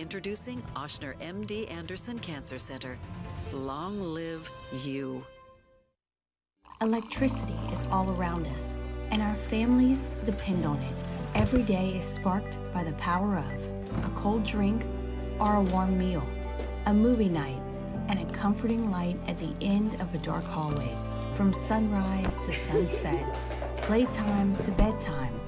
Introducing Ashner MD Anderson Cancer Center. Long live you. Electricity is all around us, and our families depend on it. Every day is sparked by the power of a cold drink or a warm meal, a movie night, and a comforting light at the end of a dark hallway. From sunrise to sunset, playtime to bedtime,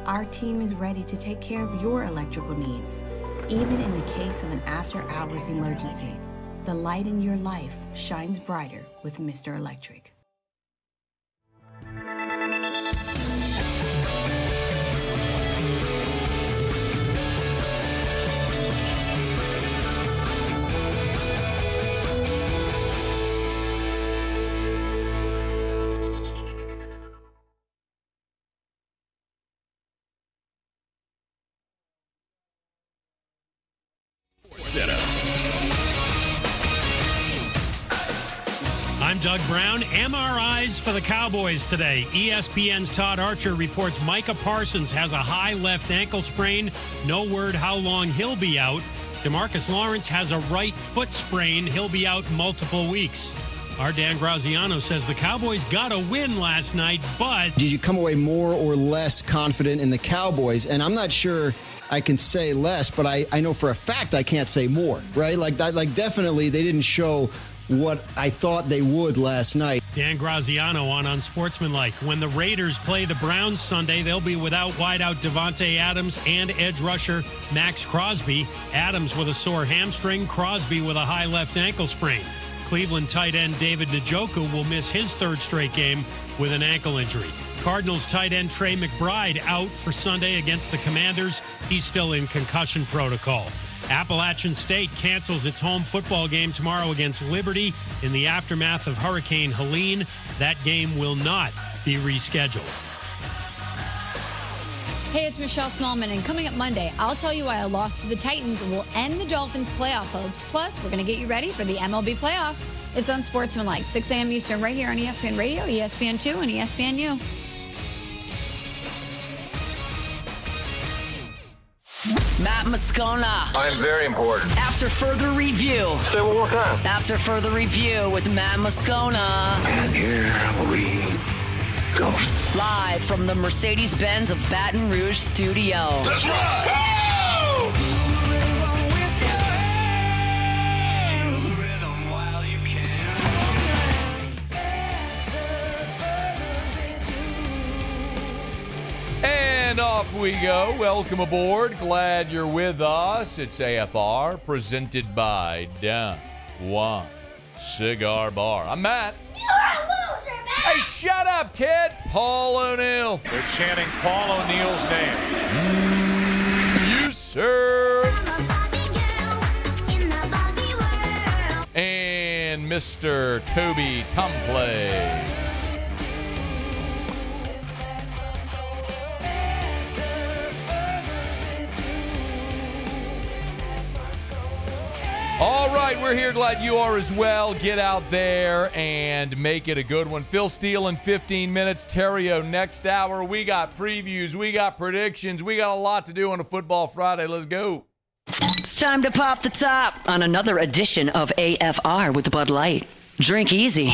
our team is ready to take care of your electrical needs. Even in the case of an after-hours emergency, the light in your life shines brighter with Mr. Electric. I'm Doug Brown. MRIs for the Cowboys today. ESPN's Todd Archer reports Micah Parsons has a high left ankle sprain. No word how long he'll be out. DeMarcus Lawrence has a right foot sprain. He'll be out multiple weeks. Our Dan Graziano says the Cowboys got a win last night, but... Did you come away more or less confident in the Cowboys? And I'm not sure I can say less, but I know for a fact I can't say more, right? Like definitely they didn't show what I thought they would last night. Dan Graziano on Unsportsmanlike. When the Raiders play the Browns Sunday, they'll be without wideout Devontae Adams and edge rusher Max Crosby. Adams with a sore hamstring, Crosby with a high left ankle sprain. Cleveland tight end David Njoku will miss his third straight game with an ankle injury. Cardinals tight end Trey McBride out for Sunday against the Commanders. He's still in concussion protocol. Appalachian State cancels its home football game tomorrow against Liberty in the aftermath of Hurricane Helene. That game will not be rescheduled. Hey, it's Michelle Smallman, and coming up Monday, I'll tell you why a loss to the Titans will end the Dolphins' playoff hopes. Plus, we're going to get you ready for the MLB playoffs. It's Unsportsmanlike, 6 a.m. Eastern, right here on ESPN Radio, ESPN2, and ESPNU. Matt Moscona. I'm very important. After further review. Say it one more time. After further review with Matt Moscona. And here we go. Live from the Mercedes-Benz of Baton Rouge studio. That's right. Woo! And off we go. Welcome aboard. Glad you're with us. It's AFR, presented by Don Juan Cigar Bar. I'm Matt. You're a loser, Matt! Hey, shut up, kid. Paul O'Neill. They're chanting Paul O'Neill's name. You, sir. And Mr. Toby Tumplay. All right, we're here. Glad you are as well. Get out there and make it a good one. Phil Steele in 15 minutes. Theriot next hour. We got previews. We got predictions. We got a lot to do on a Football Friday. Let's go. It's time to pop the top on another edition of AFR with Bud Light. Drink easy.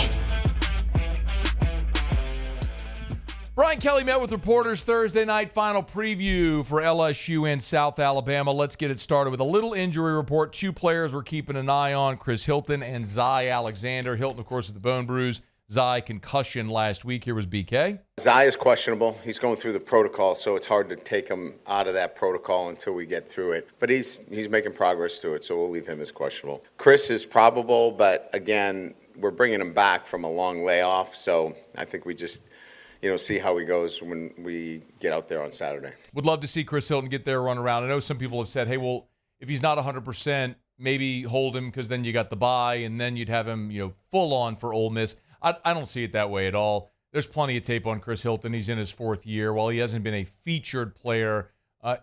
Brian Kelly met with reporters Thursday night. Final preview for LSU and South Alabama. Let's get it started with a little injury report. Two players we're keeping an eye on, Chris Hilton and Zy Alexander. Hilton, of course, with the bone bruise. Zy, concussion last week. Here was BK. Zy is questionable. He's going through the protocol, so it's hard to take him out of that protocol until we get through it. But he's making progress through it, so we'll leave him as questionable. Chris is probable, but again, we're bringing him back from a long layoff, so I think we just see how he goes when we get out there on Saturday. Would love to see Chris Hilton get there, run around. I know some people have said, hey, well, if he's not 100%, maybe hold him because then you got the bye and then you'd have him, full on for Ole Miss. I don't see it that way at all. There's plenty of tape on Chris Hilton. He's in his fourth year. While he hasn't been a featured player,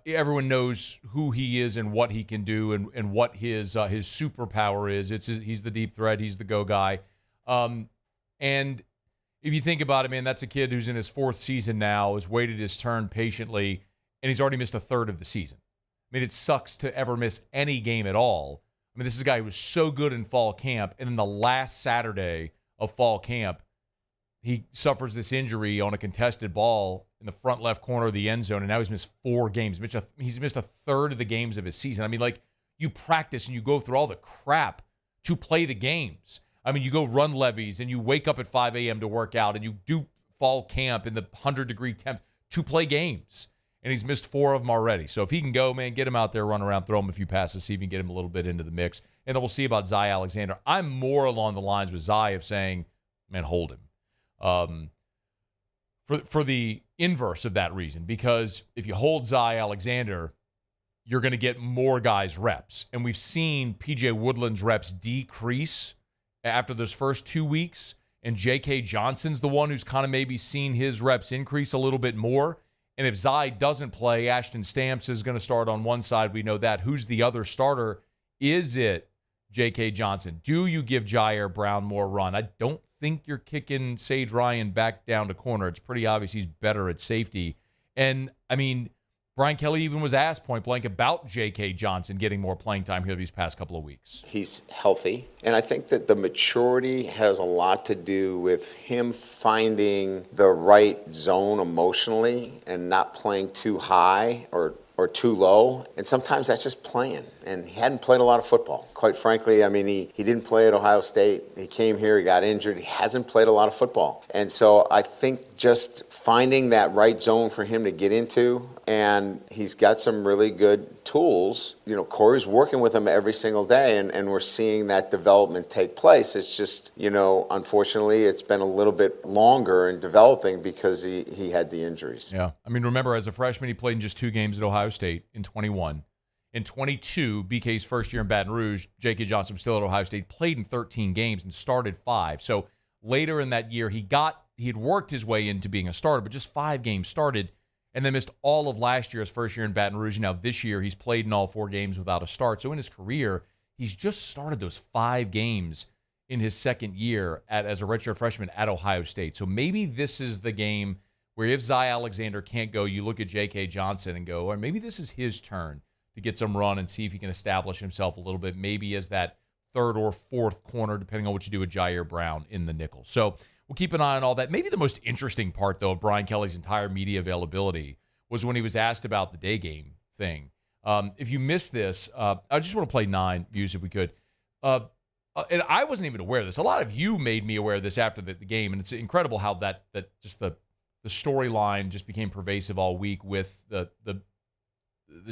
everyone knows who he is and what he can do and what his superpower is. He's the deep threat. He's the go guy. And if you think about it, man, that's a kid who's in his fourth season now, has waited his turn patiently, and he's already missed a third of the season. I mean, it sucks to ever miss any game at all. I mean, this is a guy who was so good in fall camp, and then the last Saturday of fall camp, he suffers this injury on a contested ball in the front left corner of the end zone, and now he's missed 4 games. He's missed a third of the games of his season. I mean, like, you practice and you go through all the crap to play the games. I mean, you go run levies and you wake up at 5 a.m. to work out, and you do fall camp in the 100-degree temp to play games. And he's missed 4 of them already. So if he can go, man, get him out there, run around, throw him a few passes, see if you can get him a little bit into the mix. And then we'll see about Zy Alexander. I'm more along the lines with Zy of saying, man, hold him. For the inverse of that reason, because if you hold Zy Alexander, you're going to get more guys reps. And we've seen P.J. Woodland's reps decrease after those first 2 weeks. And J.K. Johnson's the one who's kind of maybe seen his reps increase a little bit more. And if Zy doesn't play, Ashton Stamps is going to start on one side. We know that. Who's the other starter? Is it J.K. Johnson? Do you give Jair Brown more run? I don't think you're kicking Sage Ryan back down to corner. It's pretty obvious he's better at safety. And, I mean, Brian Kelly even was asked point blank about J.K. Johnson getting more playing time here these past couple of weeks. He's healthy, and I think that the maturity has a lot to do with him finding the right zone emotionally and not playing too high or too low. And sometimes that's just playing. And he hadn't played a lot of football. Quite frankly, I mean, he didn't play at Ohio State. He came here, he got injured. He hasn't played a lot of football. And so I think just finding that right zone for him to get into, and he's got some really good tools. You know, Corey's working with him every single day, and we're seeing that development take place. It's just, you know, unfortunately, it's been a little bit longer in developing because he had the injuries. Yeah. I mean, remember, as a freshman, he played in just 2 games at Ohio State in 21. In 22, BK's first year in Baton Rouge, J.K. Johnson was still at Ohio State, played in 13 games and started 5. So later in that year, he had worked his way into being a starter, but just 5 games started, and then missed all of last year, his first year in Baton Rouge. Now this year, he's played in all 4 games without a start. So in his career, he's just started those 5 games in his second year as a redshirt freshman at Ohio State. So maybe this is the game where if Zy Alexander can't go, you look at J.K. Johnson and go, or maybe this is his turn to get some run and see if he can establish himself a little bit, maybe as that 3rd or 4th corner, depending on what you do with Jair Brown in the nickel. So we'll keep an eye on all that. Maybe the most interesting part, though, of Brian Kelly's entire media availability was when he was asked about the day game thing. If you missed this, I just want to play 9 views if we could. And I wasn't even aware of this. A lot of you made me aware of this after the game, and it's incredible how that just the storyline just became pervasive all week with the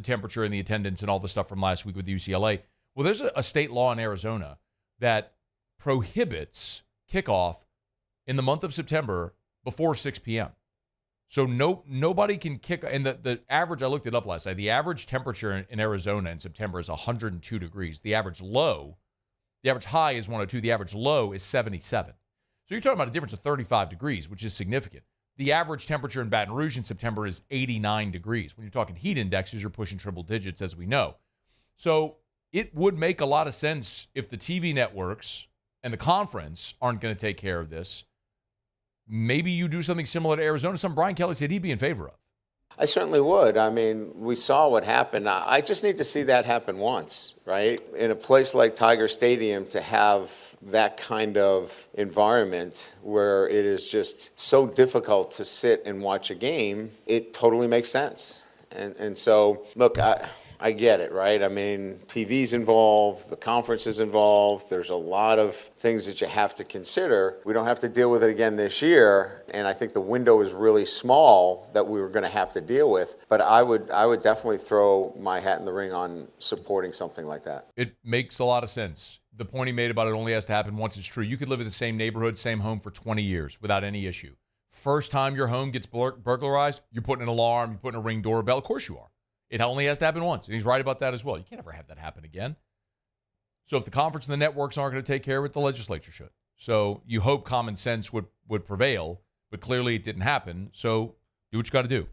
temperature and the attendance and all the stuff from last week with UCLA. Well, there's a state law in Arizona that prohibits kickoff in the month of September before 6 p.m. So nobody can kick. And the average, I looked it up last night, the average temperature in Arizona in September is 102 degrees. The average high is 102. The average low is 77. So you're talking about a difference of 35 degrees, which is significant. The average temperature in Baton Rouge in September is 89 degrees. When you're talking heat indexes, you're pushing triple digits, as we know. So it would make a lot of sense if the TV networks and the conference aren't going to take care of this. Maybe you do something similar to Arizona. Some Brian Kelly said he'd be in favor of. I certainly would. I mean, we saw what happened. I just need to see that happen once, right? In a place like Tiger Stadium, to have that kind of environment where it is just so difficult to sit and watch a game, it totally makes sense. And so, look, I get it, right? I mean, TV's involved, the conference is involved. There's a lot of things that you have to consider. We don't have to deal with it again this year, and I think the window is really small that we were going to have to deal with. But I would definitely throw my hat in the ring on supporting something like that. It makes a lot of sense. The point he made about it only has to happen once is true. You could live in the same neighborhood, same home for 20 years without any issue. First time your home gets burglarized, you're putting an alarm, you're putting a Ring doorbell. Of course you are. It only has to happen once, and he's right about that as well. You can't ever have that happen again. So if the conference and the networks aren't going to take care of it, the legislature should. So you hope common sense would prevail, but clearly it didn't happen, so do what you got to do.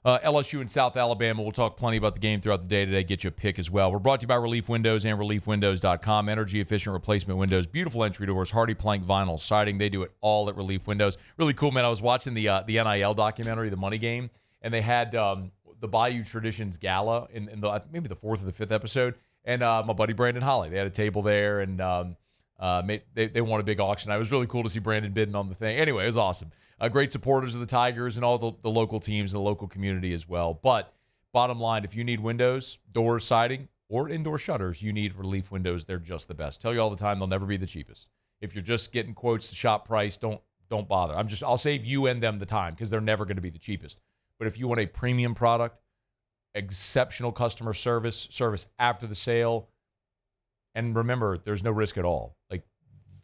LSU and South Alabama, we'll talk plenty about the game throughout the day today, get you a pick as well. We're brought to you by Relief Windows and ReliefWindows.com. Energy-efficient replacement windows, beautiful entry doors, hardy plank vinyl siding. They do it all at Relief Windows. Really cool, man. I was watching the NIL documentary, The Money Game, and they had the Bayou Traditions Gala in maybe the 4th or the 5th episode, and my buddy Brandon Holly. They had a table there, and they won a big auction. It was really cool to see Brandon bidding on the thing. Anyway, it was awesome. Great supporters of the Tigers and all the local teams and the local community as well. But bottom line, if you need windows, doors, siding, or indoor shutters, you need Relief Windows. They're just the best. Tell you all the time, they'll never be the cheapest. If you're just getting quotes to shop price, don't bother. I'll save you and them the time because they're never going to be the cheapest. But if you want a premium product, exceptional customer service after the sale, and remember, there's no risk at all. Like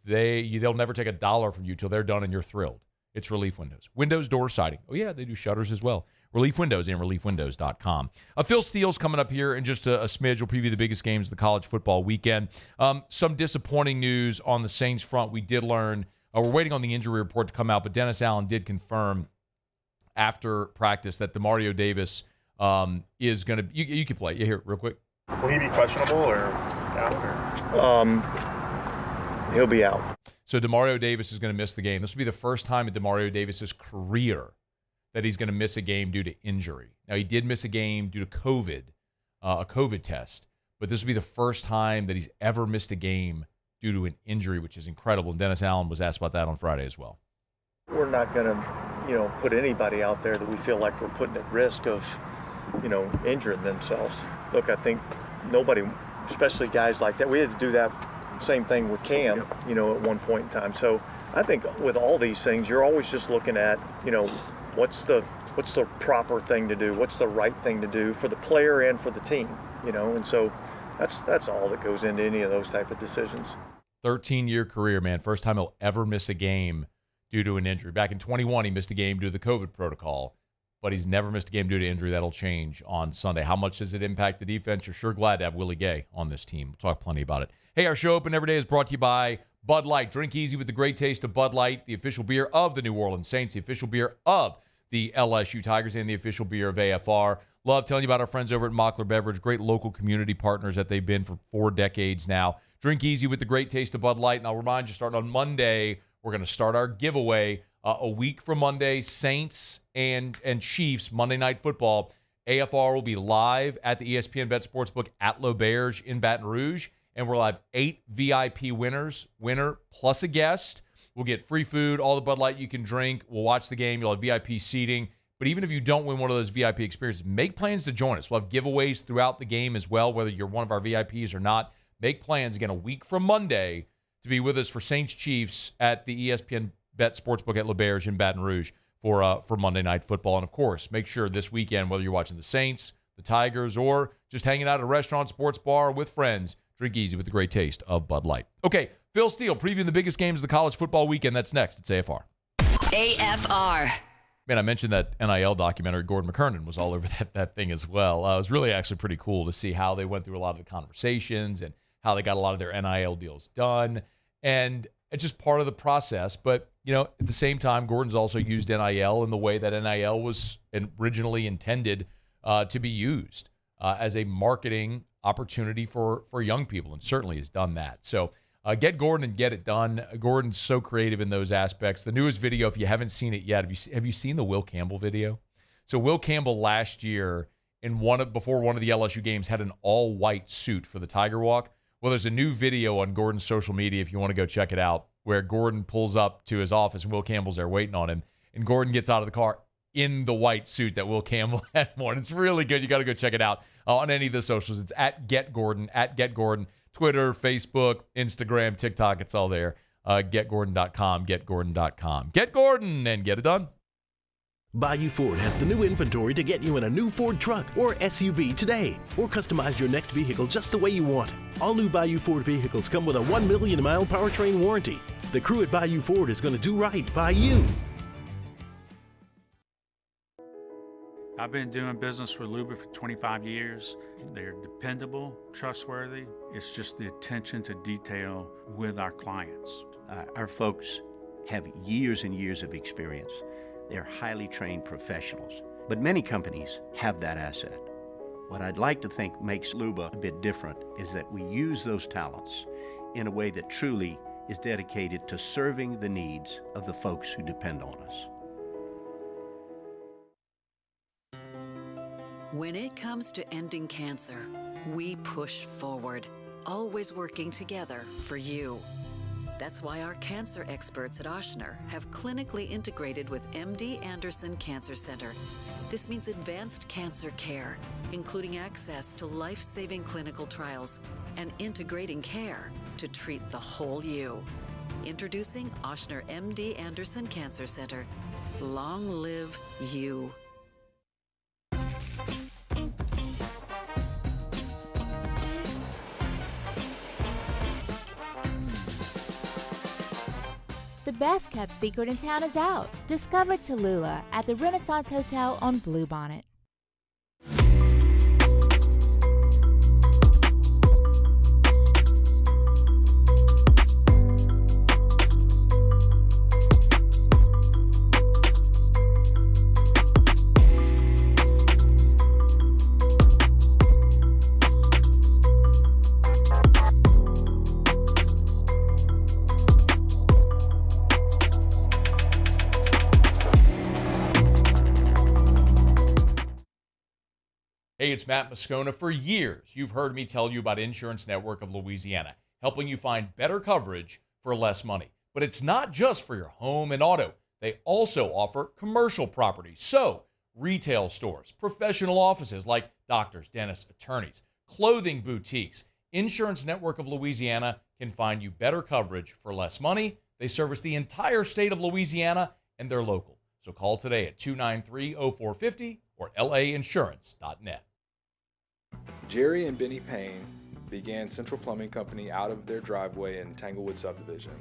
they'll never take $1 from you till they're done and you're thrilled. It's Relief Windows. Windows, doors, siding. Oh, yeah, they do shutters as well. Relief Windows and reliefwindows.com. Phil Steele's coming up here in just a smidge. We'll preview the biggest games of the college football weekend. Some disappointing news on the Saints front. We did learn, we're waiting on the injury report to come out, but Dennis Allen did confirm after practice that DeMario Davis is going to – you can play. You hear it real quick. Will he be questionable or out? Or? He'll be out. So DeMario Davis is going to miss the game. This will be the first time in DeMario Davis's career that he's going to miss a game due to injury. Now, he did miss a game due to COVID, a COVID test, but this will be the first time that he's ever missed a game due to an injury, which is incredible. And Dennis Allen was asked about that on Friday as well. We're not going to, put anybody out there that we feel like we're putting at risk of, injuring themselves. Look, I think nobody, especially guys like that, we had to do that same thing with Cam, at one point in time. So I think with all these things, you're always just looking at, what's the proper thing to do? What's the right thing to do for the player and for the team? And so that's all that goes into any of those type of decisions. 13-year career, man. First time he'll ever miss a game due to an injury. Back in 21, he missed a game due to the COVID protocol, but he's never missed a game due to injury. That'll change on Sunday. How much does it impact the defense? You're sure glad to have Willie Gay on this team. We'll talk plenty about it. Hey, our show Open Every Day is brought to you by Bud Light. Drink easy with the great taste of Bud Light, the official beer of the New Orleans Saints, the official beer of the LSU Tigers, and the official beer of AFR. Love telling you about our friends over at Mockler Beverage, great local community partners that they've been for 4 decades now. Drink easy with the great taste of Bud Light. And I'll remind you, starting on Monday, we're going to start our giveaway a week from Monday, Saints and Chiefs, Monday Night Football. AFR will be live at the ESPN Bet Sportsbook at L'Auberge in Baton Rouge, and we'll have 8 VIP winner plus a guest. We'll get free food, all the Bud Light you can drink. We'll watch the game. You'll have VIP seating. But even if you don't win one of those VIP experiences, make plans to join us. We'll have giveaways throughout the game as well, whether you're one of our VIPs or not. Make plans, again, a week from Monday to be with us for Saints Chiefs at the ESPN Bet Sportsbook at L'Auberge in Baton Rouge for Monday Night Football. And, of course, make sure this weekend, whether you're watching the Saints, the Tigers, or just hanging out at a restaurant, sports bar with friends, drink easy with the great taste of Bud Light. Okay, Phil Steele previewing the biggest games of the college football weekend. That's next. It's AFR. AFR. Man, I mentioned that NIL documentary. Gordon McKernan was all over that thing as well. It was really actually pretty cool to see how they went through a lot of the conversations and how they got a lot of their NIL deals done. And it's just part of the process. But, at the same time, Gordon's also used NIL in the way that NIL was originally intended to be used as a marketing opportunity for young people, and certainly has done that. So get Gordon and get it done. Gordon's so creative in those aspects. The newest video, if you haven't seen it yet, have you seen the Will Campbell video? So Will Campbell last year, before one of the LSU games, had an all-white suit for the Tiger Walk. Well, there's a new video on Gordon's social media if you want to go check it out, where Gordon pulls up to his office and Will Campbell's there waiting on him, and Gordon gets out of the car in the white suit that Will Campbell had worn. It's really good. You got to go check it out on any of the socials. It's at GetGordon, Twitter, Facebook, Instagram, TikTok. It's all there. GetGordon.com, GetGordon.com. Get Gordon and get it done. Bayou Ford has the new inventory to get you in a new Ford truck or SUV today, or customize your next vehicle just the way you want it. All new Bayou Ford vehicles come with a 1 million mile powertrain warranty. The crew at Bayou Ford is going to do right by you. I've been doing business with Luba for 25 years. They're dependable, trustworthy. It's just the attention to detail with our clients. Our folks have years and years of experience. They're highly trained professionals, but many companies have that asset. What I'd like to think makes Luba a bit different is that we use those talents in a way that truly is dedicated to serving the needs of the folks who depend on us. When it comes to ending cancer, we push forward, always working together for you. That's why our cancer experts at Ashner have clinically integrated with MD Anderson Cancer Center. This means advanced cancer care, including access to life-saving clinical trials and integrating care to treat the whole you. Introducing Ashner MD Anderson Cancer Center. Long live you. The best kept secret in town is out. Discover Tallulah at the Renaissance Hotel on Bluebonnet. Hey, it's Matt Moscona. For years, you've heard me tell you about Insurance Network of Louisiana, helping you find better coverage for less money. But it's not just for your home and auto. They also offer commercial property. So, retail stores, professional offices like doctors, dentists, attorneys, clothing boutiques. Insurance Network of Louisiana can find you better coverage for less money. They service the entire state of Louisiana, and they're local. So call today at 293-0450 or lainsurance.net. Jerry and Benny Payne began Central Plumbing Company out of their driveway in Tanglewood subdivision.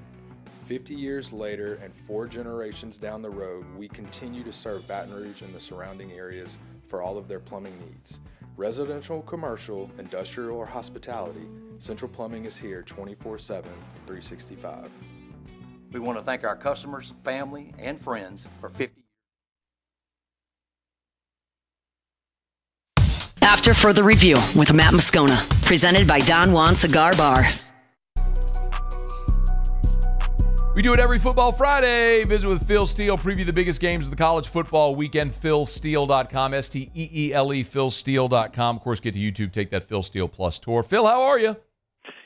50 years later and 4 generations down the road, we continue to serve Baton Rouge and the surrounding areas for all of their plumbing needs. Residential, commercial, industrial, or hospitality, Central Plumbing is here 24/7, 365. We want to thank our customers, family, and friends for 50 years. After Further Review with Matt Moscona, presented by Don Juan Cigar Bar. We do it every Football Friday. Visit with Phil Steele, preview the biggest games of the college football weekend. PhilSteele.com, STEELE, PhilSteele.com. Of course, get to YouTube, take that Phil Steele Plus tour. Phil, how are you?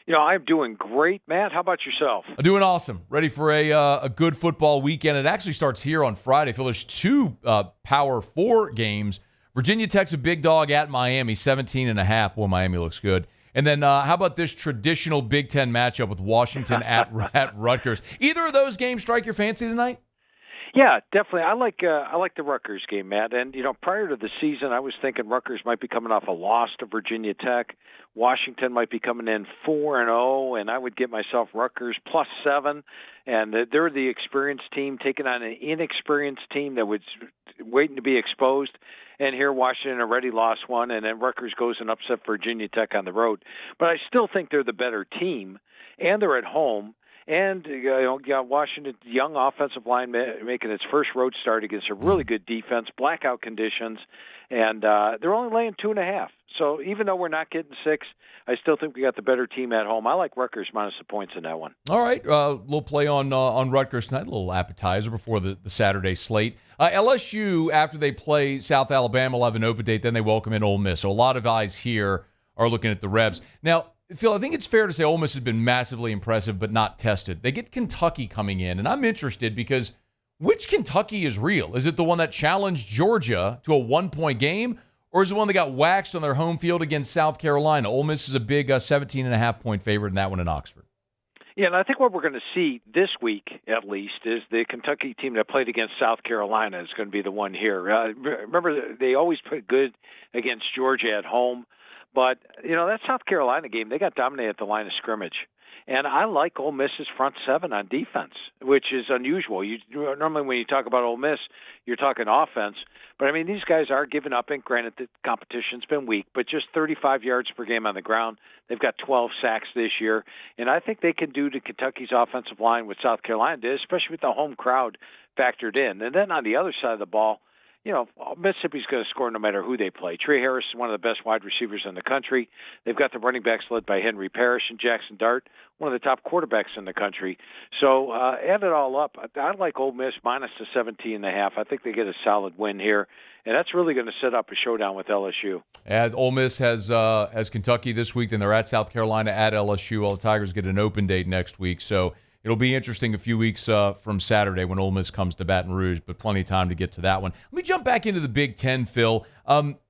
You know, I'm doing great, Matt. How about yourself? I'm doing awesome. Ready for a good football weekend. It actually starts here on Friday. Phil, there's 2 Power 4 games. Virginia Tech's a big dog at Miami, 17.5. Boy, Miami looks good. And then how about this traditional Big Ten matchup with Washington at Rutgers? Either of those games strike your fancy tonight? Yeah, definitely. I like the Rutgers game, Matt. And, you know, prior to the season, I was thinking Rutgers might be coming off a loss to Virginia Tech. Washington might be coming in 4-0, and I would get myself Rutgers +7. And they're the experienced team taking on an inexperienced team that was waiting to be exposed. And here Washington already lost one, and then Rutgers goes and upset Virginia Tech on the road. But I still think they're the better team, and they're at home. And you got Washington's young offensive line making its first road start against a really good defense, blackout conditions, and they're only laying 2.5. So even though we're not getting 6, I still think we got the better team at home. I like Rutgers minus the points in that one. All right, little play on Rutgers tonight, a little appetizer before the Saturday slate. LSU, after they play South Alabama, will have an open date. Then they welcome in Ole Miss. So a lot of eyes here are looking at the Rebs. Now, Phil, I think it's fair to say Ole Miss has been massively impressive but not tested. They get Kentucky coming in, and I'm interested because which Kentucky is real? Is it the one that challenged Georgia to a 1-point game, or is it the one that got waxed on their home field against South Carolina? Ole Miss is a big 17.5-point favorite in that one in Oxford. Yeah, and I think what we're going to see this week, at least, is the Kentucky team that played against South Carolina is going to be the one here. Remember, they always played good against Georgia at home. But, you know, that South Carolina game, they got dominated at the line of scrimmage. And I like Ole Miss's front 7 on defense, which is unusual. Normally when you talk about Ole Miss, you're talking offense. But, I mean, these guys are giving up, and granted the competition's been weak, but just 35 yards per game on the ground. They've got 12 sacks this year. And I think they can do to Kentucky's offensive line what South Carolina did, especially with the home crowd factored in. And then on the other side of the ball, Mississippi's going to score no matter who they play. Trey Harris is one of the best wide receivers in the country. They've got the running backs led by Henry Parrish and Jackson Dart, one of the top quarterbacks in the country. So add it all up, I like Ole Miss minus the 17.5. I think they get a solid win here, and that's really going to set up a showdown with LSU. And Ole Miss has Kentucky this week, then they're at South Carolina, at LSU. All the Tigers get an open date next week, so it'll be interesting a few weeks from Saturday when Ole Miss comes to Baton Rouge, but plenty of time to get to that one. Let me jump back into the Big Ten, Phil.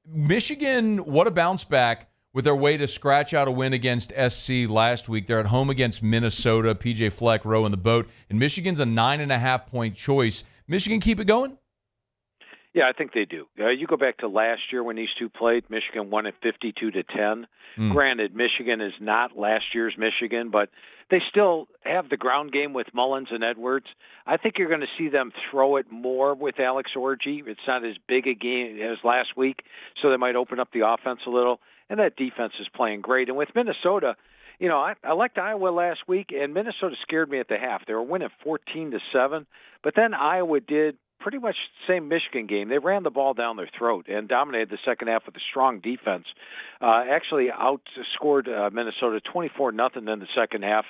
Michigan, what a bounce back with their way to scratch out a win against SC last week. They're at home against Minnesota. PJ Fleck rowing the boat, and Michigan's a 9.5-point choice. Michigan keep it going? Yeah, I think they do. You go back to last year when these two played. Michigan won at 52-10. Granted, Michigan is not last year's Michigan, but they still have the ground game with Mullins and Edwards. I think you're going to see them throw it more with Alex Orji. It's not as big a game as last week, so they might open up the offense a little. And that defense is playing great. And with Minnesota, I liked Iowa last week, and Minnesota scared me at the half. They were winning 14-7, but then Iowa did pretty much the same Michigan game. They ran the ball down their throat and dominated the second half with a strong defense. Actually outscored Minnesota 24-0 in the second half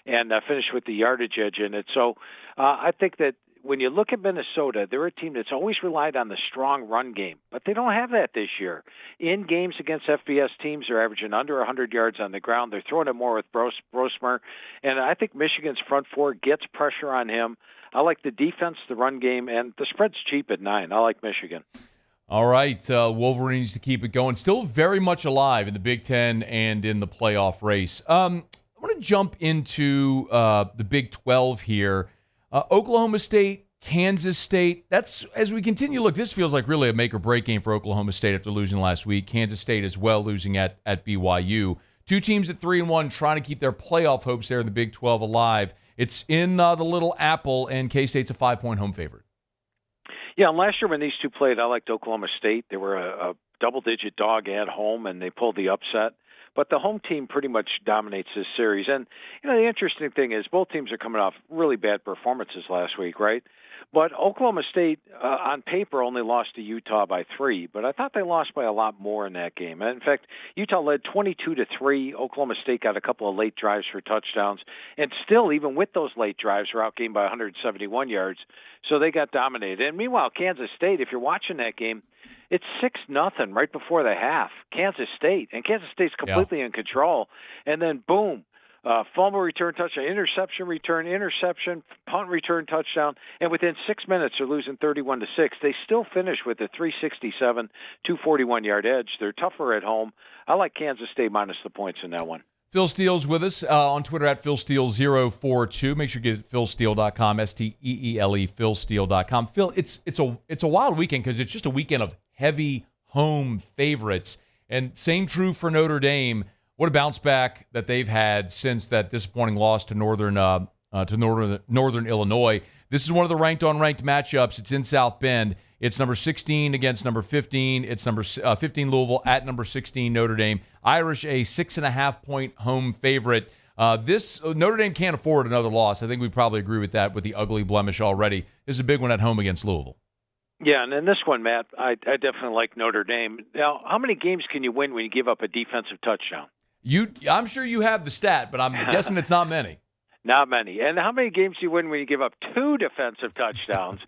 and finished with the yardage edge in it. So I think that when you look at Minnesota, they're a team that's always relied on the strong run game, but they don't have that this year. In games against FBS teams, they're averaging under 100 yards on the ground. They're throwing it more with Brosmer, and I think Michigan's front four gets pressure on him. I like the defense, the run game, and the spread's cheap at 9. I like Michigan. All right, Wolverines to keep it going. Still very much alive in the Big Ten and in the playoff race. I want to jump into the Big 12 here. Oklahoma State, Kansas State. That's as we continue. Look, this feels like really a make-or-break game for Oklahoma State after losing last week. Kansas State as well, losing at BYU. Two teams at 3-1 trying to keep their playoff hopes there in the Big 12 alive. It's in the Little Apple, and K-State's a 5-point home favorite. Yeah, and last year when these two played, I liked Oklahoma State. They were a double-digit dog at home, and they pulled the upset. But the home team pretty much dominates this series. And, the interesting thing is both teams are coming off really bad performances last week, right? But Oklahoma State, on paper, only lost to Utah by 3, but I thought they lost by a lot more in that game. And in fact, Utah led 22-3. Oklahoma State got a couple of late drives for touchdowns, and still, even with those late drives, were outgained by 171 yards. So they got dominated. And meanwhile, Kansas State, if you're watching that game, it's 6-0 right before the half. Kansas State, and Kansas State's completely in control. And then boom. Fumble return, touchdown, interception, punt return, touchdown, and within 6 minutes they're losing 31-6. They still finish with a 367, 241-yard edge. They're tougher at home. I like Kansas State minus the points in that one. Phil Steele's with us on Twitter at PhilSteele042. Make sure you get it at PhilSteele.com, STEELE, PhilSteele.com. Phil, it's a wild weekend because it's just a weekend of heavy home favorites, and same true for Notre Dame. What a bounce back that they've had since that disappointing loss to Northern Illinois. This is one of the ranked-on-ranked matchups. It's in South Bend. It's number 16 against number 15. It's number 15 Louisville at number 16 Notre Dame. Irish a 6.5-point home favorite. This Notre Dame can't afford another loss. I think we probably agree with that with the ugly blemish already. This is a big one at home against Louisville. Yeah, and in this one, Matt, I definitely like Notre Dame. Now, how many games can you win when you give up a defensive touchdown? I'm sure you have the stat, but I'm guessing it's not many. Not many. And how many games do you win when you give up 2 defensive touchdowns?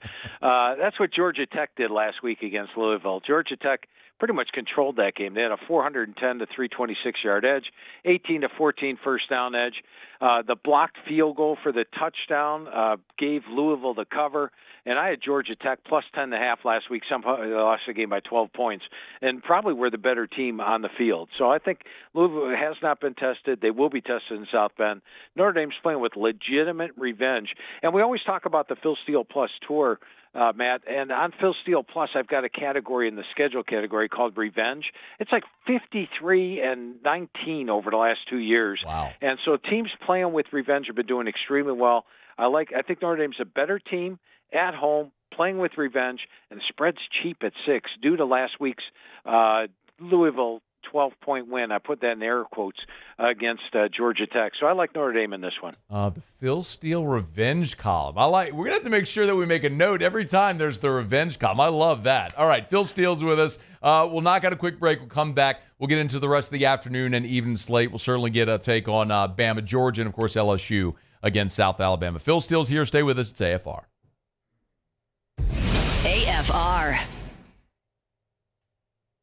That's what Georgia Tech did last week against Louisville. Georgia Tech pretty much controlled that game. They had a 410 to 326-yard edge, 18 to 14 first down edge. The blocked field goal for the touchdown gave Louisville the cover. And I had Georgia Tech plus 10.5 last week. Somehow they lost the game by 12 points and probably were the better team on the field. So I think Louisville has not been tested. They will be tested in South Bend. Notre Dame's playing with legitimate revenge. And we always talk about the Phil Steele Plus tour, Matt. And on Phil Steele Plus, I've got a category in the schedule category called Revenge. It's like 53-19 over the last 2 years. Wow. And so teams playing with revenge have been doing extremely well. I think Notre Dame's a better team at home, playing with revenge, and the spread's cheap at 6 due to last week's Louisville 12-point win. I put that in air quotes against Georgia Tech. So I like Notre Dame in this one. The Phil Steele revenge column. We're going to have to make sure that we make a note every time there's the revenge column. I love that. All right, Phil Steele's with us. We'll knock out a quick break. We'll come back. We'll get into the rest of the afternoon and evening slate. We'll certainly get a take on Bama, Georgia, and, of course, LSU against South Alabama. Phil Steele's here. Stay with us. It's AFR. AFR.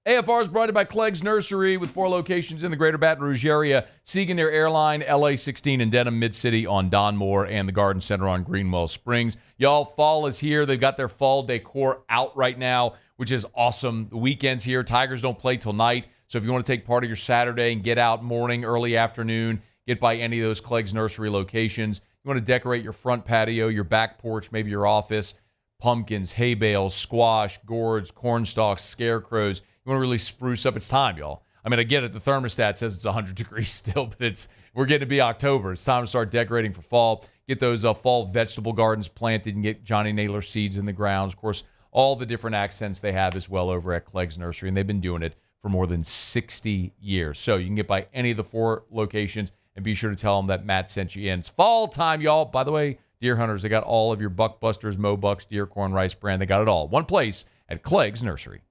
AFR is brought to you by Clegg's Nursery with 4 locations in the greater Baton Rouge area. Siegen near Airline, LA 16 in Denham, Mid-City on Don Moore, and the Garden Center on Greenwell Springs. Y'all, fall is here. They've got their fall decor out right now, which is awesome. The weekend's here. Tigers don't play till night. So if you want to take part of your Saturday and get out morning, early afternoon, get by any of those Clegg's Nursery locations. You want to decorate your front patio, your back porch, maybe your office. Pumpkins, hay bales, squash, gourds, corn stalks, scarecrows. You want to really spruce up. It's time, y'all. I mean, I get it. The thermostat says it's 100 degrees still, but we're getting to be October. It's time to start decorating for fall. Get those fall vegetable gardens planted and get Johnny Naylor seeds in the ground. Of course, all the different accents they have as well over at Clegg's Nursery, and they've been doing it for more than 60 years. So you can get by any of the 4 locations and be sure to tell them that Matt sent you in. It's fall time, y'all. By the way, deer hunters, they got all of your Buckbusters, Mobucks, deer, corn, rice brand. They got it all. One place at Clegg's Nursery.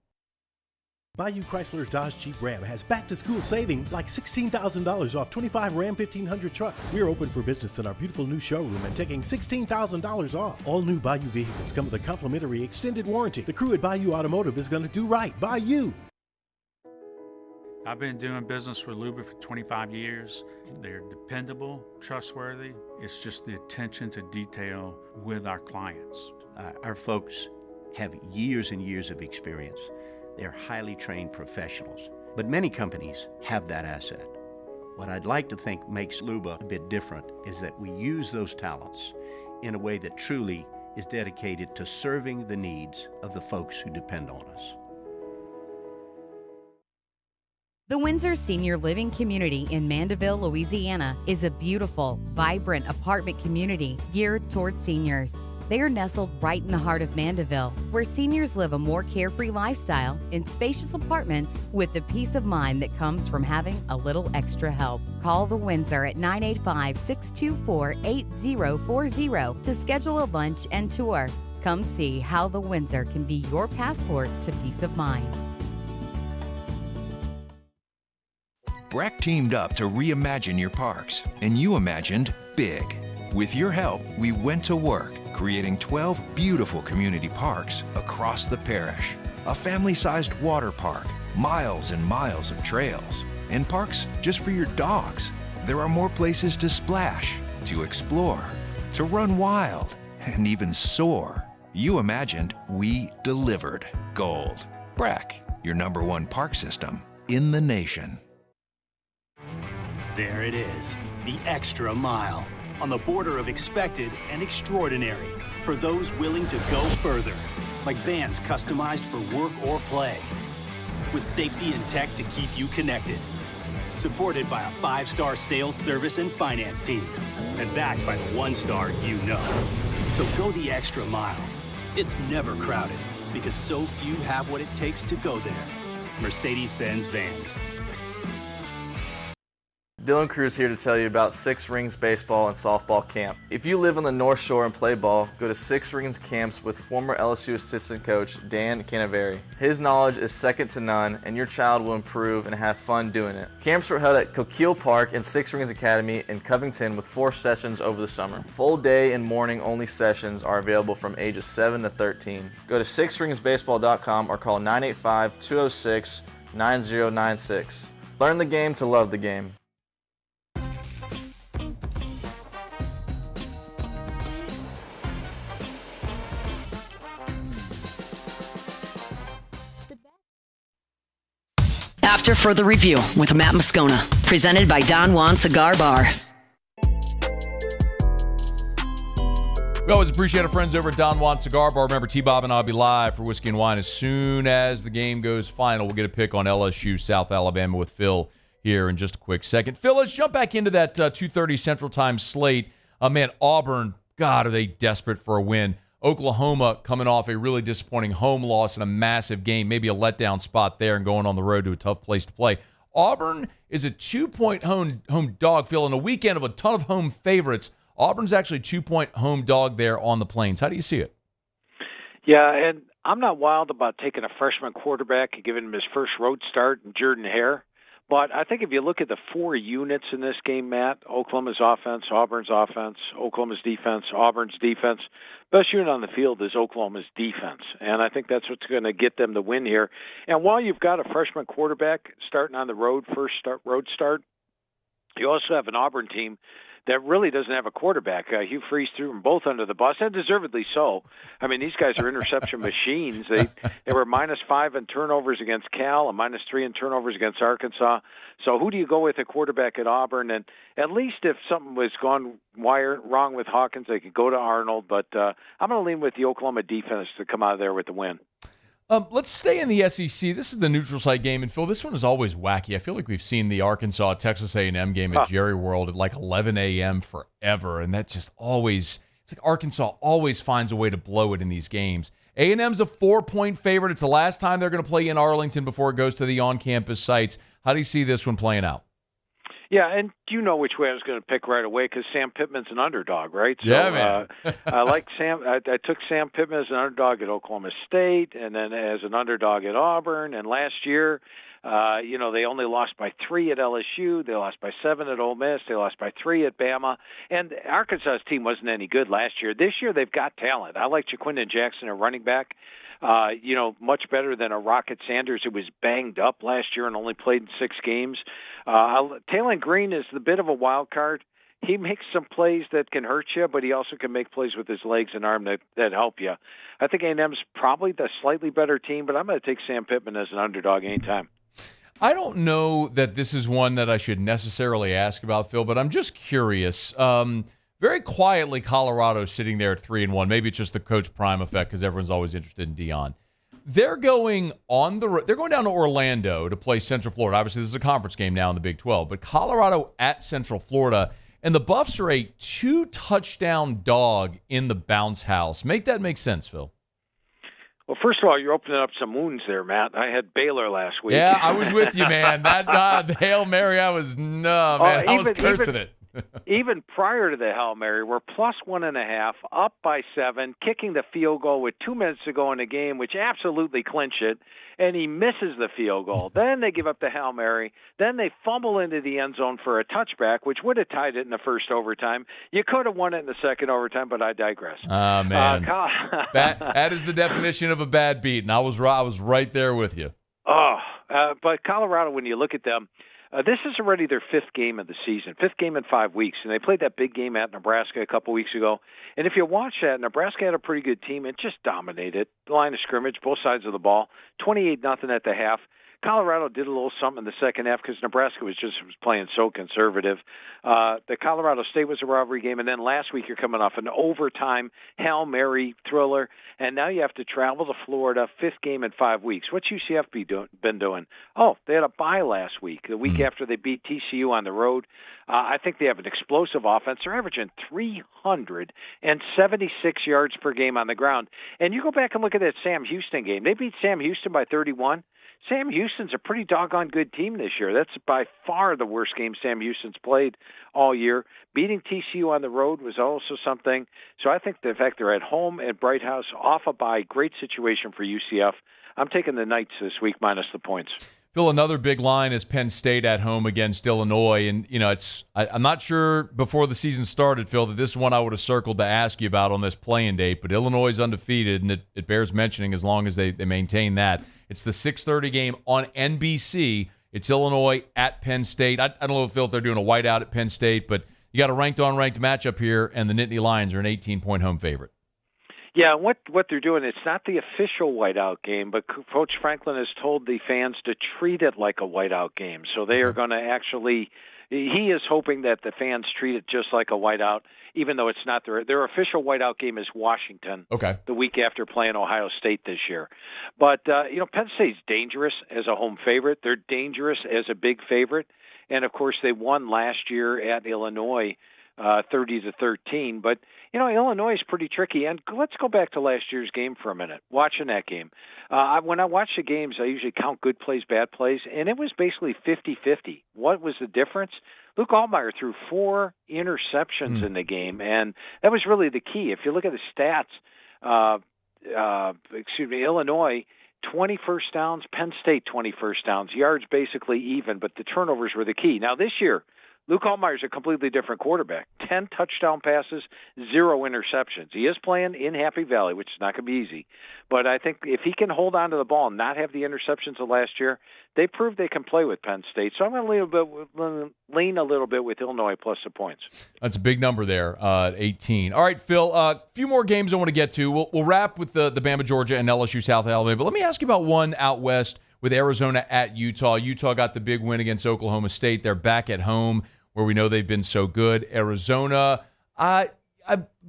Bayou Chrysler Dodge Jeep Ram has back-to-school savings like $16,000 off 25 Ram 1500 trucks. We're open for business in our beautiful new showroom and taking $16,000 off. All new Bayou vehicles come with a complimentary extended warranty. The crew at Bayou Automotive is going to do right by you. I've been doing business with Luba for 25 years. They're dependable, trustworthy. It's just the attention to detail with our clients. Our folks have years and years of experience. They're highly trained professionals, but many companies have that asset. What I'd like to think makes Luba a bit different is that we use those talents in a way that truly is dedicated to serving the needs of the folks who depend on us. The Windsor Senior Living Community in Mandeville, Louisiana is a beautiful, vibrant apartment community geared towards seniors. They are nestled right in the heart of Mandeville, where seniors live a more carefree lifestyle in spacious apartments with the peace of mind that comes from having a little extra help. Call the Windsor at 985-624-8040 to schedule a lunch and tour. Come see how the Windsor can be your passport to peace of mind. BRAC teamed up to reimagine your parks, and you imagined big. With your help, we went to work, creating 12 beautiful community parks across the parish. A family-sized water park, miles and miles of trails, and parks just for your dogs. There are more places to splash, to explore, to run wild, and even soar. You imagined, we delivered. Gold. BRAC, your #1 park system in the nation. There it is, the extra mile. On the border of expected and extraordinary for those willing to go further, like vans customized for work or play, with safety and tech to keep you connected, supported by a 5-star sales, service, and finance team, and backed by the 1-star you know. So go the extra mile. It's never crowded because so few have what it takes to go there. Mercedes-Benz Vans. Dylan Cruz here to tell you about Six Rings Baseball and Softball Camp. If you live on the North Shore and play ball, go to Six Rings Camps with former LSU assistant coach Dan Canaveri. His knowledge is second to none, and your child will improve and have fun doing it. Camps were held at Coquille Park and Six Rings Academy in Covington with 4 sessions over the summer. Full day and morning only sessions are available from ages 7 to 13. Go to sixringsbaseball.com or call 985-206-9096. Learn the game to love the game. After further review with Matt Moscona, presented by Don Juan Cigar Bar. We always appreciate our friends over at Don Juan Cigar Bar. Remember, T-Bob and I'll be live for Whiskey and Wine as soon as the game goes final. We'll get a pick on LSU-South Alabama with Phil here in just a quick second. Phil, let's jump back into that 2:30 Central Time slate. Man, Auburn, God, are they desperate for a win. Oklahoma coming off a really disappointing home loss in a massive game, maybe a letdown spot there and going on the road to a tough place to play. Auburn is a 2-point home dog, Phil, in a weekend of a ton of home favorites. Auburn's actually 2-point home dog there on the Plains. How do you see it? Yeah, and I'm not wild about taking a freshman quarterback and giving him his first road start in Jordan Hare. But I think if you look at the four units in this game, Matt, Oklahoma's offense, Auburn's offense, Oklahoma's defense, Auburn's defense, best unit on the field is Oklahoma's defense. And I think that's what's going to get them the win here. And while you've got a freshman quarterback starting on the road, road start, you also have an Auburn team that really doesn't have a quarterback. Hugh Freeze threw them both under the bus, and deservedly so. I mean, these guys are interception machines. They were -5 in turnovers against Cal and -3 in turnovers against Arkansas. So who do you go with at quarterback at Auburn? And at least if something was gone wrong with Hawkins, they could go to Arnold. But I'm going to lean with the Oklahoma defense to come out of there with the win. Let's stay in the SEC. This is the neutral site game, and Phil, this one is always wacky. I feel like we've seen the Arkansas-Texas A&M game at Jerry World at like 11 a.m. forever, and that's just always – it's like Arkansas always finds a way to blow it in these games. A&M's a 4-point favorite. It's the last time they're going to play in Arlington before it goes to the on-campus sites. How do you see this one playing out? Yeah, and you know which way I was going to pick right away because Sam Pittman's an underdog, right? So, yeah, man. I like Sam. I took Sam Pittman as an underdog at Oklahoma State, and then as an underdog at Auburn. And last year, they only lost by 3 at LSU. They lost by 7 at Ole Miss. They lost by 3 at Bama. And Arkansas's team wasn't any good last year. This year, they've got talent. I like Jaquindon Jackson, a running back. Much better than a Rocket Sanders who was banged up last year and only played in 6 games. Taylon Green is a bit of a wild card. He makes some plays that can hurt you, but he also can make plays with his legs and arm that help you. I think A&M's probably the slightly better team, but I'm going to take Sam Pittman as an underdog anytime. I don't know that this is one that I should necessarily ask about, Phil, but I'm just curious. Very quietly, Colorado's sitting there at 3-1. Maybe it's just the Coach Prime effect because everyone's always interested in Dion. They're going on the road. They're going down to Orlando to play Central Florida. Obviously, this is a conference game now in the Big 12, but Colorado at Central Florida, and the Buffs are a 2-touchdown dog in the bounce house. Make that make sense, Phil. Well, first of all, you're opening up some wounds there, Matt. I had Baylor last week. Yeah, I was with you, man. The Hail Mary, I was cursing it. Even prior to the Hail Mary, we're +1.5, up by 7, kicking the field goal with 2 minutes to go in the game, which absolutely clinched it, and he misses the field goal. Then they give up the Hail Mary. Then they fumble into the end zone for a touchback, which would have tied it in the first overtime. You could have won it in the second overtime, but I digress. Oh, man. That is the definition of a bad beat, and I was right there with you. But Colorado, when you look at them, this is already their 5th game of the season, 5th game in 5 weeks, and they played that big game at Nebraska a couple weeks ago. And if you watch that, Nebraska had a pretty good team. It just dominated the line of scrimmage, both sides of the ball, 28-0 at the half. Colorado did a little something in the second half because Nebraska was playing so conservative. The Colorado State was a rivalry game, and then last week you're coming off an overtime Hail Mary thriller, and now you have to travel to Florida, 5th game in 5 weeks. What's UCF been doing? Oh, they had a bye last week, the week after they beat TCU on the road. I think they have an explosive offense. They're averaging 376 yards per game on the ground. And you go back and look at that Sam Houston game. They beat Sam Houston by 31. Sam Houston's a pretty doggone good team this year. That's by far the worst game Sam Houston's played all year. Beating TCU on the road was also something. So I think the fact they're at home at Bright House, off a bye, great situation for UCF. I'm taking the Knights this week minus the points. Phil, another big line is Penn State at home against Illinois. And, I'm not sure before the season started, Phil, that this is one I would have circled to ask you about on this play-in date. But Illinois is undefeated, and it bears mentioning as long as they maintain that. It's the 6:30 game on NBC. It's Illinois at Penn State. I don't know, Phil, if they're doing a whiteout at Penn State, but you got a ranked-on-ranked matchup here, and the Nittany Lions are an 18-point home favorite. Yeah, what they're doing, it's not the official whiteout game, but Coach Franklin has told the fans to treat it like a whiteout game. So they are going to actually – he is hoping that the fans treat it just like a whiteout, even though it's not their official whiteout game is Washington the week after playing Ohio State this year. But, Penn State's dangerous as a home favorite. They're dangerous as a big favorite. And, of course, they won last year at Illinois 30-13. But, Illinois is pretty tricky. And let's go back to last year's game for a minute, watching that game. When I watch the games, I usually count good plays, bad plays, and it was basically 50-50. What was the difference? Luke Altmaier threw 4 interceptions in the game, and that was really the key. If you look at the stats, Illinois, 20 first downs, Penn State 20 first downs, yards basically even, but the turnovers were the key. Now this year, Luke Altmaier's a completely different quarterback. 10 touchdown passes, 0 interceptions. He is playing in Happy Valley, which is not going to be easy. But I think if he can hold on to the ball and not have the interceptions of last year, they proved they can play with Penn State. So I'm going to lean a little bit with Illinois plus the points. That's a big number there at 18. All right, Phil, a few more games I want to get to. We'll wrap with the Bama, Georgia, and LSU-South Alabama. But let me ask you about one out west with Arizona at Utah. Utah got the big win against Oklahoma State. They're back at home, where we know they've been so good. Arizona, I'm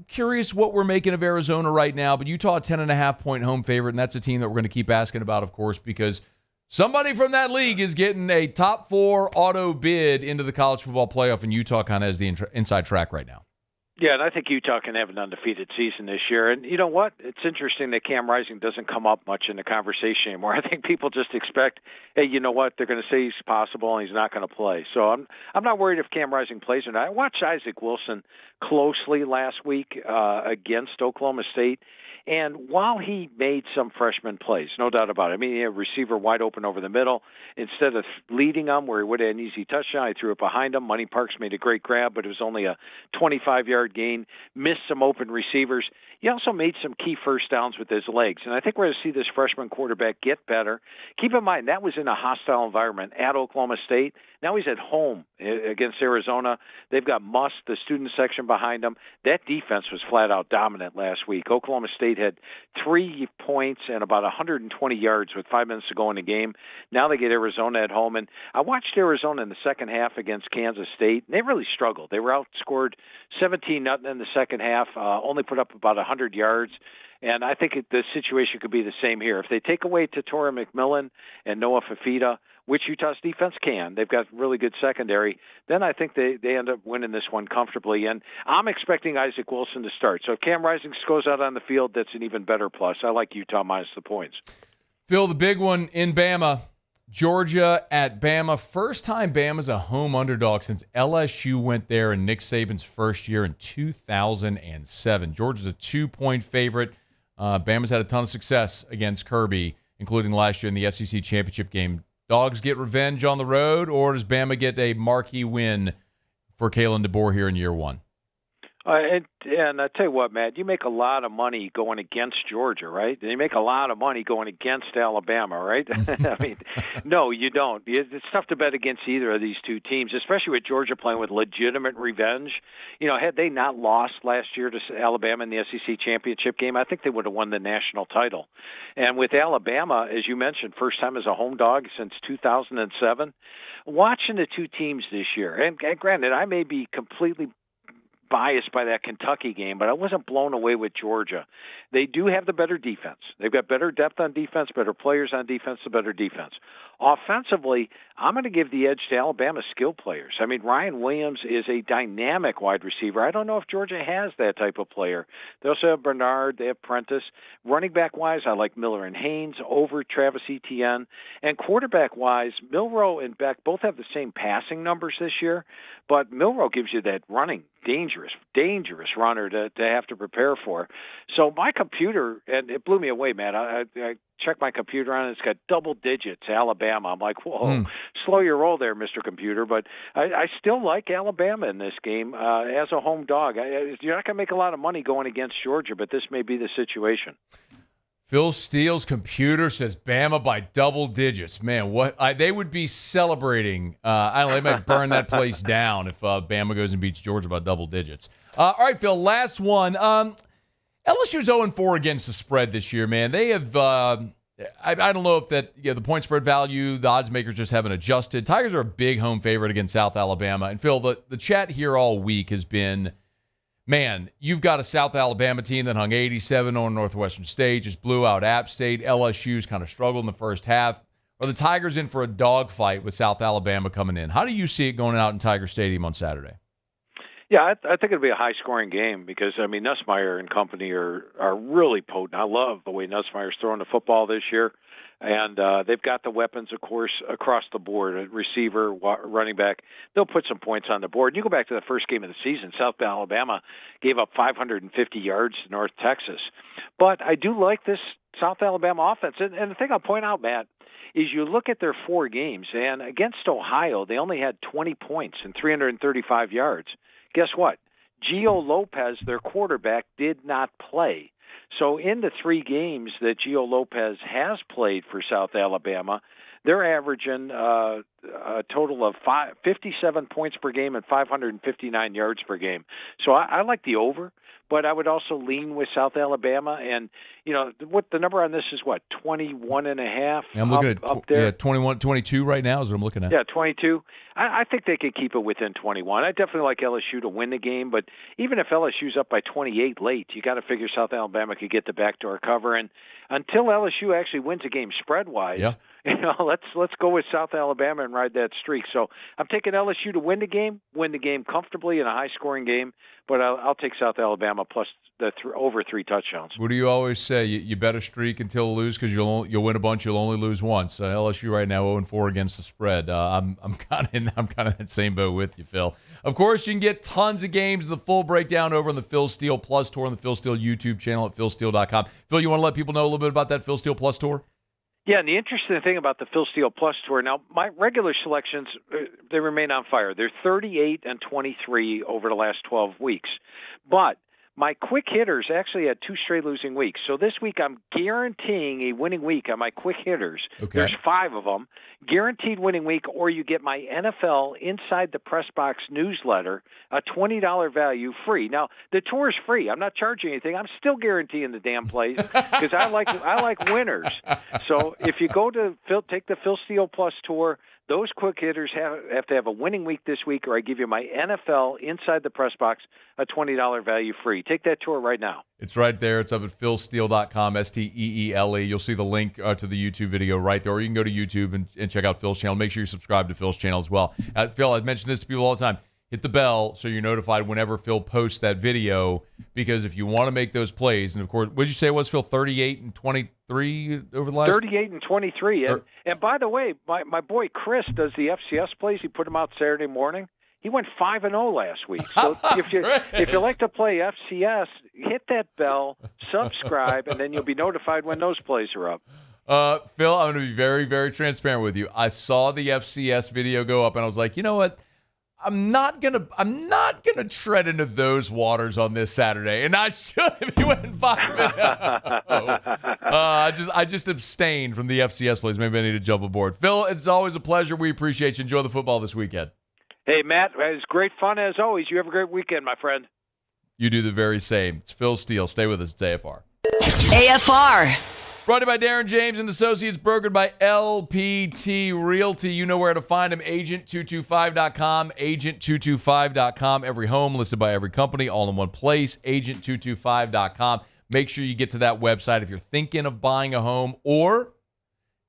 curious what we're making of Arizona right now, but Utah, a 10.5-point home favorite, and that's a team that we're going to keep asking about, of course, because somebody from that league is getting a top 4 auto bid into the college football playoff, and Utah kind of has the inside track right now. Yeah, and I think Utah can have an undefeated season this year. And you know what? It's interesting that Cam Rising doesn't come up much in the conversation anymore. I think people just expect, hey, you know what? They're going to say he's possible and he's not going to play. So I'm not worried if Cam Rising plays or not. I watched Isaac Wilson closely last week against Oklahoma State. And while he made some freshman plays, no doubt about it, I mean, he had a receiver wide open over the middle. Instead of leading him where he would have an easy touchdown, he threw it behind him. Money Parks made a great grab, but it was only a 25-yard gain, missed some open receivers. He also made some key first downs with his legs. And I think we're going to see this freshman quarterback get better. Keep in mind, that was in a hostile environment at Oklahoma State. Now he's at home against Arizona. They've got Muss, the student section behind him. That defense was flat-out dominant last week. Oklahoma State had 3 points and about 120 yards with 5 minutes to go in the game. Now they get Arizona at home. And I watched Arizona in the second half against Kansas State, and they really struggled. They were outscored 17-0 in the second half, only put up about 100 yards. And I think the situation could be the same here. If they take away Tatora McMillan and Noah Fafita, which Utah's defense can, they've got really good secondary, then I think they end up winning this one comfortably. And I'm expecting Isaac Wilson to start. So if Cam Rising goes out on the field, that's an even better plus. I like Utah minus the points. Phil, the big one in Bama, Georgia at Bama. First time Bama's a home underdog since LSU went there in Nick Saban's first year in 2007. Georgia's a 2-point favorite. Bama's had a ton of success against Kirby, including last year in the SEC championship game. Dogs get revenge on the road, or does Bama get a marquee win for Kalen DeBoer here in year one? And I tell you what, Matt, you make a lot of money going against Georgia, right? And you make a lot of money going against Alabama, right? I mean, no, you don't. It's tough to bet against either of these two teams, especially with Georgia playing with legitimate revenge. You know, had they not lost last year to Alabama in the SEC championship game, I think they would have won the national title. And with Alabama, as you mentioned, first time as a home dog since 2007, watching the two teams this year, and granted, I may be completely biased by that Kentucky game, but I wasn't blown away with Georgia. They do have the better defense. They've got better depth on defense, better players on defense, the better defense. Offensively, I'm going to give the edge to Alabama skill players. I mean, Ryan Williams is a dynamic wide receiver. I don't know if Georgia has that type of player. They also have Bernard. They have Prentice. Running back-wise, I like Miller and Haynes over Travis Etienne. And quarterback-wise, Milroe and Beck both have the same passing numbers this year, but Milroe gives you that running, dangerous runner to have to prepare for. So my computer, and it blew me away, man. I checked my computer on it. It's got double digits, Alabama. I'm like, whoa, slow your roll there, Mr. Computer. But I still like Alabama in this game as a home dog. You're not going to make a lot of money going against Georgia, but this may be the situation. Phil Steele's computer says Bama by double digits. Man, what they would be celebrating. I don't know, they might burn that place down if Bama goes and beats Georgia by double digits. All right, Phil, last one. LSU's 0-4 against the spread this year, man. They have, I don't know if that, the point spread value, the odds makers just haven't adjusted. Tigers are a big home favorite against South Alabama. And Phil, the chat here all week has been, man, you've got a South Alabama team that hung 87 on Northwestern State, just blew out App State. LSU's kind of struggled in the first half. Are the Tigers in for a dogfight with South Alabama coming in? How do you see it going out in Tiger Stadium on Saturday? Yeah, I think it'll be a high-scoring game because, I mean, Nussmeier and company are really potent. I love the way Nussmeier's throwing the football this year. And they've got the weapons, of course, across the board, a receiver, running back. They'll put some points on the board. And you go back to the first game of the season, South Alabama gave up 550 yards to North Texas. But I do like this South Alabama offense. And the thing I'll point out, Matt, is you look at their 4 games, and against Ohio, they only had 20 points and 335 yards. Guess what? Gio Lopez, their quarterback, did not play. So in the 3 games that Gio Lopez has played for South Alabama, they're averaging a total of 57 points per game and 559 yards per game. So I like the over, but I would also lean with South Alabama. And, you know, what the number on this is, what, 21.5? Yeah, I'm looking up there. 21, 22 right now is what I'm looking at. Yeah, 22. I think they could keep it within 21. I definitely like LSU to win the game, but even if LSU's up by 28 late, you got to figure South Alabama could get the backdoor cover. And until LSU actually wins a game spread-wise, you know, let's go with South Alabama and ride that streak. So I'm taking LSU to win the game comfortably in a high-scoring game, but I'll take South Alabama plus the over 3 touchdowns. What do you always say? You bet a streak until lose because you'll win a bunch, you'll only lose once. LSU right now 0-4 against the spread. I'm kind of in that same boat with you, Phil. Of course, you can get tons of games, the full breakdown over on the Phil Steele Plus Tour on the Phil Steele YouTube channel at philsteele.com. Phil, you want to let people know a little bit about that Phil Steele Plus Tour? Yeah, and the interesting thing about the Phil Steele Plus Tour, now my regular selections, they remain on fire. They're 38-23 over the last 12 weeks. But my quick hitters actually had 2 straight losing weeks. So this week I'm guaranteeing a winning week on my quick hitters. Okay. There's 5 of them. Guaranteed winning week, or you get my NFL Inside the Press Box newsletter, a $20 value free. Now, the tour is free. I'm not charging anything. I'm still guaranteeing the damn plays because I like winners. So if you go to take the Phil Steele Plus Tour, those quick hitters have to have a winning week this week, or I give you my NFL Inside the Press Box, a $20 value free. Take that tour right now. It's right there. It's up at philsteele.com, STEELE. You'll see the link to the YouTube video right there, or you can go to YouTube and check out Phil's channel. Make sure you subscribe to Phil's channel as well. Phil, I mention this to people all the time. Hit the bell so you're notified whenever Phil posts that video, because if you want to make those plays, and of course, what did you say it was, Phil, 38-23 over the last? 38-23. And by the way, my boy Chris does the FCS plays. He put them out Saturday morning. He went 5-0 last week. So if you like to play FCS, hit that bell, subscribe, and then you'll be notified when those plays are up. Phil, I'm going to be very, very transparent with you. I saw the FCS video go up, and I was like, you know what? I'm not gonna tread into those waters on this Saturday, and I should if you went 5-0. I just abstained from the FCS plays. Maybe I need to jump aboard. Phil, it's always a pleasure. We appreciate you. Enjoy the football this weekend. Hey, Matt, it was great fun as always. You have a great weekend, my friend. You do the very same. It's Phil Steele. Stay with us. It's AFR. AFR. Brought to you by Darren James and Associates, brokered by LPT Realty. You know where to find them, agent225.com, agent225.com. Every home listed by every company, all in one place, agent225.com. Make sure you get to that website if you're thinking of buying a home or if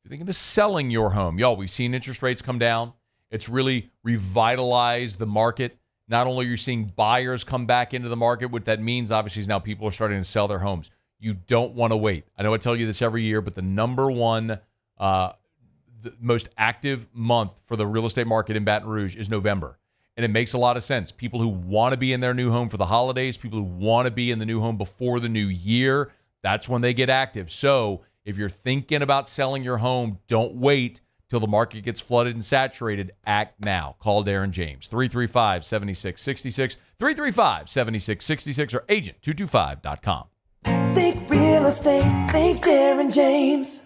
you're thinking of selling your home. Y'all, we've seen interest rates come down. It's really revitalized the market. Not only are you seeing buyers come back into the market, what that means, obviously, is now people are starting to sell their homes. You don't want to wait. I know I tell you this every year, but the number one, the most active month for the real estate market in Baton Rouge is November. And it makes a lot of sense. People who want to be in their new home for the holidays, people who want to be in the new home before the new year, that's when they get active. So if you're thinking about selling your home, don't wait till the market gets flooded and saturated. Act now. Call Darren James, 335-7666, 335-7666, or agent225.com. Think real estate, think Darren James.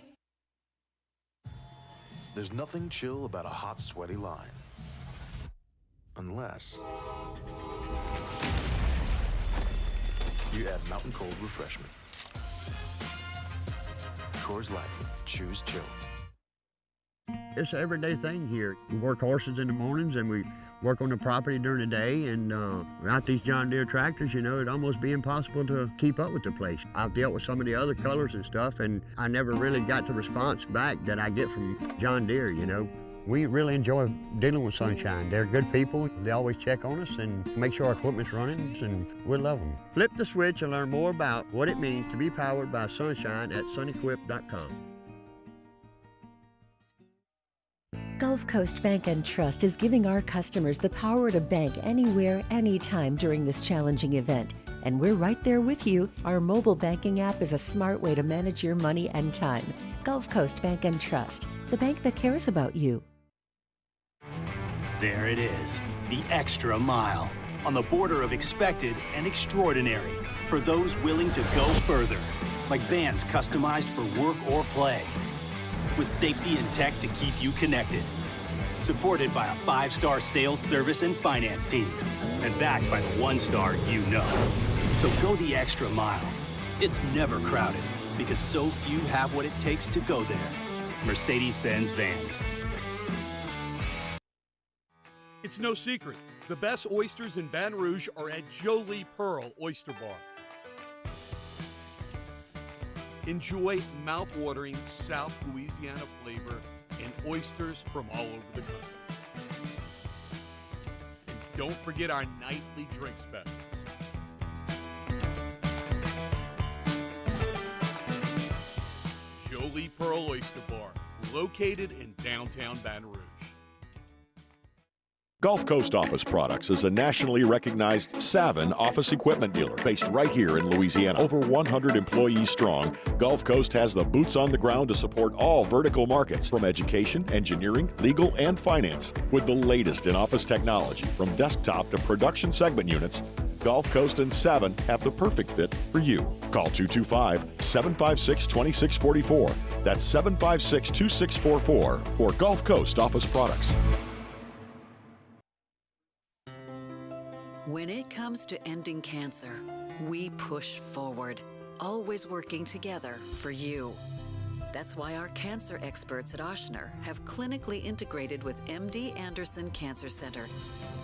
There's nothing chill about a hot, sweaty line. Unless you add Mountain Cold Refreshment. Coors Light, choose chill. It's an everyday thing here. We work horses in the mornings and we work on the property during the day, and without these John Deere tractors, you know, it'd almost be impossible to keep up with the place. I've dealt with some of the other colors and stuff, and I never really got the response back that I get from John Deere, you know. We really enjoy dealing with Sunshine. They're good people. They always check on us and make sure our equipment's running, and we love them. Flip the switch and learn more about what it means to be powered by Sunshine at sunequip.com. Gulf Coast Bank and Trust is giving our customers the power to bank anywhere, anytime during this challenging event. And we're right there with you. Our mobile banking app is a smart way to manage your money and time. Gulf Coast Bank and Trust, the bank that cares about you. There it is, the extra mile, on the border of expected and extraordinary, for those willing to go further, like vans customized for work or play, with safety and tech to keep you connected, supported by a 5-star sales, service, and finance team, and backed by the 1-star you know. So go the extra mile. It's never crowded, because so few have what it takes to go there. Mercedes-Benz Vans. It's no secret. The best oysters in Baton Rouge are at Jolie Pearl Oyster Bar. Enjoy mouth-watering South Louisiana flavor and oysters from all over the country. And don't forget our nightly drink specials. Jolie Pearl Oyster Bar, located in downtown Baton Rouge. Gulf Coast Office Products is a nationally recognized Savin office equipment dealer based right here in Louisiana. Over 100 employees strong, Gulf Coast has the boots on the ground to support all vertical markets, from education, engineering, legal, and finance. With the latest in office technology, from desktop to production segment units, Gulf Coast and Savin have the perfect fit for you. Call 225-756-2644. That's 756-2644 for Gulf Coast Office Products. When it comes to ending cancer, we push forward, always working together for you. That's why our cancer experts at Ashner have clinically integrated with MD Anderson Cancer Center.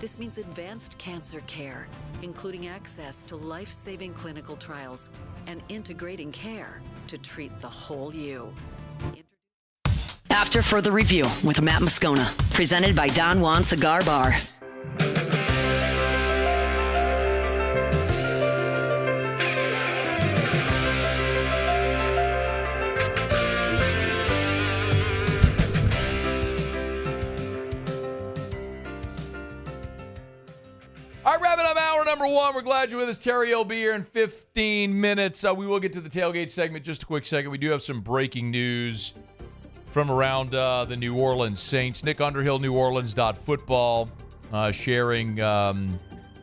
This means advanced cancer care, including access to life-saving clinical trials and integrating care to treat the whole you. After further review with Matt Moscona, presented by Don Juan Cigar Bar. All right, wrapping up hour number one. We're glad you're with us. Terry will be here in 15 minutes. We will get to the tailgate segment. Just a quick second. We do have some breaking news from around the New Orleans Saints. Nick Underhill, NewOrleans.football, sharing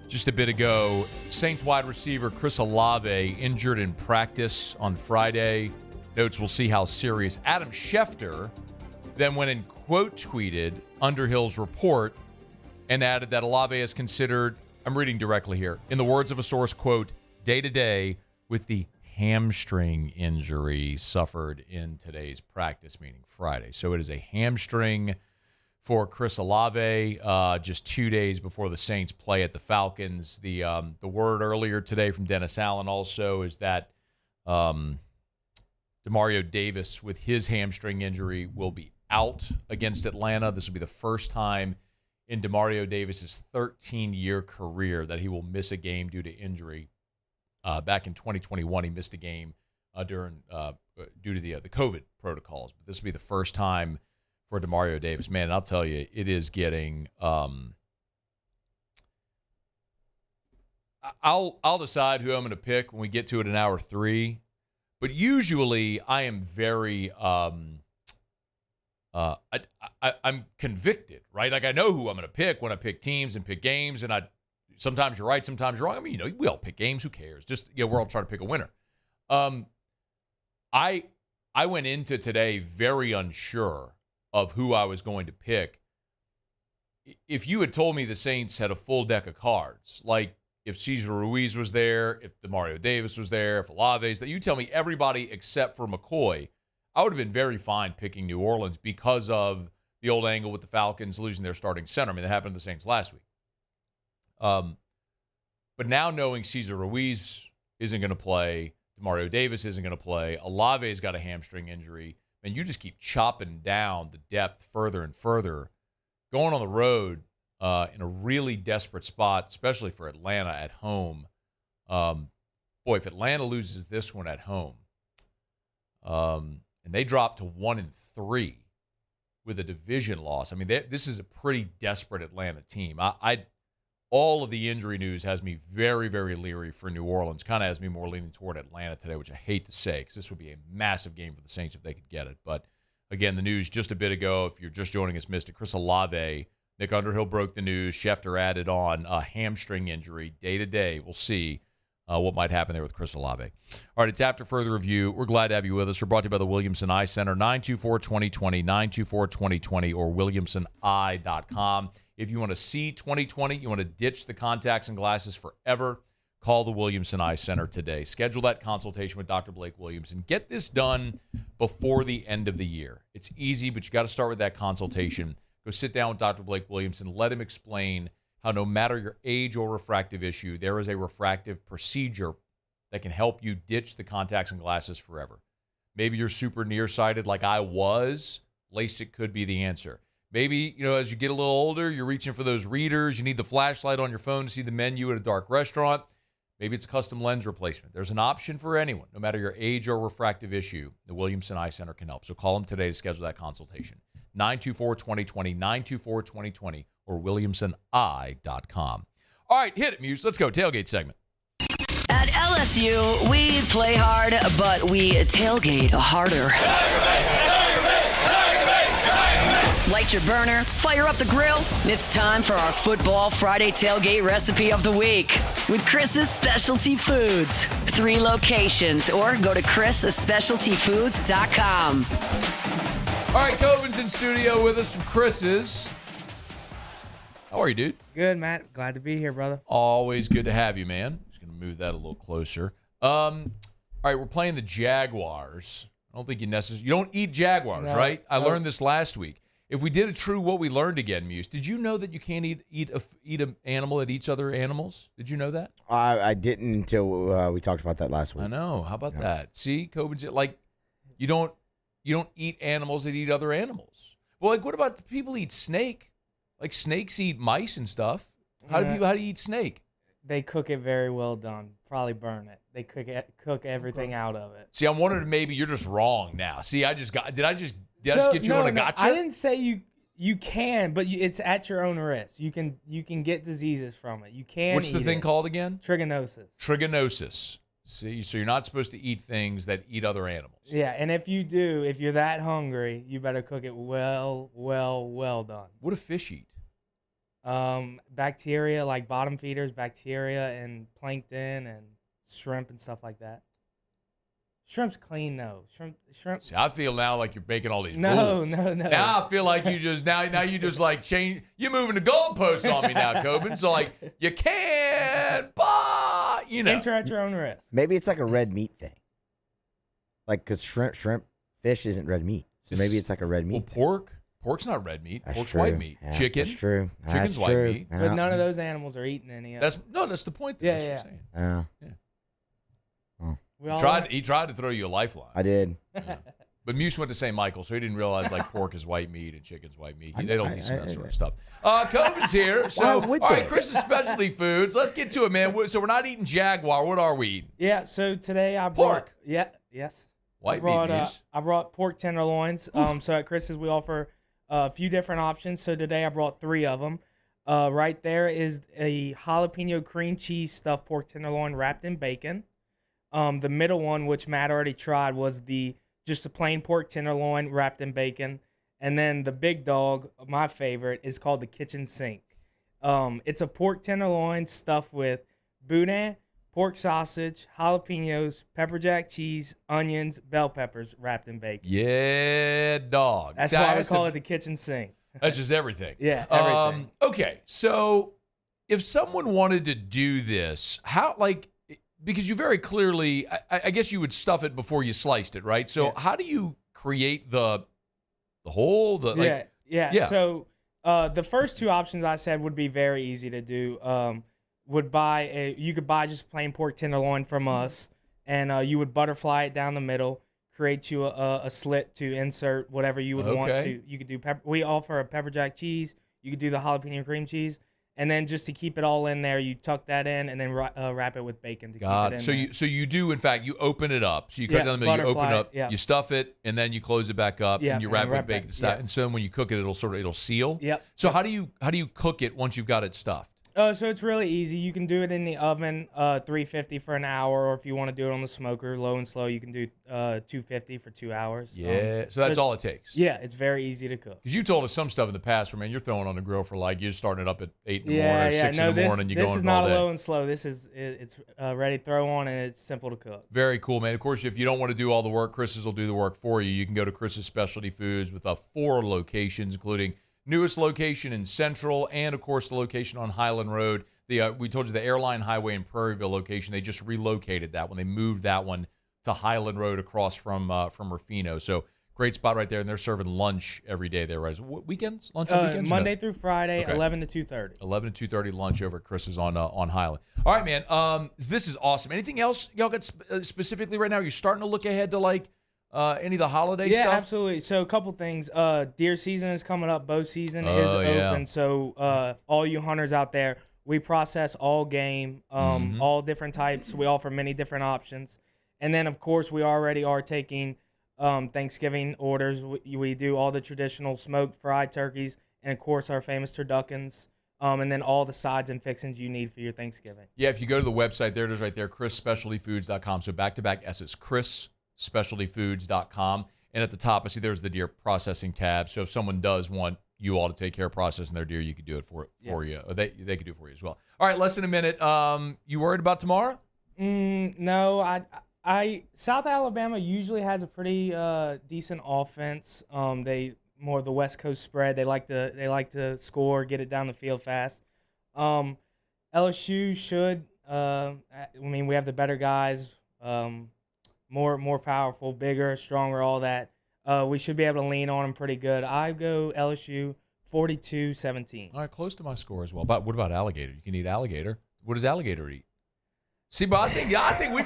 just a bit ago. Saints wide receiver Chris Olave injured in practice on Friday. Notes we'll see how serious. Adam Schefter then went and quote tweeted Underhill's report and added that Olave is considered, I'm reading directly here, in the words of a source, quote, day-to-day with the hamstring injury suffered in today's practice, meaning Friday. So it is a hamstring for Chris Olave, just 2 days before the Saints play at the Falcons. The word earlier today from Dennis Allen also is that Demario Davis, with his hamstring injury, will be out against Atlanta. This will be the first time in Demario Davis's 13-year career that he will miss a game due to injury. Back in 2021, he missed a game due to the COVID protocols. But this will be the first time for Demario Davis. Man, I'll tell you, it is getting. I'll decide who I'm going to pick when we get to it in hour 3. But usually, I am very. I'm convicted, right? Like, I know who I'm going to pick when I pick teams and pick games, and sometimes you're right, sometimes you're wrong. I mean, we all pick games. Who cares? Just, we're all trying to pick a winner. I went into today very unsure of who I was going to pick. If you had told me the Saints had a full deck of cards, like if Cesar Ruiz was there, if Demario Davis was there, if Olave's there, you tell me everybody except for McCoy, I would have been very fine picking New Orleans because of the old angle with the Falcons losing their starting center. I mean, that happened to the Saints last week. But now knowing Cesar Ruiz isn't going to play, Demario Davis isn't going to play, Olave's got a hamstring injury, and you just keep chopping down the depth further and further, going on the road in a really desperate spot, especially for Atlanta at home. Boy, if Atlanta loses this one at home, and they drop to 1-3 with a division loss, I mean, this is a pretty desperate Atlanta team. All of the injury news has me very, very leery for New Orleans. Kind of has me more leaning toward Atlanta today, which I hate to say because this would be a massive game for the Saints if they could get it. But, again, the news just a bit ago, if you're just joining us, missed it. Chris Olave, Nick Underhill broke the news. Schefter added on a hamstring injury. Day to day, we'll see what might happen there with Chris Olave. All right, it's After Further Review. We're glad to have you with us. We're brought to you by the Williamson Eye Center, 924-2020, 924-2020, or williamsoneye.com. If you want to see 2020, you want to ditch the contacts and glasses forever, call the Williamson Eye Center today. Schedule that consultation with Dr. Blake Williamson. Get this done before the end of the year. It's easy, but you got to start with that consultation. Go sit down with Dr. Blake Williamson. Let him explain how no matter your age or refractive issue, there is a refractive procedure that can help you ditch the contacts and glasses forever. Maybe you're super nearsighted like I was. LASIK could be the answer. Maybe, as you get a little older, you're reaching for those readers. You need the flashlight on your phone to see the menu at a dark restaurant. Maybe it's a custom lens replacement. There's an option for anyone, no matter your age or refractive issue. The Williamson Eye Center can help. So call them today to schedule that consultation. 924-2020, 924-2020, or williamsoneye.com. All right, hit it, Muse. Let's go. Tailgate segment. At LSU, we play hard, but we tailgate harder. Light your burner, fire up the grill. It's time for our Football Friday tailgate recipe of the week with Chris's Specialty Foods. 3 locations, or go to chrisspecialtyfoods.com. All right, Coben's in studio with us from Chris's. How are you, dude? Good, Matt. Glad to be here, brother. Always good to have you, man. Just going to move that a little closer. All right, we're playing the Jaguars. I don't think you don't eat Jaguars, No. right? I learned this last week. If we did a true what we learned again, Muse, did you know that you can't eat an animal that eats other animals? Did you know that? I didn't until we talked about that last week. I know. How about that? See, Coben's like, you don't eat animals that eat other animals. Well, like, what about the people eat snake? Like, snakes eat mice and stuff. How do you eat snake? They cook it very well done. Probably burn it. They cook everything out of it. See, I'm wondering if maybe you're just wrong now. See, did I just get you on a gotcha? I didn't say you can, but it's at your own risk. You can get diseases from it. You can. What's the thing called again? Trichinosis. Trichinosis. See, so you're not supposed to eat things that eat other animals. Yeah, and if you're that hungry, you better cook it well done. What do fish eat? Bacteria, like bottom feeders, bacteria and plankton and shrimp and stuff like that. Shrimp's clean though. Shrimp. See, I feel now like you're making all these No. rules. Now I feel like you just now you just like change. You're moving the goalposts on me now, Coben. So like you can, but enter at your own risk. Maybe it's like a red meat thing. Like, because fish isn't red meat. So maybe it's like a red meat. Well, pork's not red meat. That's Pork's true. white meat. Yeah, Chicken. That's true. Chicken's white meat. But none of those animals are eating any of it. That's the point. Yeah. That's what I'm saying. Yeah. He tried to throw you a lifeline. I did. Yeah. But Muse went to St. Michael, so he didn't realize like pork is white meat and chicken's white meat. They don't eat some of that sort of stuff. Coben's here. So, all right, Chris's Specialty Foods. Let's get to it, man. So we're not eating Jaguar. What are we eating? Yeah. So today I brought pork. Yeah. Yes. White meat. Muse. I brought pork tenderloins. So at Chris's we offer a few different options. So today I brought 3 of them. Right there is a jalapeno cream cheese stuffed pork tenderloin wrapped in bacon. The middle one, which Matt already tried, was just a plain pork tenderloin wrapped in bacon. And then the big dog, my favorite, is called the kitchen sink. It's a pork tenderloin stuffed with boudin, pork sausage, jalapenos, pepper jack cheese, onions, bell peppers wrapped in bacon. Yeah, dog. That's why we call it the kitchen sink. That's just everything. Yeah, everything. Okay, so if someone wanted to do this, because you very clearly, I guess you would stuff it before you sliced it, right? So how do you create the whole, Yeah. So the first 2 options I said would be very easy to do. You could buy just plain pork tenderloin from us, and you would butterfly it down the middle, create you a slit to insert whatever you would want to. You could do we offer a pepper jack cheese. You could do the jalapeno cream cheese. And then just to keep it all in there, you tuck that in and then wrap it with bacon to keep it in there. So you do, in fact, you open it up. So you cut it down the middle, you open it up, you stuff it, and then you close it back up, and you wrap it with bacon. And so when you cook it, it'll seal. Yep. So how do you cook it once you've got it stuffed? So it's really easy. You can do it in the oven, 350 for an hour, or if you want to do it on the smoker, low and slow, you can do 250 for 2 hours. Yeah, so that's all it takes. Yeah, it's very easy to cook. Because you told us some stuff in the past where, man, you're throwing on the grill for you're starting it up at 8 in the morning or 6 in the morning. This is not low and slow. This is it's ready to throw on, and it's simple to cook. Very cool, man. Of course, if you don't want to do all the work, Chris's will do the work for you. You can go to Chris's Specialty Foods with 4 locations, including newest location in Central and, of course, the location on Highland Road. We told you the Airline Highway in Prairieville location, they just relocated that one. They moved that one to Highland Road across from Rufino. So great spot right there, and they're serving lunch every day there, right? Weekends? Lunch on weekends? Monday through Friday, 11 to 2:30. 11 to 2:30 lunch over at Chris's on Highland. All right, man. This is awesome. Anything else y'all got specifically right now? You're starting to look ahead to any of the holiday stuff? Yeah, absolutely. So a couple things. Deer season is coming up. Bow season is open. So all you hunters out there, we process all game, all different types. We offer many different options. And then, of course, we already are taking Thanksgiving orders. We do all the traditional smoked fried turkeys and, of course, our famous turduckens, and then all the sides and fixings you need for your Thanksgiving. Yeah, if you go to the website, there it is right there, chrisspecialtyfoods.com. So back-to-back S's, chrisspecialtyfoods.com. And at the top, I see there's the deer processing tab. So if someone does want you all to take care of processing their deer, you could do it for you. Or they could do it for you as well. All right, less than a minute. You worried about tomorrow? No, South Alabama usually has a pretty decent offense. They more of the West Coast spread. They like to score, get it down the field fast. LSU should. We have the better guys, more powerful, bigger, stronger, all that. We should be able to lean on them pretty good. I go LSU 42-17. All right, close to my score as well. But what about alligator? You can eat alligator. What does alligator eat? See, but I think we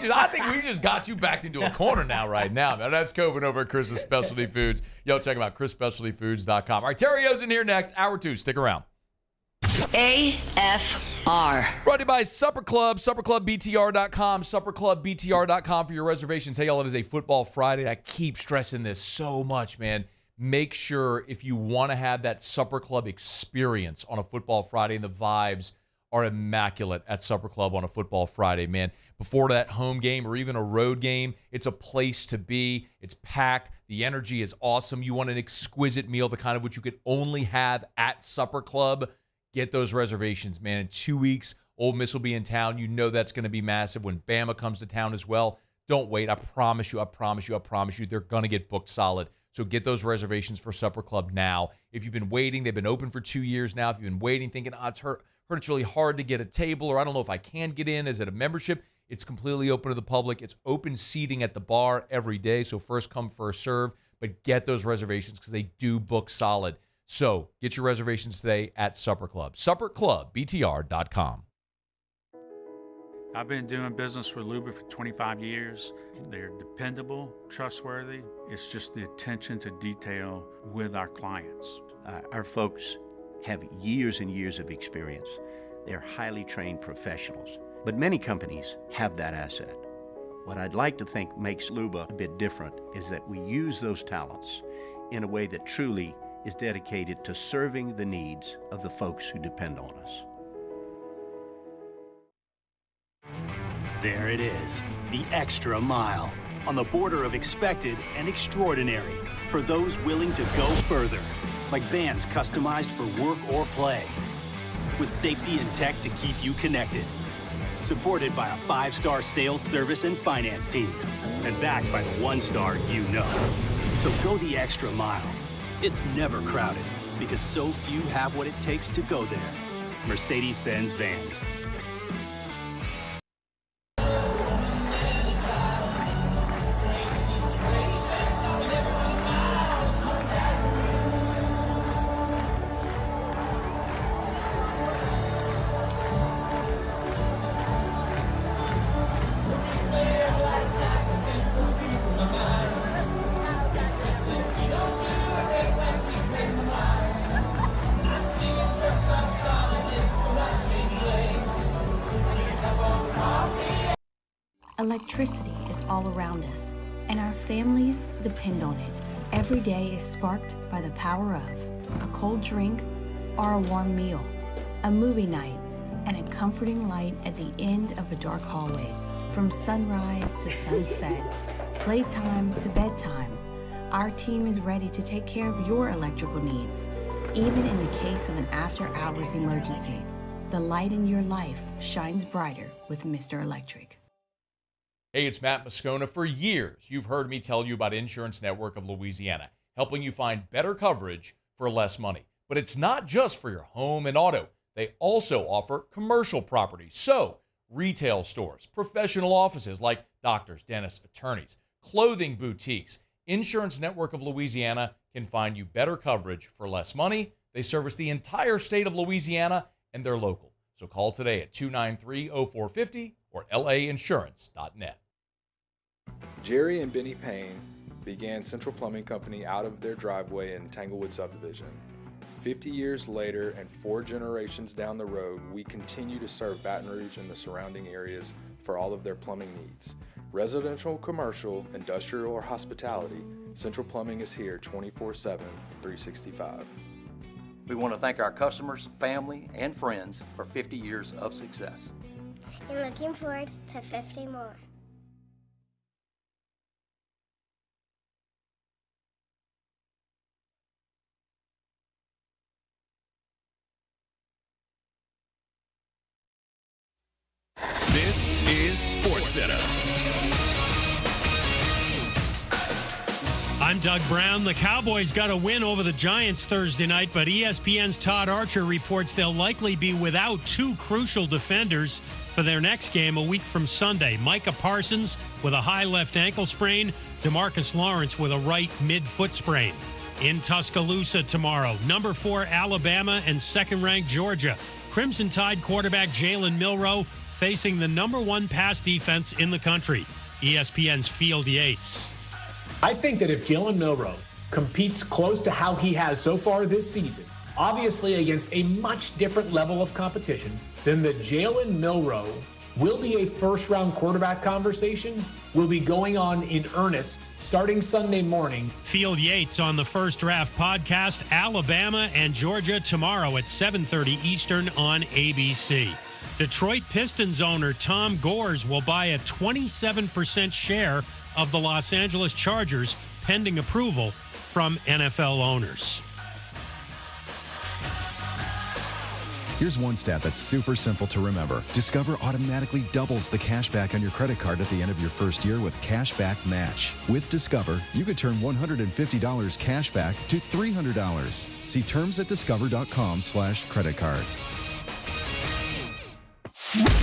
just got you backed into a corner right now. Now that's Coben over at Chris's Specialty Foods. Yo, check them out, chrisspecialtyfoods.com. All right, Theriot's in here next. Hour 2. Stick around. AFR. Brought to you by Supper Club, supperclubbtr.com, supperclubbtr.com for your reservations. Hey, y'all, it is a Football Friday. I keep stressing this so much, man. Make sure if you want to have that Supper Club experience on a Football Friday, and the vibes are immaculate at Supper Club on a Football Friday, man. Before that home game or even a road game, it's a place to be. It's packed. The energy is awesome. You want an exquisite meal, the kind of which you could only have at Supper Club. Get those reservations, man. In 2 weeks, Ole Miss will be in town. You know that's going to be massive when Bama comes to town as well. Don't wait. I promise you. They're going to get booked solid. So get those reservations for Supper Club now. If you've been waiting, they've been open for 2 years now. If you've been waiting, thinking, it's heard it's really hard to get a table, or I don't know if I can get in. Is it a membership? It's completely open to the public. It's open seating at the bar every day. So first come, first serve. But get those reservations because they do book solid. So get your reservations today at Supper Club. SupperClubBTR.com. I've been doing business with Luba for 25 years. They're dependable, trustworthy. It's just the attention to detail with our clients. Our folks have years and years of experience. They're highly trained professionals. But many companies have that asset. What I'd like to think makes Luba a bit different is that we use those talents in a way that truly is dedicated to serving the needs of the folks who depend on us. There it is, the extra mile, on the border of expected and extraordinary, for those willing to go further, like vans customized for work or play, with safety and tech to keep you connected, supported by a 5-star sales, service, and finance team, and backed by the 1-star you know. So go the extra mile. It's never crowded, because so few have what it takes to go there. Mercedes-Benz Vans. Electricity is all around us, and our families depend on it. Every day is sparked by the power of a cold drink or a warm meal, a movie night, and a comforting light at the end of a dark hallway. From sunrise to sunset, playtime to bedtime, our team is ready to take care of your electrical needs. Even in the case of an after-hours emergency, the light in your life shines brighter with Mr. Electric. Hey, it's Matt Moscona. For years, you've heard me tell you about Insurance Network of Louisiana, helping you find better coverage for less money. But it's not just for your home and auto. They also offer commercial property. So, retail stores, professional offices like doctors, dentists, attorneys, clothing boutiques. Insurance Network of Louisiana can find you better coverage for less money. They service the entire state of Louisiana, and they're local. So call today at 293-0450 or lainsurance.net. Jerry and Benny Payne began Central Plumbing Company out of their driveway in Tanglewood Subdivision. 50 years later and 4 generations down the road, we continue to serve Baton Rouge and the surrounding areas for all of their plumbing needs. Residential, commercial, industrial, or hospitality, Central Plumbing is here 24/7, 365. We want to thank our customers, family, and friends for 50 years of success. And looking forward to 50 more. This is SportsCenter. I'm Doug Brown. The Cowboys got a win over the Giants Thursday night, but ESPN's Todd Archer reports they'll likely be without 2 crucial defenders for their next game a week from Sunday. Micah Parsons with a high left ankle sprain, DeMarcus Lawrence with a right mid-foot sprain. In Tuscaloosa tomorrow, number 4 Alabama and second-ranked Georgia. Crimson Tide quarterback Jalen Milroe facing the number 1 pass defense in the country. ESPN's Field Yates. I think that if Jalen Milroe competes close to how he has so far this season, obviously against a much different level of competition, then the Jalen Milroe will be a first-round quarterback conversation will be going on in earnest starting Sunday morning. Field Yates on the First Draft podcast, Alabama and Georgia tomorrow at 7:30 Eastern on ABC. Detroit Pistons owner Tom Gores will buy a 27% share of the Los Angeles Chargers, pending approval from NFL owners. Here's one stat that's super simple to remember. Discover automatically doubles the cash back on your credit card at the end of your first year with Cash Back Match. With Discover, you could turn $150 cash back to $300. See terms at discover.com/credit card.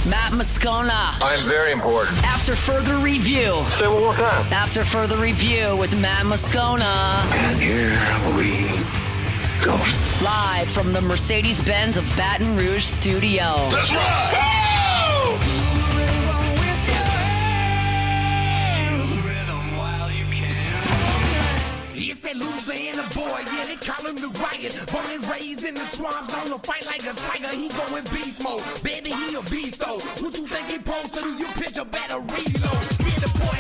Matt Moscona. I'm very important. After further review. Say it one more time. After further review with Matt Moscona. And here we go. Live from the Mercedes-Benz of Baton Rouge studio. Let's ride! It's that Louisiana boy, yeah, they call him the Riot. Born and raised in the swamps, gonna fight like a tiger. He going beast mode, baby, he a beast though. What you think he supposed to do? You pitch a better reload. Get the boy.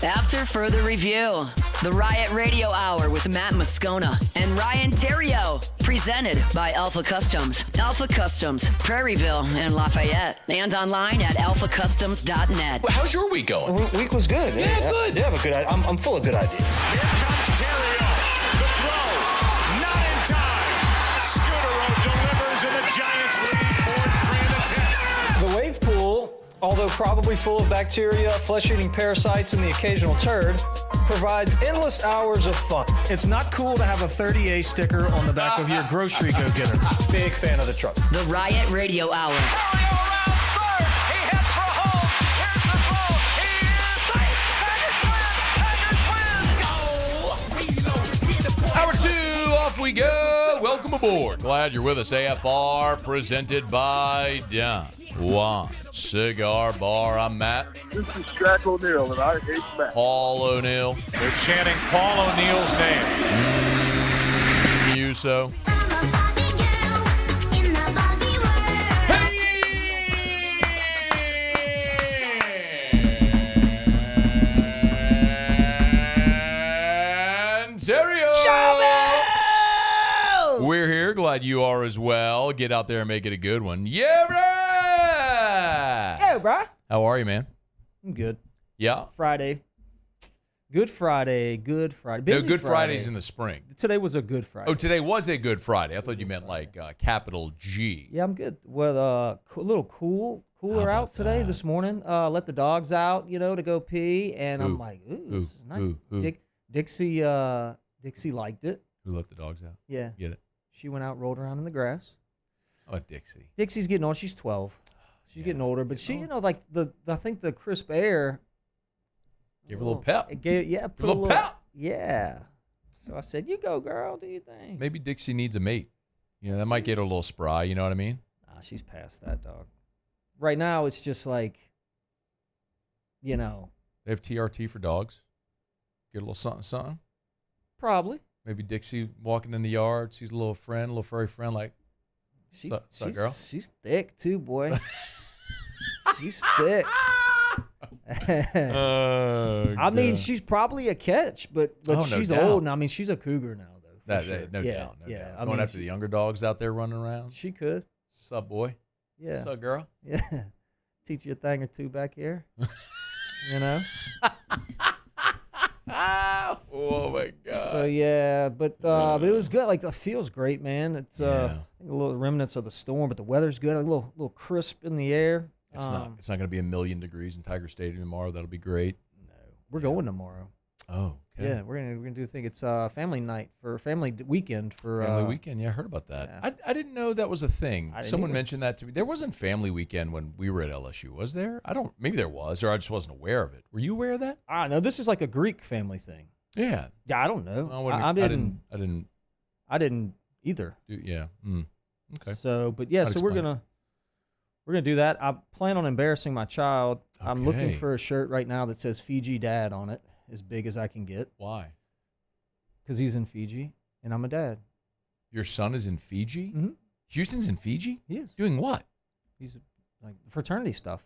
After further review, the Riot Radio Hour with Matt Moscona and Ryan Theriot, presented by Alpha Customs. Alpha Customs, Prairieville and Lafayette, and online at alphacustoms.net. Well, how's your week going? Week was good. Yeah, good. Yeah, but good. I'm full of good ideas. Here comes Theriot. The throw, not in time. Scudero delivers, and the Giants lead 4-3 in the 10th. The wave pool, although probably full of bacteria, flesh-eating parasites, and the occasional turd, provides endless hours of fun. It's not cool to have a 30A sticker on the back of your grocery go-getter. Big fan of the truck. The Riot Radio Hour. Hour 2, off we go. Welcome aboard. Glad you're with us. AFR presented by Don Juan Cigar Bar. I'm Matt. This is Shaq O'Neal, and I hate Matt. Paul O'Neal. They're chanting Paul O'Neal's name. You so. glad you are as well. Get out there and make it a good one. Yeah, bruh! Yeah, bruh. How are you, man? I'm good. Yeah? Friday. Good Friday. Good Friday. Busy No, Good Friday. Friday's in the spring. Today was a Good Friday. Oh, today was a Good Friday. I thought you meant like capital G. Yeah, I'm good. Well, a little cooler out today, this morning. Let the dogs out, to go pee. And I'm like, ooh, this is nice. Dixie liked it. Who let the dogs out? Yeah. Get it? She went out, rolled around in the grass. Oh, Dixie. Dixie's getting old. She's 12. She's getting older. But she, like, I think the crisp air. Give her a little pep. It gave, yeah, Give her a little pep. Yeah. So I said, you go, girl. Do your thing. Maybe Dixie needs a mate. That might get her a little spry. You know what I mean? Nah, she's past that, dog. Right now, it's just like, They have TRT for dogs. Get a little something, something. Probably. Maybe Dixie walking in the yard, sees a little furry friend, like, what's up, girl? She's thick, too, boy. She's thick. I mean, she's probably a catch, but she's old, and I mean, she's a cougar now, though. No doubt. I Going after the younger dogs out there running around. She could. What's up, boy? Yeah. What's up, girl? Yeah. Teach you a thing or two back here. Oh my God. So yeah, but it was good. Like, it feels great, man. It's I think a little remnants of the storm, but the weather's good. A little crisp in the air. It's not going to be 1,000,000 degrees in Tiger Stadium tomorrow. That'll be great. No, we're going tomorrow. Oh, okay. Yeah, we're gonna do the thing. It's family night family weekend for family weekend. Yeah, I heard about that. Yeah. I didn't know that was a thing. Someone mentioned that to me. There wasn't family weekend when we were at LSU, was there? Maybe there was, or I just wasn't aware of it. Were you aware of that? No, this is like a Greek family thing. Yeah. Yeah, I don't know. I didn't either. Yeah. Okay. So, but yeah, so we're gonna do that. I plan on embarrassing my child. Okay. I'm looking for a shirt right now that says Fiji Dad on it, as big as I can get. Why? Because he's in Fiji, and I'm a dad. Your son is in Fiji? Mm-hmm. Houston's in Fiji? He is. Doing what? He's like fraternity stuff.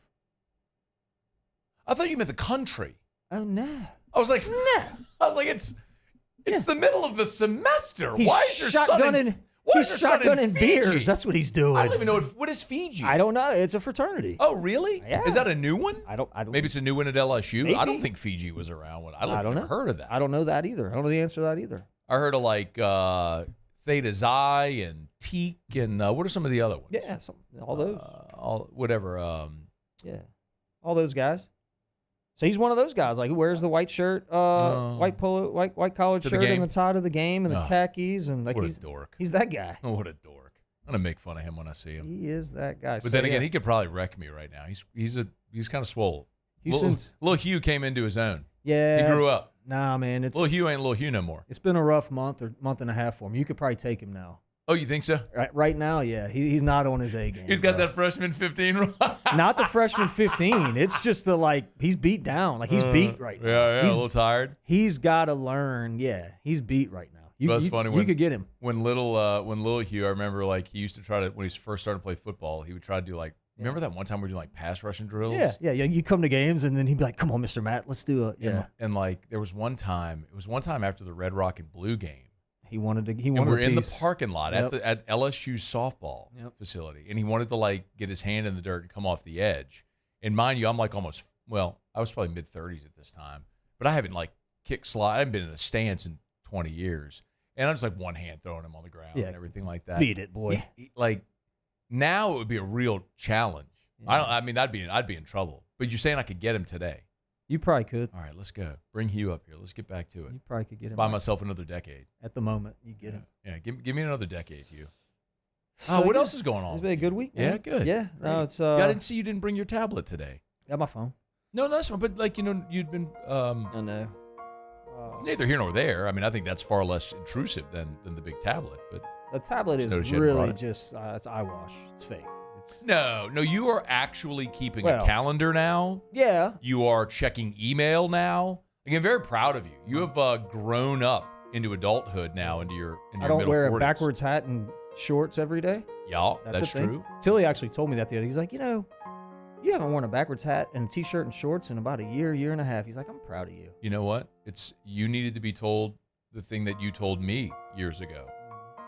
I thought you meant the country. Oh, no. I was like, no. It's the middle of the semester. He's Why is your son in He's shotgunning beers. That's what he's doing. I don't even know what is Fiji. I don't know. It's a fraternity. Oh, really? Yeah. Is that a new one? I don't. Maybe it's a new one at LSU. Maybe. I don't think Fiji was around when I don't know. Heard of that. I don't know that either. I don't know the answer to that either. I heard of like Theta Xi and Teak and what are some of the other ones? Yeah, all those. Yeah, all those guys. So he's one of those guys, like, who wears the white shirt, white collared shirt and the tie to the game and the khakis, and like, what a dork. He's that guy. Oh, what a dork! I'm gonna make fun of him when I see him. He is that guy. But then again, he could probably wreck me right now. He's kind of swole. Little Hugh came into his own. Yeah, he grew up. Nah, man, Little Hugh ain't Little Hugh no more. It's been a rough month and a half for him. You could probably take him now. Oh, you think so? Right now, yeah. He's not on his A game. He's got that freshman 15 run. Not the freshman 15. It's just he's beat down. Like, he's beat right now. Yeah, he's a little tired. He's got to learn. Yeah, he's beat right now. That's funny. You could get him. When little Hugh, I remember, like, he used to try to, when he first started to play football, he would try to do, like, remember that one time we were doing, like, pass rushing drills? Yeah. You come to games, and then he'd be like, come on, Mr. Matt, let's do it. Yeah. And like, there was one time, after the Red Rock and Blue game, He wanted and we're in the parking lot Yep. at LSU softball facility, and he wanted to, like, get his hand in the dirt and come off the edge. And mind you, I'm like I was probably mid-30s at this time, but I haven't, like, I haven't been in a stance in 20 years, and I'm just like one hand throwing him on the ground and everything like that. Beat it, boy. Like, now it would be a real challenge. Yeah. I'd be in trouble. But you're saying I could get him today? You probably could. All right, let's go. Bring Hugh up here. Let's get back to it. You probably could get him. Buy myself another decade. At the moment, you get him. Yeah, give me another decade, Hugh. So, what else is going on? It's been a good week, man. Yeah, good. Yeah. No, it's I didn't see you didn't bring your tablet today. Got my phone. No, that's fine. But, like, you'd been I know. Neither here nor there. I mean, I think that's far less intrusive than the big tablet. But the tablet is really just it's eyewash. It's fake. No, you are actually keeping a calendar now. Yeah. You are checking email now. Again, very proud of you. You have grown up into adulthood now, into your I don't wear 40s. a backwards hat and shorts every day. Yeah, that's true. Tilly actually told me that the other day. He's like, you haven't worn a backwards hat and a t-shirt and shorts in about a year and a half. He's like, I'm proud of you. You know what? You needed to be told the thing that you told me years ago,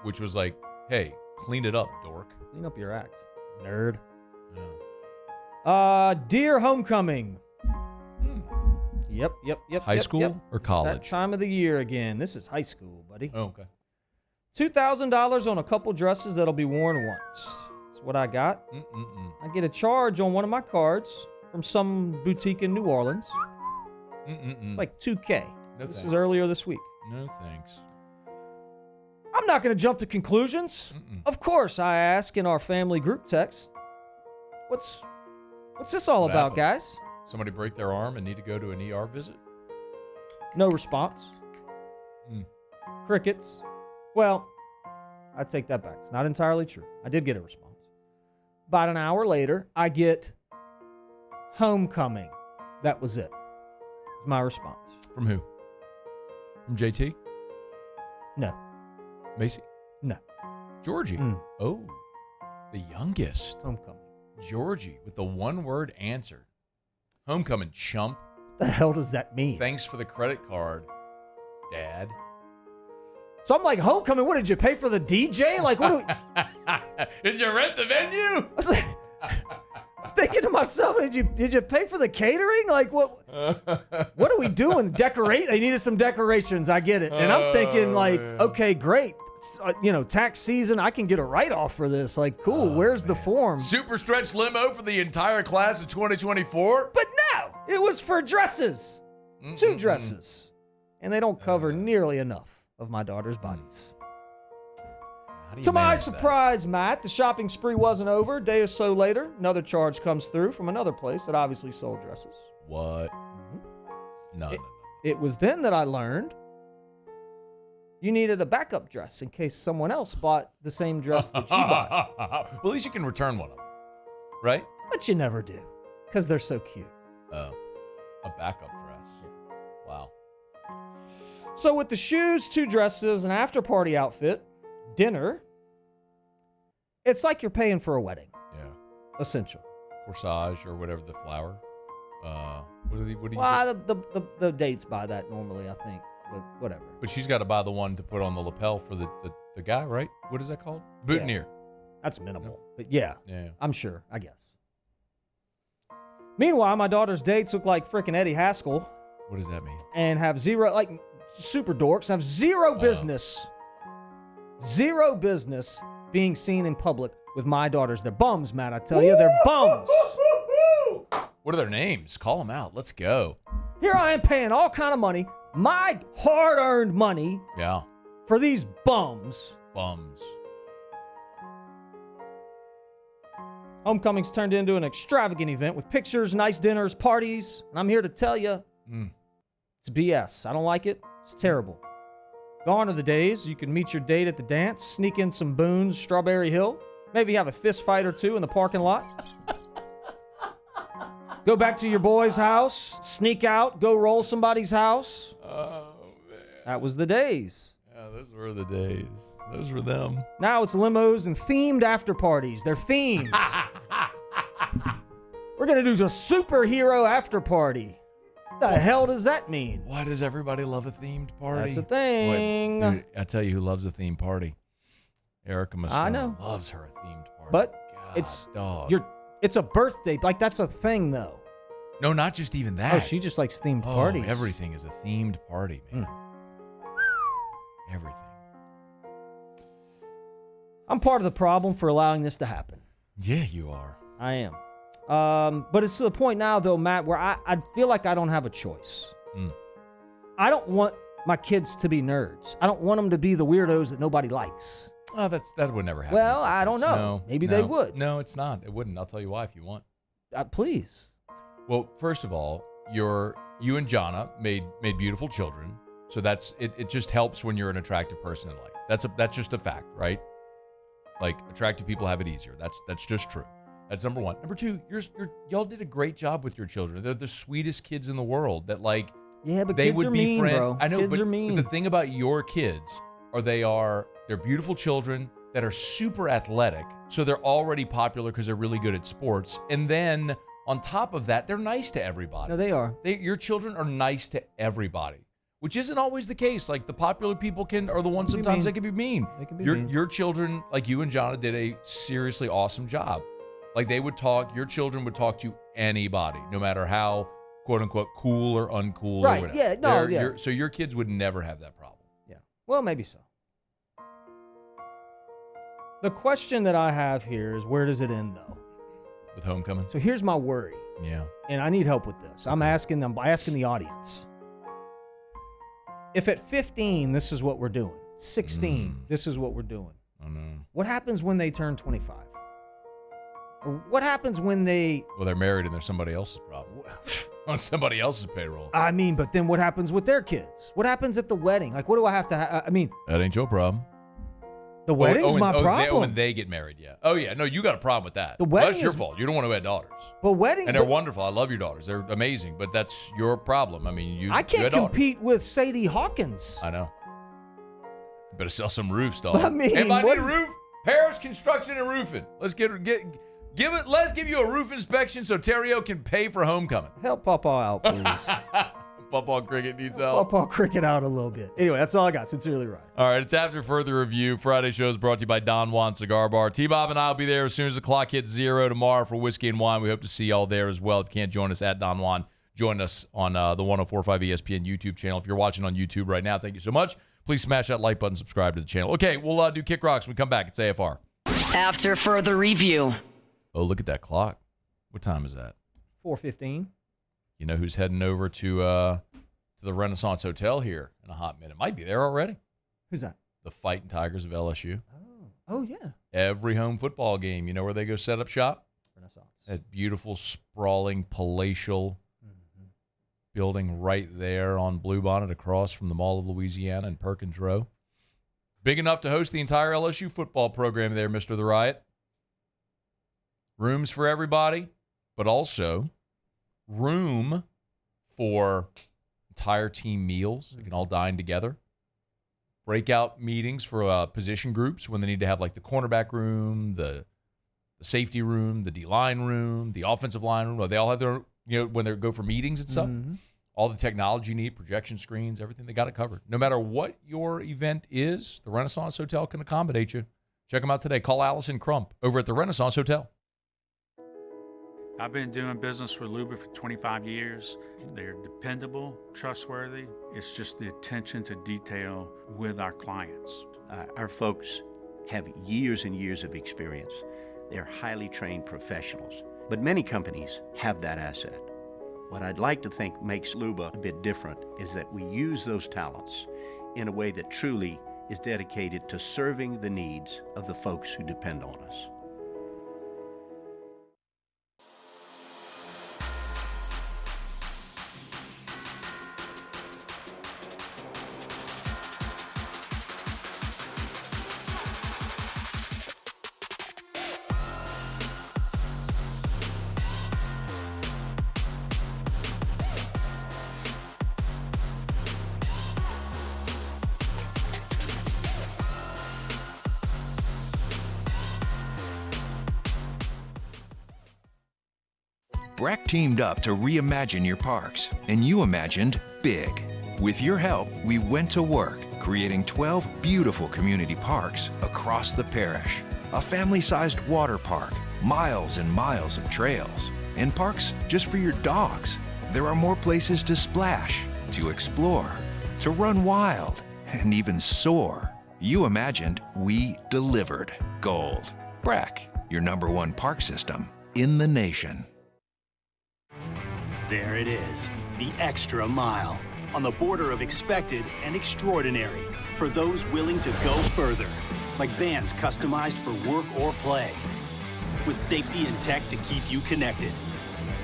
which was like, hey, Clean it up, dork. Clean up your act, nerd. Yeah. Dear homecoming. Yep. High school or college? It's that time of the year again. This is high school, buddy. Oh, okay. $2,000 on a couple dresses that'll be worn once. That's what I got. I get a charge on one of my cards from some boutique in New Orleans. It's like $2K. This is earlier this week. No thanks. I'm not going to jump to conclusions. Of course, I ask in our family group text, what's this all about, guys? Somebody break their arm and need to go to an ER visit? No response. Crickets. Well, I take that back. It's not entirely true. I did get a response. About an hour later, I get homecoming. That was it. It's my response. From who? From JT? No. Macy? No. Georgie? Oh, the youngest. Homecoming. Georgie with the one-word answer. Homecoming, chump. What the hell does that mean? Thanks for the credit card, Dad. So I'm like, homecoming, what, did you pay for the DJ? Like, what do we... Did you rent the venue? I was like, I'm thinking to myself, did you pay for the catering? Like, what are we doing? Decorate? They needed some decorations. I get it. And I'm thinking, like, okay, great. Tax season, I can get a write-off for this. Like, cool, where's the form? Super stretch limo for the entire class of 2024? But no, it was for dresses. 2 dresses. And they don't cover nearly enough of my daughter's bodies. To my surprise, Matt, the shopping spree wasn't over. A day or so later, another charge comes through from another place that obviously sold dresses. What? No. It was then that I learned you needed a backup dress in case someone else bought the same dress that you bought. Well, at least you can return one of them, right? But you never do, because they're so cute. Oh, a backup dress. Wow. So with the shoes, 2 dresses, an after-party outfit, dinner, it's like you're paying for a wedding. Yeah. Essential. Corsage or whatever the flower. What do you Well, the dates buy that normally, I think, but whatever. But she's got to buy the one to put on the lapel for the guy, right? What is that called? Boutonniere. That's minimal. But yeah, Yeah. I'm sure, I guess. Meanwhile, my daughter's dates look like frickin' Eddie Haskell. What does that mean? And have super dorks, have zero business being seen in public with my daughters. They're bums, Matt, I tell you. They're bums. What are their names? Call them out. Let's go. Here I am paying all kind of money, my hard-earned money, for these bums. Homecoming's turned into an extravagant event with pictures, nice dinners, parties, and I'm here to tell you, it's BS. I don't like it. It's terrible. Gone are the days you can meet your date at the dance, sneak in some boons, Strawberry Hill, maybe have a fist fight or 2 in the parking lot. Go back to your boy's house, sneak out, go roll somebody's house. Oh, man. That was the days. Yeah, those were the days. Those were them. Now it's limos and themed after parties. They're themed. We're going to do a superhero after party. What the hell does that mean? Why does everybody love a themed party? That's a thing. Boy, dude, I tell you who loves a themed party. Erica Moscona I know. loves her a themed party. But God, it's a birthday. Like, that's a thing, though. No, not just even that. Oh, she just likes themed parties. Everything is a themed party, man. Everything. I'm part of the problem for allowing this to happen. Yeah, you are. I am. But it's to the point now, though, Matt, where I feel like I don't have a choice. I don't want my kids to be nerds. I don't want them to be the weirdos that nobody likes. Oh, that would never happen. Well, I don't know. No, Maybe they would. No, it's not. It wouldn't. I'll tell you why if you want. Please. Well, first of all, you and Jonna made beautiful children, so that's it. It just helps when you're an attractive person in life. That's just a fact, right? Like, attractive people have it easier. That's just true. That's number one. Number two, y'all did a great job with your children. They're the sweetest kids in the world. That like, yeah, but they kids would are be mean, friends. bro. I know, kids but are mean. the thing about your kids they're beautiful children that are super athletic, so they're already popular because they're really good at sports. And then on top of that, they're nice to everybody. No, they are. Your children are nice to everybody, which isn't always the case. Like, the popular people are the ones sometimes that can be mean. They can be your mean. Your children, like you and Jonna, did a seriously awesome job. Like, your children would talk to anybody, no matter how, quote unquote, cool or uncool Right, or whatever. yeah, no, yeah. So your kids would never have that problem. Yeah. Well, maybe so. The question that I have here is, where does it end, though? With homecoming? So here's my worry. Yeah. And I need help with this. I'm asking the audience. If at 15, this is what we're doing. 16, this is what we're doing. Oh, no. What happens when they turn 25? Or what happens when they... Well, they're married and they're somebody else's problem. On somebody else's payroll. I mean, but then what happens with their kids? What happens at the wedding? Like, what do I have to... I mean... That ain't your problem. The wedding's my problem. When they get married, yeah. Oh, yeah. No, you got a problem with that. The wedding That's your fault. You don't want to have daughters. But wedding... And they're wonderful. I love your daughters. They're amazing. But that's your problem. I mean, I can't compete with Sadie Hawkins. I know. You better sell some roofs, dog. I mean, anybody need a roof? Harris Construction and Roofing. Let's let's give you a roof inspection so Theriot can pay for homecoming. Help Papa out, please. Football cricket needs help. Papa cricket out a little bit. Anyway, that's all I got. Sincerely, Riot. All right, it's After Further Review. Friday show is brought to you by Don Juan Cigar Bar. T-Bob and I will be there as soon as the clock hits 0 tomorrow for Whiskey and Wine. We hope to see y'all there as well. If you can't join us at Don Juan, join us on the 104.5 ESPN YouTube channel. If you're watching on YouTube right now, thank you so much. Please smash that like button, subscribe to the channel. Okay, we'll do Kick Rocks when we come back. It's AFR. After Further Review. Oh, look at that clock. What time is that? 4:15. You know who's heading over to the Renaissance Hotel here in a hot minute? Might be there already. Who's that? The Fighting Tigers of LSU. Oh, yeah. Every home football game, you know where they go set up shop? Renaissance. That beautiful, sprawling, palatial building right there on Bluebonnet across from the Mall of Louisiana and Perkins Row. Big enough to host the entire LSU football program there, Mr. The Riot. Rooms for everybody, but also room for entire team meals. They can all dine together. Breakout meetings for position groups when they need to have like the cornerback room, the safety room, the D-line room, the offensive line room. They all have their, when they go for meetings and stuff. Mm-hmm. All the technology you need, projection screens, everything, they got it covered. No matter what your event is, the Renaissance Hotel can accommodate you. Check them out today. Call Allison Crump over at the Renaissance Hotel. I've been doing business with Luba for 25 years. They're dependable, trustworthy. It's just the attention to detail with our clients. Our folks have years and years of experience. They're highly trained professionals. But many companies have that asset. What I'd like to think makes Luba a bit different is that we use those talents in a way that truly is dedicated to serving the needs of the folks who depend on us. BRAC teamed up to reimagine your parks, and you imagined big. With your help, we went to work, creating 12 beautiful community parks across the parish. A family-sized water park, miles and miles of trails, and parks just for your dogs. There are more places to splash, to explore, to run wild, and even soar. You imagined, we delivered. Gold. BRAC, your #1 park system in the nation. There it is, the extra mile, on the border of expected and extraordinary, for those willing to go further, like vans customized for work or play, with safety and tech to keep you connected,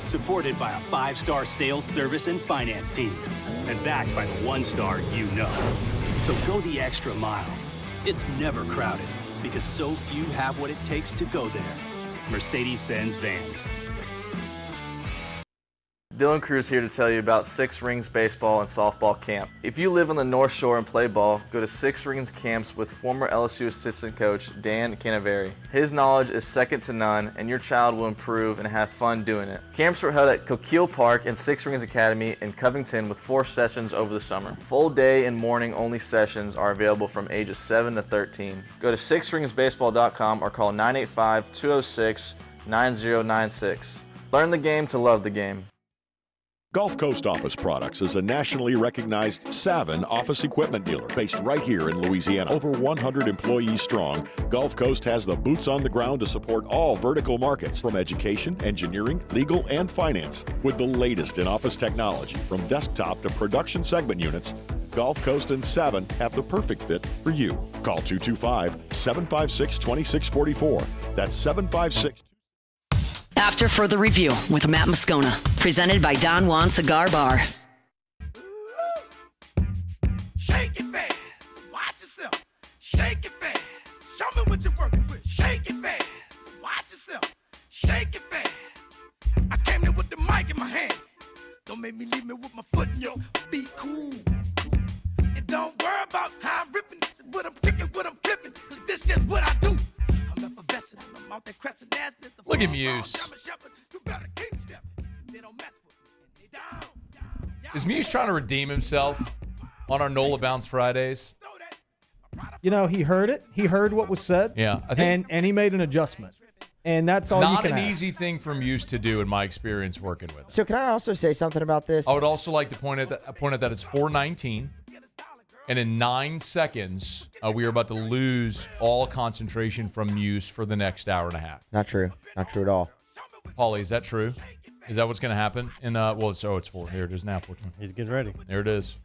supported by a 5-star sales, service, and finance team, and backed by the 1-star you know. So go the extra mile. It's never crowded, because so few have what it takes to go there. Mercedes-Benz Vans. Dylan Cruz here to tell you about Six Rings Baseball and Softball Camp. If you live on the North Shore and play ball, go to Six Rings Camps with former LSU assistant coach Dan Canaveri. His knowledge is second to none, and your child will improve and have fun doing it. Camps were held at Coquille Park and Six Rings Academy in Covington with 4 sessions over the summer. Full day and morning only sessions are available from ages 7 to 13. Go to sixringsbaseball.com or call 985-206-9096. Learn the game to love the game. Gulf Coast Office Products is a nationally recognized Savin office equipment dealer based right here in Louisiana. Over 100 employees strong, Gulf Coast has the boots on the ground to support all vertical markets, from education, engineering, legal, and finance. With the latest in office technology, from desktop to production segment units, Gulf Coast and Savin have the perfect fit for you. Call 225-756-2644. That's 756. After further review with Matt Moscona, presented by Don Juan Cigar Bar. Shake it fast, watch yourself. Shake it fast, show me what you're working with. Shake it fast, watch yourself. Shake it fast. I came here with the mic in my hand. Don't make me leave me with my foot in your be cool. And don't worry about how I'm ripping. This is what I'm kicking, what I'm flipping. Cause this just what I do. I'm effervescent, I'm out there crescent ass. Look at Muse. Is Muse trying to redeem himself on our NOLA Bounce Fridays? You know, he heard it. He heard what was said. Yeah, I think and he made an adjustment. And that's all you not can an ask. easy thing for Muse to do in my experience working with him. So can I also say something about this? I would also like to point out that it's 4:19, and in 9 seconds, we are about to lose all concentration from Muse for the next hour and a half. Not true. Not true at all. Paulie, is that true? Is that what's going to happen? And it's 4. Here it is now. 4:20. He's getting ready. There it is.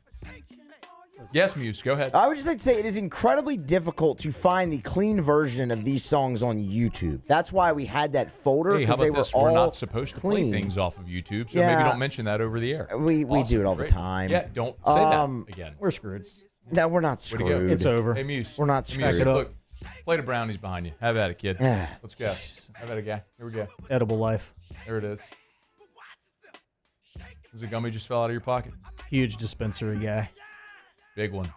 Yes, Muse, go ahead. I would just like to say it is incredibly difficult to find the clean version of these songs on YouTube. That's why we had that folder, Hey, how because they about were this? all We're not supposed to play clean. things off of YouTube, so Yeah. maybe don't mention that over the air. We do it all Great. the time. Yeah, don't say that again. We're screwed. No, we're not Way to screwed. go. It's over. Hey, Muse. We're not Hey, Muse, screwed. look, play the brownies behind you. Have at it, kid. Let's go. Have at it, guy. Here we go. Edible life. There it is. Does a gummy just fell out of your pocket? Huge dispensary guy. Big one.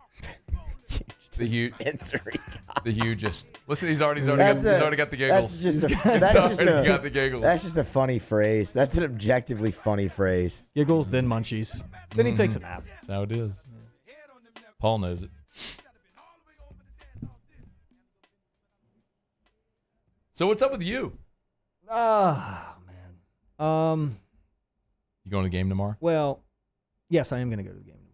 The huge. Dispensary The hugest. Listen, he's already got the giggles. That's just He's already got the giggles. That's just a funny phrase. That's an objectively funny phrase. Giggles, then munchies. Then he takes a nap. That's how it is. Paul knows it. So what's up with you? Oh, man. You going to the game tomorrow? Well, yes, I am going to go to the game tomorrow.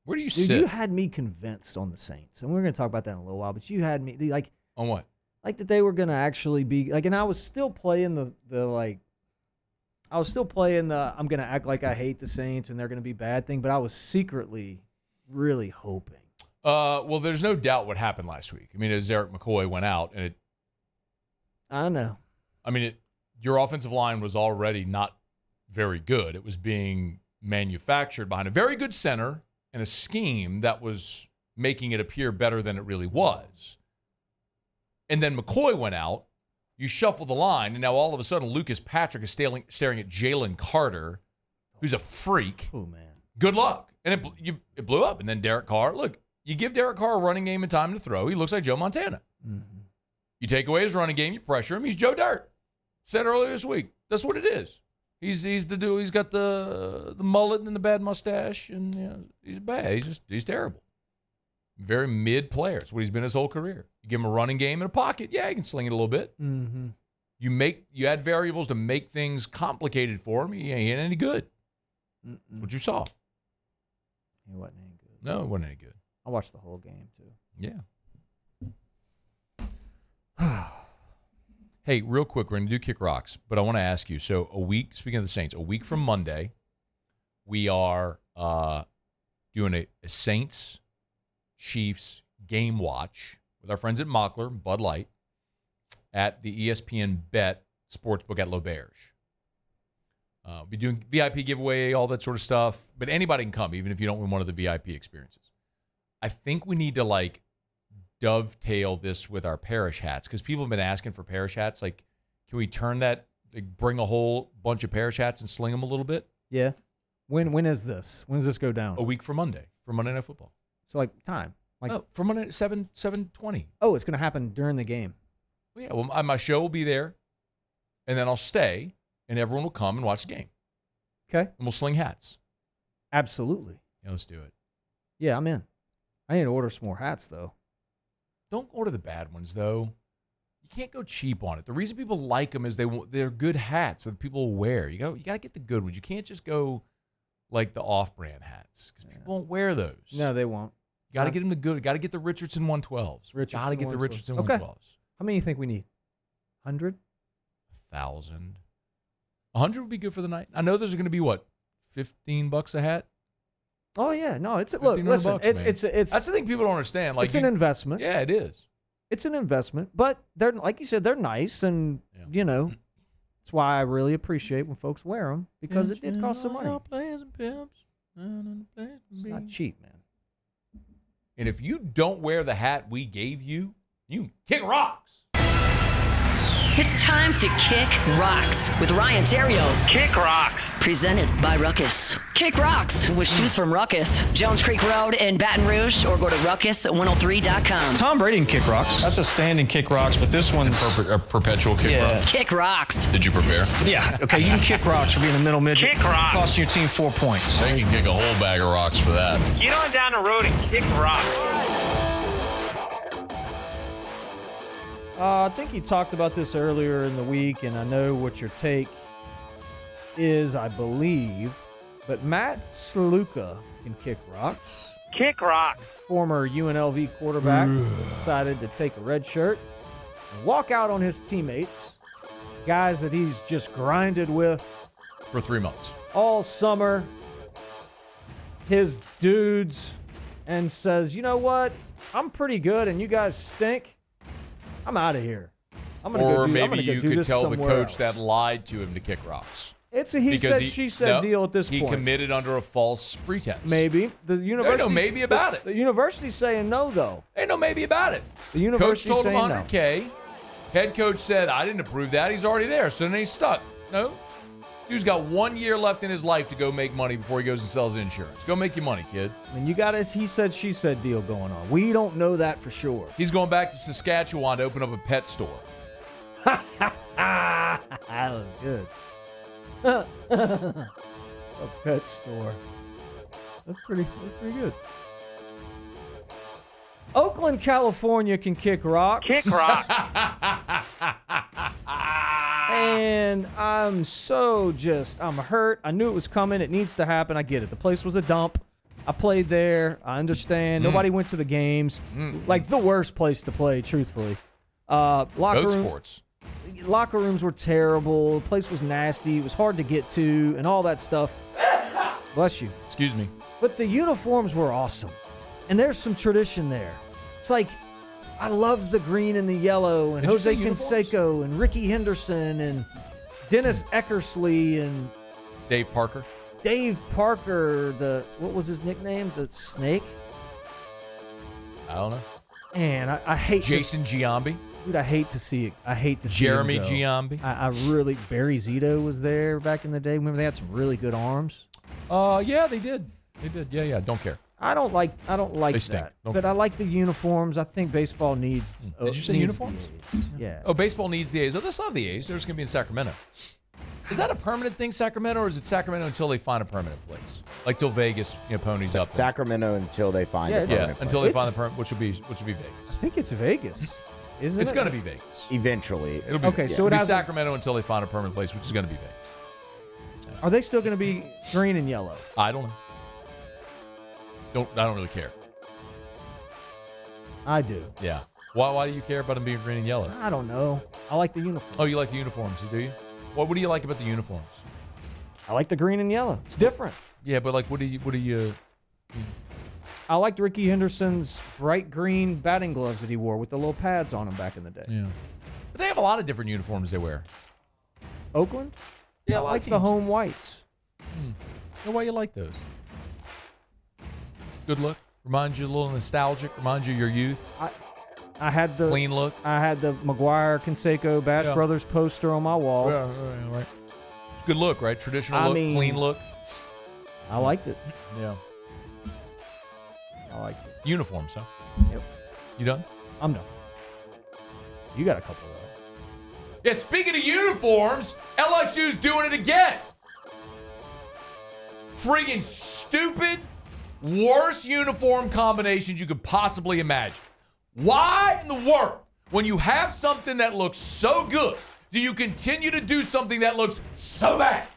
Where do you Dude, sit? you had me convinced on the Saints, and we're going to talk about that in a little while, but you had me, like... On what? Like that they were going to actually be... Like, and I was still playing the I'm going to act like I hate the Saints and they're going to be bad thing, but I was secretly really hoping. Well, there's no doubt what happened last week. I mean, as Eric McCoy went out, and I know. I mean, your offensive line was already not very good. It was being manufactured behind a very good center and a scheme that was making it appear better than it really was. And then McCoy went out. You shuffle the line, and now all of a sudden Lucas Patrick is staring at Jalen Carter, who's a freak. Oh, man. Good luck. And it blew up. And then Derek Carr. Look, you give Derek Carr a running game and time to throw, he looks like Joe Montana. Mm-hmm. You take away his running game, you pressure him, he's Joe Dirt. Said earlier this week. That's what it is. He's the dude. He's got the mullet and the bad mustache, and he's bad. He's terrible. Very mid player. It's what he's been his whole career. You give him a running game and a pocket, yeah, he can sling it a little bit. Mm-hmm. You add variables to make things complicated for him. He ain't any good. That's what you saw. He wasn't any good. No, it wasn't any good. I watched the whole game too. Yeah. Hey, real quick, we're going to do Kick Rocks, but I want to ask you. So speaking of the Saints, a week from Monday, we are doing a Saints-Chiefs game watch with our friends at Mockler, Bud Light, at the ESPN Bet Sportsbook at L'Auberge. We'll be doing VIP giveaway, all that sort of stuff, but anybody can come, even if you don't win one of the VIP experiences. I think we need to, dovetail this with our parish hats, because people have been asking for parish hats. Can we turn that, bring a whole bunch of parish hats and sling them a little bit? Yeah. When is this? When does this go down? A week from Monday, for Monday Night Football. So like time. Like for Monday 7:20. Oh, it's going to happen during the game. Well, yeah. Well, my show will be there, and then I'll stay, and everyone will come and watch the game. Okay. And we'll sling hats. Absolutely. Yeah, let's do it. Yeah, I'm in. I need to order some more hats though. Don't order the bad ones though. You can't go cheap on it. The reason people like them is they're good hats that people wear. You got to get the good ones. You can't just go like the off-brand hats because people won't wear those. No, they won't. You got to get them the good. Got to get the Richardson 112s. Got to get the Richardson 112s. How many do you think we need? 100? 1,000. 100 would be good for the night. I know there's going to be what, $15 a hat. Oh yeah, no, it's look. Listen, it's that's the thing people don't understand. Like it's an investment. Yeah, it is. It's an investment, but they're like you said, they're nice, and you know, that's why I really appreciate when folks wear them because it did cost some money. It's not cheap, man. And if you don't wear the hat we gave you, you kick rocks. It's time to kick rocks with Ryan Theriot. Kick rocks. Presented by Ruckus. Kick rocks with shoes from Ruckus. Jones Creek Road in Baton Rouge, or go to ruckus103.com. Tom Brady can kick rocks. That's a standing kick rocks, but this one's a perpetual kick rock. Kick rocks. Did you prepare? Yeah. Okay, you can kick rocks for being a middle midget. Kick rocks. Costing your team 4 points. They can kick a whole bag of rocks for that. Get on down the road and kick rocks. I think he talked about this earlier in the week, and I know what your take is, I believe. But Matt Sluka can kick rocks. Kick rocks. Former UNLV quarterback decided to take a red shirt and walk out on his teammates, guys that he's just grinded with for 3 months, all summer, his dudes, and says, you know what? I'm pretty good, and you guys stink. I'm out of here. I'm gonna or go do, maybe I'm gonna go you do could this tell the somewhere coach else. that lied to him to kick rocks. It's a he said, she said deal at this point. He committed under a false pretense. Maybe. The university. Ain't no maybe about it. The university's saying no, though. Ain't no maybe about it. The university's coach told him saying $100K. No. Head coach said, I didn't approve that. He's already there. So then he's stuck. No. Dude's got 1 year left in his life to go make money before he goes and sells insurance. Go make your money, kid. I mean, you got a he said, she said deal going on. We don't know that for sure. He's going back to Saskatchewan to open up a pet store. That was good. A pet store. That's pretty good. Oakland, California can kick rocks. Kick rocks. And I'm hurt. I knew it was coming. It needs to happen. I get it. The place was a dump. I played there. I understand. Nobody went to the games. Like the worst place to play, truthfully. Locker rooms were terrible. The place was nasty. It was hard to get to and all that stuff. Bless you. Excuse me. But the uniforms were awesome. And there's some tradition there. It's like, I loved the green and the yellow, and Jose Canseco and Ricky Henderson and Dennis Eckersley and Dave Parker. What was his nickname? The Snake? I don't know. And I hate Jason Giambi. Dude, I hate to see it. I hate to see Jeremy Giambi. I really, Barry Zito was there back in the day. Remember they had some really good arms? Yeah, they did. Yeah, don't care. I don't like They stink. that. But I like the uniforms. I think baseball needs. Did you say uniforms? Yeah. Oh, baseball needs the A's. Oh, they still have the A's. They're just going to be in Sacramento. Is that a permanent thing, Sacramento, or is it Sacramento until they find a permanent place? Like till Vegas, ponies up. Sacramento until they find a permanent place. Until they find the permanent, which will be Vegas. I think it's Vegas. Isn't it? It's going to be Vegas. Eventually. It'll be okay. So it'll it be Sacramento until they find a permanent place, which is going to be Vegas. Are they still going to be green and yellow? I don't know. I don't really care. I do. Yeah. Why do you care about them being green and yellow? I don't know. I like the uniforms. Oh, you like the uniforms, do you? What do you like about the uniforms? I like the green and yellow. It's different. Yeah, but like, what do you? I liked Ricky Henderson's bright green batting gloves that he wore with the little pads on them back in the day. Yeah. But they have a lot of different uniforms they wear. Oakland? Yeah, I like the home whites. Know why you like those? Good look. Reminds you a little nostalgic. Reminds you of your youth. I had the clean look. I had the McGuire Canseco Bash Brothers poster on my wall. Yeah, right. Good look, right? Traditional look, clean look. I liked it. Yeah. I liked it. Uniforms, huh? Yep. You done? I'm done. You got a couple, though. Yeah, speaking of uniforms, LSU's doing it again. Friggin' stupid, worst uniform combinations you could possibly imagine. Why in the world, when you have something that looks so good, do you continue to do something that looks so bad?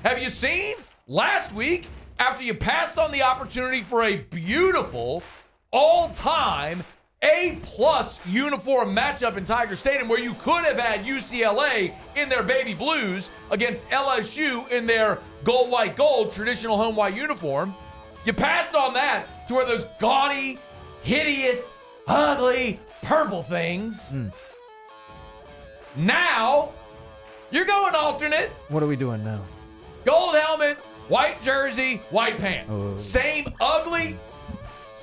Have you seen last week, after you passed on the opportunity for a beautiful, all-time A-plus uniform matchup in Tiger Stadium where you could have had UCLA in their baby blues against LSU in their gold, white, gold traditional home white uniform? You passed on that to where those gaudy, hideous, ugly purple things. Now, you're going alternate. What are we doing now? Gold helmet, white jersey, white pants. Same ugly,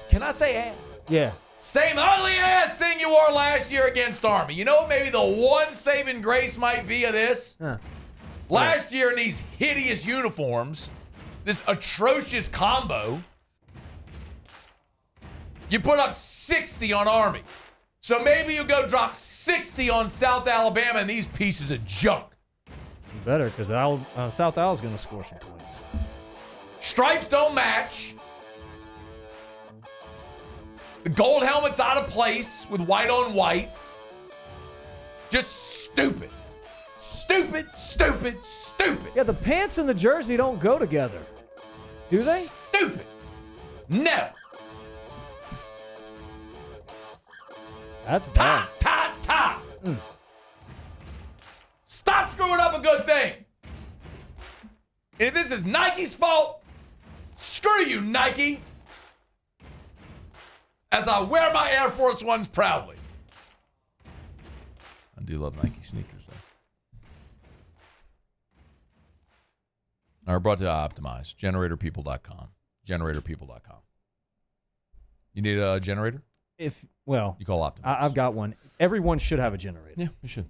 can I say ass? Yeah. Same ugly ass thing you wore last year against Army. You know what maybe the one saving grace might be of this? Last year in these hideous uniforms, this atrocious combo, you put up 60 on Army. So maybe you go drop 60 on South Alabama and these pieces of junk. You better, because South Al's going to score some points. Stripes don't match. The gold helmet's out of place with white on white. Just stupid. Stupid, stupid, stupid. Yeah, the pants and the jersey don't go together. Do they? Stupid. No. That's bad. Ta. Stop screwing up a good thing. And if this is Nike's fault, screw you, Nike. As I wear my Air Force Ones proudly. I do love Nike sneakers, though. All right, brought to you Optimize, generatorpeople.com. Generatorpeople.com. You need a generator? You call Optimize. I've got one. Everyone should have a generator. Yeah, you should.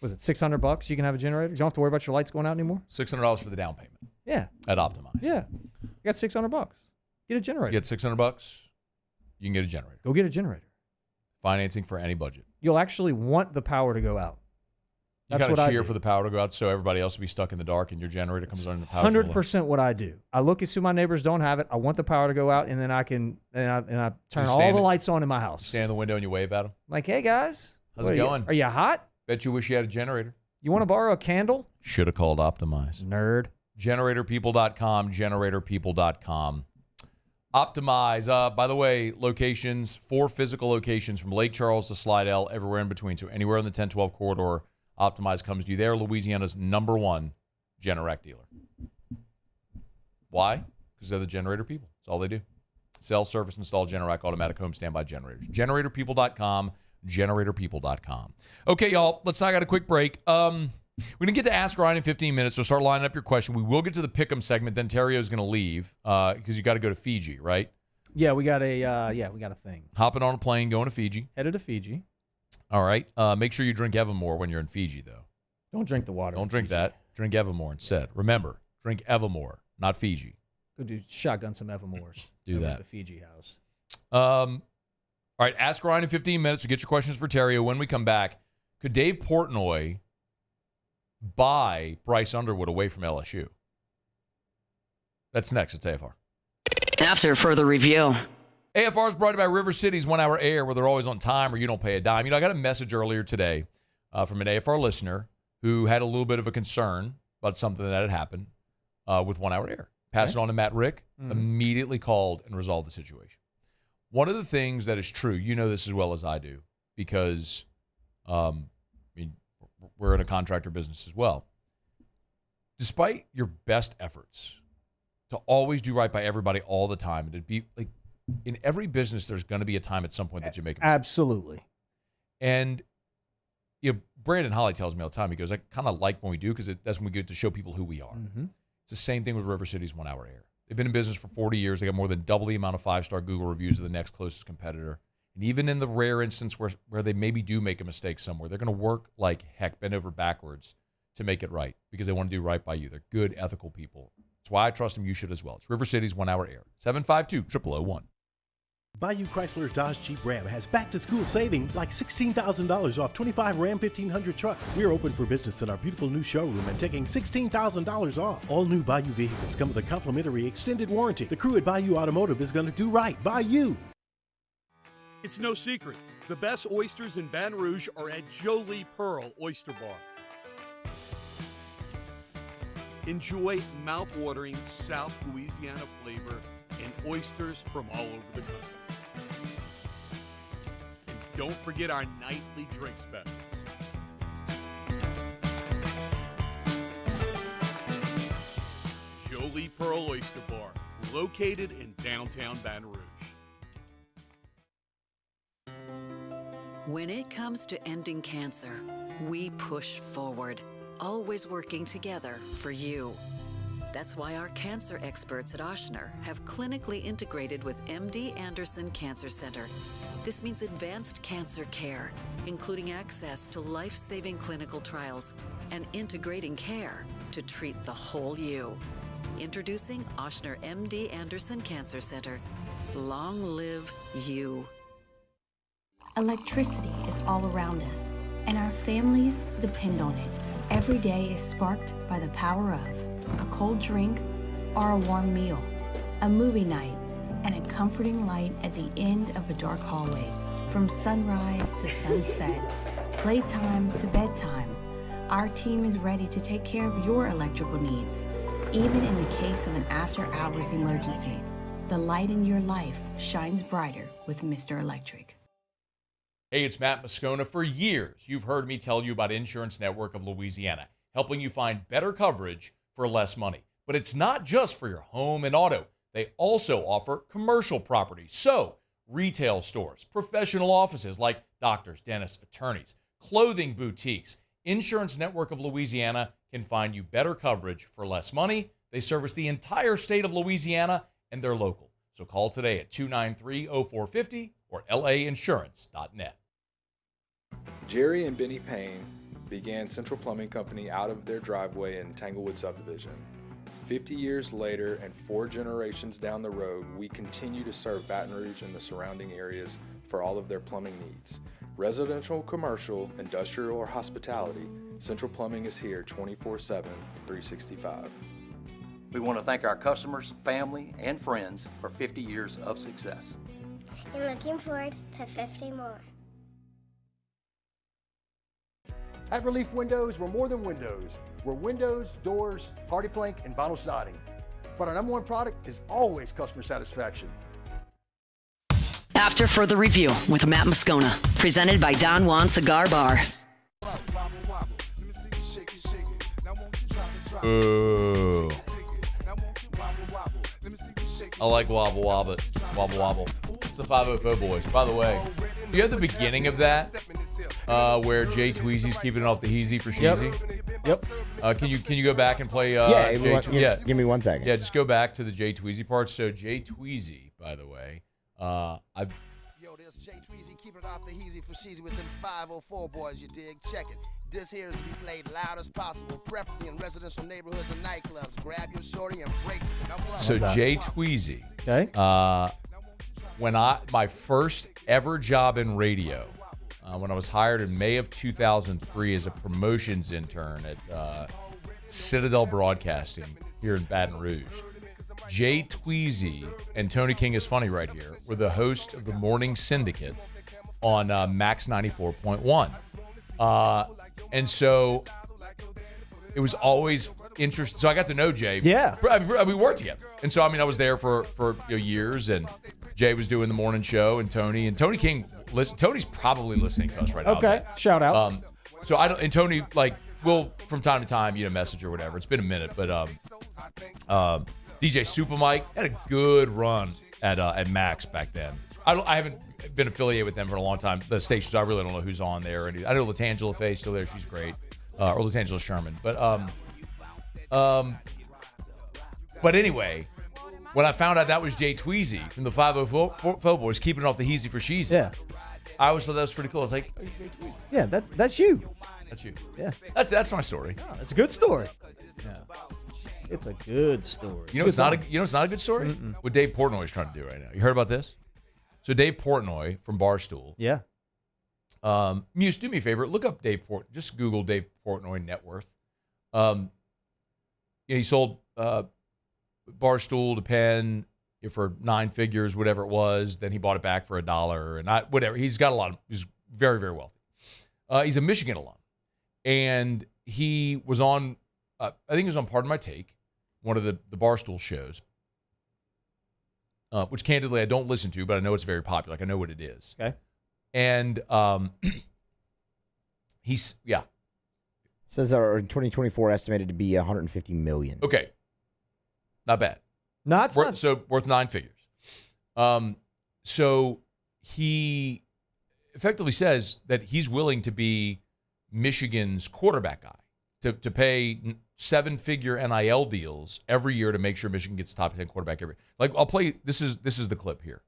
Was it $600? You can have a generator. You don't have to worry about your lights going out anymore. $600 for the down payment. Yeah. At Optimize. Yeah. You got $600. Get a generator. You get $600. You can get a generator. Go get a generator. Financing for any budget. You'll actually want the power to go out. That's what I cheer for the power to go out, so everybody else will be stuck in the dark, and your generator comes on. 100% what I do. I look and see my neighbors don't have it. I want the power to go out, and then I can I turn all the lights on in my house. Stand in the window and you wave at them. Like, hey guys, how's it going? Are you hot? Bet you wish you had a generator. You want to borrow a candle? Should have called Optimize. Nerd. Generatorpeople.com. Generatorpeople.com. Optimize. By the way, locations, 4 physical locations from Lake Charles to Slidell, everywhere in between. So anywhere in the 10-12 corridor, Optimize comes to you. They're Louisiana's #1 Generac dealer. Why? Because they're the generator people. That's all they do. Sell, service, install Generac automatic home standby generators. Generatorpeople.com. Generatorpeople.com. Okay, y'all. Let's not got a quick break. We're gonna get to Ask Ryan in 15 minutes. So start lining up your question. We will get to the Pick'em segment. Then Theriot's gonna leave because you got to go to Fiji, right? Yeah, we got a thing. Hopping on a plane, going to Fiji. Headed to Fiji. All right. Make sure you drink Evermore when you're in Fiji, though. Don't drink the water. Don't drink that. Drink Evermore instead. Remember, drink Evermore, not Fiji. Go do shotgun some Evermores. Do that. At the Fiji house. All right. Ask Ryan in 15 minutes to get your questions for Theriot. When we come back, could Dave Portnoy buy Bryce Underwood away from LSU? That's next. It's AFR. After further review. AFR is brought to you by River City's 1 hour air, where they're always on time or you don't pay a dime. You know, I got a message earlier today from an AFR listener who had a little bit of a concern about something that had happened with 1 hour air. Passed it on to Matt Rick, immediately called and resolved the situation. One of the things that is true, you know this as well as I do, because we're in a contractor business as well. Despite your best efforts to always do right by everybody all the time, and to be like, in every business, there's going to be a time at some point that you make a mistake. Absolutely. And Brandon Holly tells me all the time, he goes, I kind of like when we do because that's when we get to show people who we are. Mm-hmm. It's the same thing with River City's 1 hour air. They've been in business for 40 years. They got more than double the amount of 5-star Google reviews of the next closest competitor. And even in the rare instance where they maybe do make a mistake somewhere, they're going to work like heck, bend over backwards to make it right because they want to do right by you. They're good, ethical people. That's why I trust them. You should as well. It's River City's 1 Hour Air. 752-0001. Bayou Chrysler Dodge Jeep Ram has back-to-school savings like $16,000 off 25 Ram 1500 trucks. We're open for business in our beautiful new showroom and taking $16,000 off. All new Bayou vehicles come with a complimentary extended warranty. The crew at Bayou Automotive is going to do right by you. It's no secret. The best oysters in Baton Rouge are at Jolie Pearl Oyster Bar. Enjoy mouth-watering South Louisiana flavor and oysters from all over the country. And don't forget our nightly drink specials. Jolie Pearl Oyster Bar, located in downtown Baton Rouge. When it comes to ending cancer, we push forward, always working together for you. That's why our cancer experts at Ashner have clinically integrated with MD Anderson Cancer Center. This means advanced cancer care, including access to life-saving clinical trials and integrating care to treat the whole you. Introducing Ashner MD Anderson Cancer Center. Long live you. Electricity is all around us, and our families depend on it. Every day is sparked by the power of a cold drink or a warm meal, a movie night, and a comforting light at the end of a dark hallway. From sunrise to sunset, playtime to bedtime, our team is ready to take care of your electrical needs. Even in the case of an after-hours emergency, the light in your life shines brighter with Mr. Electric. Hey, it's Matt Moscona. For years, you've heard me tell you about Insurance Network of Louisiana, helping you find better coverage for less money. But it's not just for your home and auto. They also offer commercial property. So, retail stores, professional offices like doctors, dentists, attorneys, clothing boutiques. Insurance Network of Louisiana can find you better coverage for less money. They service the entire state of Louisiana, and they're local. So call today at 293-0450 or lainsurance.net. Jerry and Benny Payne began Central Plumbing Company out of their driveway in Tanglewood Subdivision. 50 years later and 4 generations down the road, we continue to serve Baton Rouge and the surrounding areas for all of their plumbing needs. Residential, commercial, industrial, or hospitality, Central Plumbing is here 24/7, 365. We want to thank our customers, family, and friends for 50 years of success. And looking forward to 50 more. At Relief Windows, we're more than windows. We're windows, doors, hardy plank, and vinyl siding. But our #1 product is always customer satisfaction. After further review with Matt Moscona, presented by Don Juan Cigar Bar. Ooh. I like Wobble Wobble. Wobble Wobble. It's the 504 Boys. By the way, you have the beginning of that where Jay Tweezy's keeping it off the heezy for sheezy. Yep. Can you go back and play? Give me 1 second. Yeah, just go back to the Jay Tweezy part. So Jay Tweezy, by the way, I've. Yo, there's Jay Tweezy keeping it off the heezy for sheezy with them 504 boys. You dig? Check it. This here is to be played loud as possible, preferably in residential neighborhoods and nightclubs. Grab your shorty and break it. So Jay Tweezy. Okay. When my first ever job in radio, when I was hired in May of 2003 as a promotions intern at Citadel Broadcasting here in Baton Rouge, Jay Tweezy and Tony King is Funny right here were the host of the Morning Syndicate on Max 94.1. And so it was always interesting. So I got to know Jay. Yeah. We worked together. And so, I was there for years, and Jay was doing the morning show, and Tony King, Tony's probably listening to us right now. Okay, shout out. So and Tony, will from time to time, message or whatever. It's been a minute, but DJ Super Mike had a good run at Max back then. I haven't been affiliated with them for a long time. The stations, I really don't know who's on there. I know Latangela Faye's still there. She's great. Or Latangela Sherman. But anyway, when I found out that was Jay Tweezy from the 504 Boys keeping it off the heezy for sheezy, yeah, I always thought that was pretty cool. I was like, oh, Jay Tweezy. Yeah, that's you. That's you. Yeah. That's my story. Oh, it's a good story. Yeah. It's a good story. You know it's not a good story? What Dave Portnoy is trying to do right now. You heard about this? So Dave Portnoy from Barstool. Yeah. Muse, do me a favor. Look up Dave Portnoy. Just Google Dave Portnoy net worth. He sold Barstool to Penn for 9 figures, whatever it was. Then he bought it back for $1 and whatever. He's got a lot. He's very, very wealthy. He's a Michigan alum, and he was on. I think he was on Pardon My Take, one of the Barstool shows, which candidly I don't listen to, but I know it's very popular. Like I know what it is. Okay. And he's It says that in 2024 estimated to be 150 million. Okay. Not bad. Not so worth 9 figures. So he effectively says that he's willing to be Michigan's quarterback guy to pay 7-figure NIL deals every year to make sure Michigan gets top 10 quarterback every. Like I'll play. This is the clip here.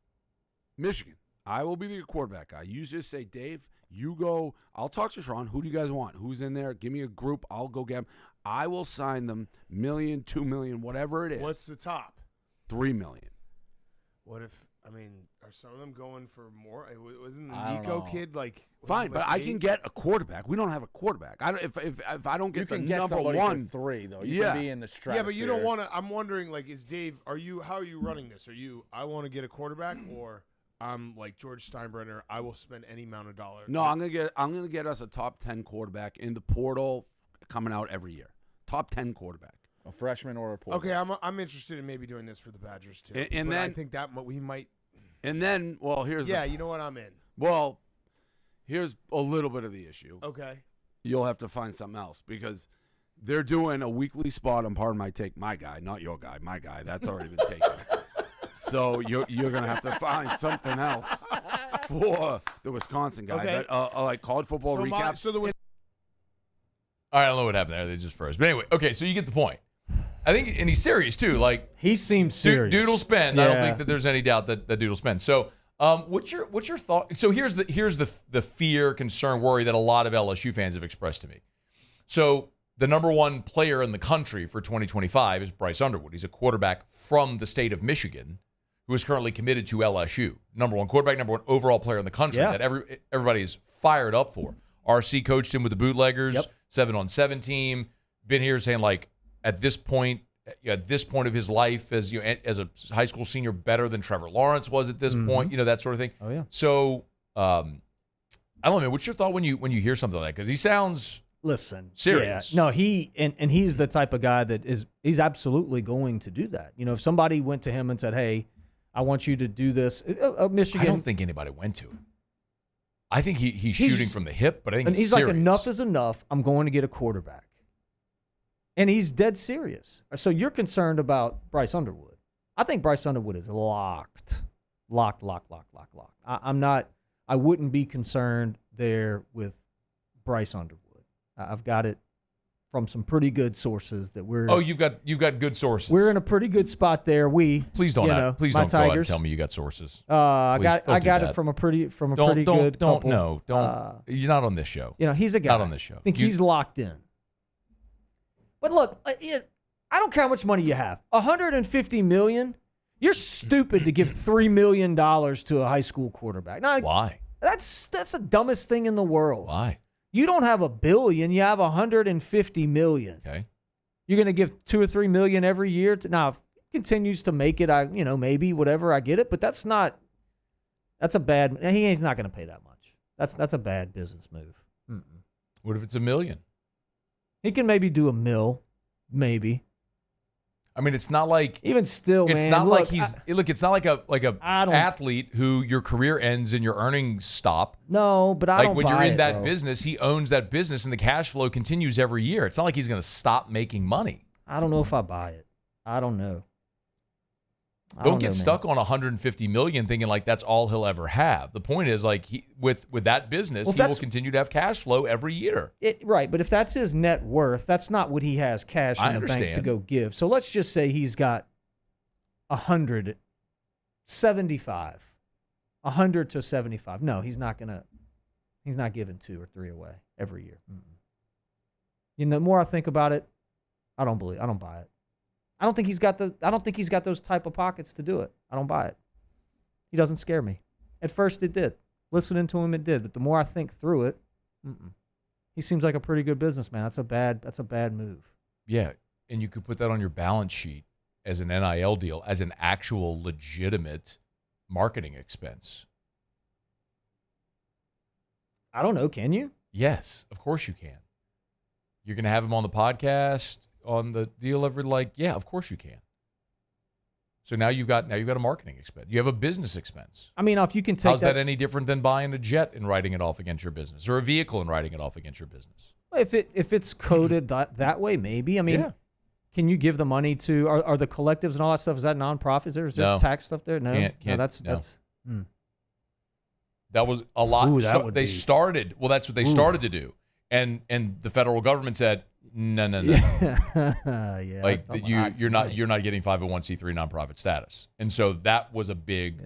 Michigan, I will be the quarterback guy. You just say, Dave, you go. I'll talk to Sharon. Who do you guys want? Who's in there? Give me a group. I'll go get them. I will sign them $1 million, $2 million, whatever it is. What's the top? $3 million. What if? I mean, are some of them going for more? Wasn't the Nico kid like? Fine, but I can get a quarterback. We don't have a quarterback. If I don't get the number one, for 3 though. You can be in the stratosphere. Yeah, but you don't want to. I'm wondering, like, is Dave? How are you running this? I want to get a quarterback, or I'm like George Steinbrenner. I will spend any amount of dollars. No, I'm gonna get us a top 10 quarterback in the portal coming out every year. Top 10 quarterback. A freshman or a portal. Okay, I'm interested in maybe doing this for the Badgers too. And but then I think that we might. And then, well, here's you know what, I'm in. Well, here's a little bit of the issue. Okay. You'll have to find something else because they're doing a weekly spot on Pardon My Take. My guy, not your guy. My guy. That's already been taken. So you're gonna have to find something else for the Wisconsin guy. Okay. But, like college football recap. All right, I don't know what happened there. They just froze. But anyway, okay, so you get the point. I think, and he's serious too. Like he seems serious. Dude'll spend. Yeah. I don't think that there's any doubt that Dude'll spend. So, what's your thought? So here's the fear, concern, worry that a lot of LSU fans have expressed to me. So the number one player in the country for 2025 is Bryce Underwood. He's a quarterback from the state of Michigan who is currently committed to LSU. Number one quarterback, number one overall player in the country that everybody is fired up for. RC coached him with the Bootleggers, 7-on-7 team. Been here saying like at this point of his life as as a high school senior, better than Trevor Lawrence was at this point. That sort of thing. Oh yeah. So I don't know. What's your thought when you hear something like that? Because he sounds serious. Yeah. No, and he's the type of guy that he's absolutely going to do that. If somebody went to him and said, "Hey, I want you to do this," Michigan. I don't think anybody went to him. I think he's shooting from the hip, but I think he's serious. like, enough is enough. I'm going to get a quarterback. And he's dead serious. So you're concerned about Bryce Underwood. I think Bryce Underwood is locked. I'm not. I wouldn't be concerned there with Bryce Underwood. I've got it from some pretty good sources that we're. Oh, you've got good sources. We're in a pretty good spot there. Please don't go out and tell me you got sources. I got it from a pretty good couple. Don't. You're not on this show. He's a guy. Not on this show. I think he's locked in. But look, I don't care how much money you have. $150 million. You're stupid to give $3 million to a high school quarterback. Now, why? That's the dumbest thing in the world. Why? You don't have $1 billion. You have $150 million. Okay. You're going to give $2 or $3 million every year. Now, if he continues to make it, maybe whatever. I get it, but that's a bad. He's not going to pay that much. That's a bad business move. Mm-mm. What if it's $1 million? He can maybe do $1 million, maybe. I mean, it's not like even still. It's man, not look, like he's. It's not like a athlete who your career ends and your earnings stop. No, but I like don't when buy you're in it, that though. business, he owns that business and the cash flow continues every year. It's not like he's going to stop making money. I don't know if I buy it. I don't know. Don't get stuck on $150 million thinking like that's all he'll ever have. The point is like with that business, he will continue to have cash flow every year. Right, but if that's his net worth, that's not what he has cash in the bank to go give. So let's just say he's got 100 to 75. No, he's not giving 2 or 3 away every year. You know, the more I think about it, I don't buy it. I don't think he's got those type of pockets to do it. I don't buy it. He doesn't scare me. At first it did. Listening to him it did, but the more I think through it, he seems like a pretty good businessman. That's a bad move. Yeah, and you could put that on your balance sheet as an NIL deal, as an actual legitimate marketing expense. I don't know, can you? Yes, of course you can. You're going to have him on the podcast, on the deal yeah, of course you can. So now you've got a marketing expense. You have a business expense. I mean, if you can take how's that any different than buying a jet and writing it off against your business, or a vehicle and writing it off against your business? If it's coded that way, maybe. I mean, can you give the money to are the collectives and all that stuff? Is that nonprofits? Is there tax stuff there? No, can't, that's. That was a lot. Ooh, that's what they started to do, and the federal government said no. Yeah, like you're not getting 501c3 nonprofit status, and so that was a big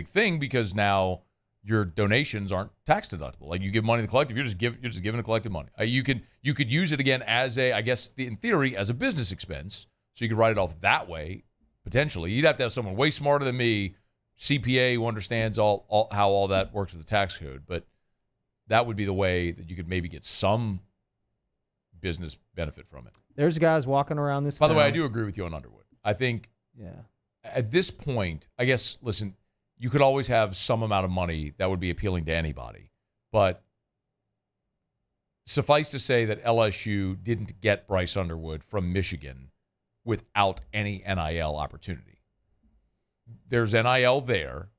thing because now your donations aren't tax deductible. Like you give money to the collective, you're just giving the collective money. You could use it again as in theory as a business expense, so you could write it off that way potentially. You'd have to have someone way smarter than me, CPA, who understands all how all that works with the tax code, but that would be the way that you could maybe get some business benefit from it. There's guys walking around this. By the way, I do agree with you on Underwood. I think at this point, I guess, listen, you could always have some amount of money that would be appealing to anybody, but suffice to say that LSU didn't get Bryce Underwood from Michigan without any NIL opportunity. There's NIL there,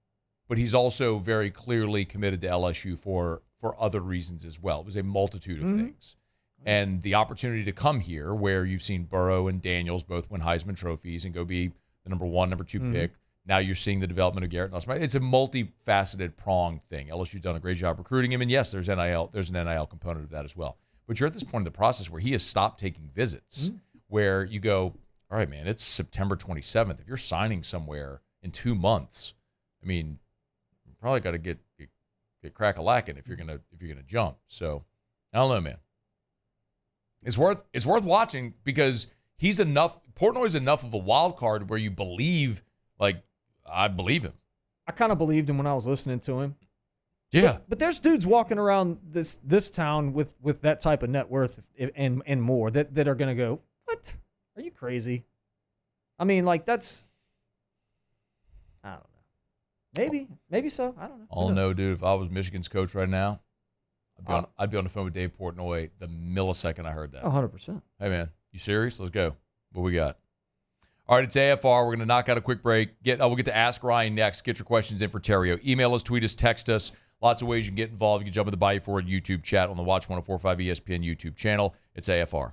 but he's also very clearly committed to LSU for other reasons as well. It was a multitude of things. And the opportunity to come here where you've seen Burrow and Daniels both win Heisman trophies and go be the number 1, number 2 pick. Now you're seeing the development of Garrett Nussmeier. It's a multifaceted, pronged thing. LSU's done a great job recruiting him, and yes, there's NIL. There's an NIL component of that as well. But you're at this point in the process where he has stopped taking visits, where you go, all right, man, it's September 27th. If you're signing somewhere in 2 months, I mean, you probably got to get crack-a-lacking if you're gonna jump. So I don't know, man. It's worth watching because he's enough. Portnoy's enough of a wild card where you believe, like, I believe him. I kind of believed him when I was listening to him. Yeah, but there's dudes walking around this town with that type of net worth and more that are gonna go, what? Are you crazy? I mean, like that's. I don't know. Maybe so. I don't know. I'll know, dude. If I was Michigan's coach right now, I'd be on the phone with Dave Portnoy the millisecond I heard that. 100%. Hey, man, you serious? Let's go. What we got? All right, it's AFR. We're going to knock out a quick break. We'll get to Ask Ryan next. Get your questions in for Theriot. Email us, tweet us, text us. Lots of ways you can get involved. You can jump in the Bayou Forward YouTube chat on the Watch 104.5 ESPN YouTube channel. It's AFR.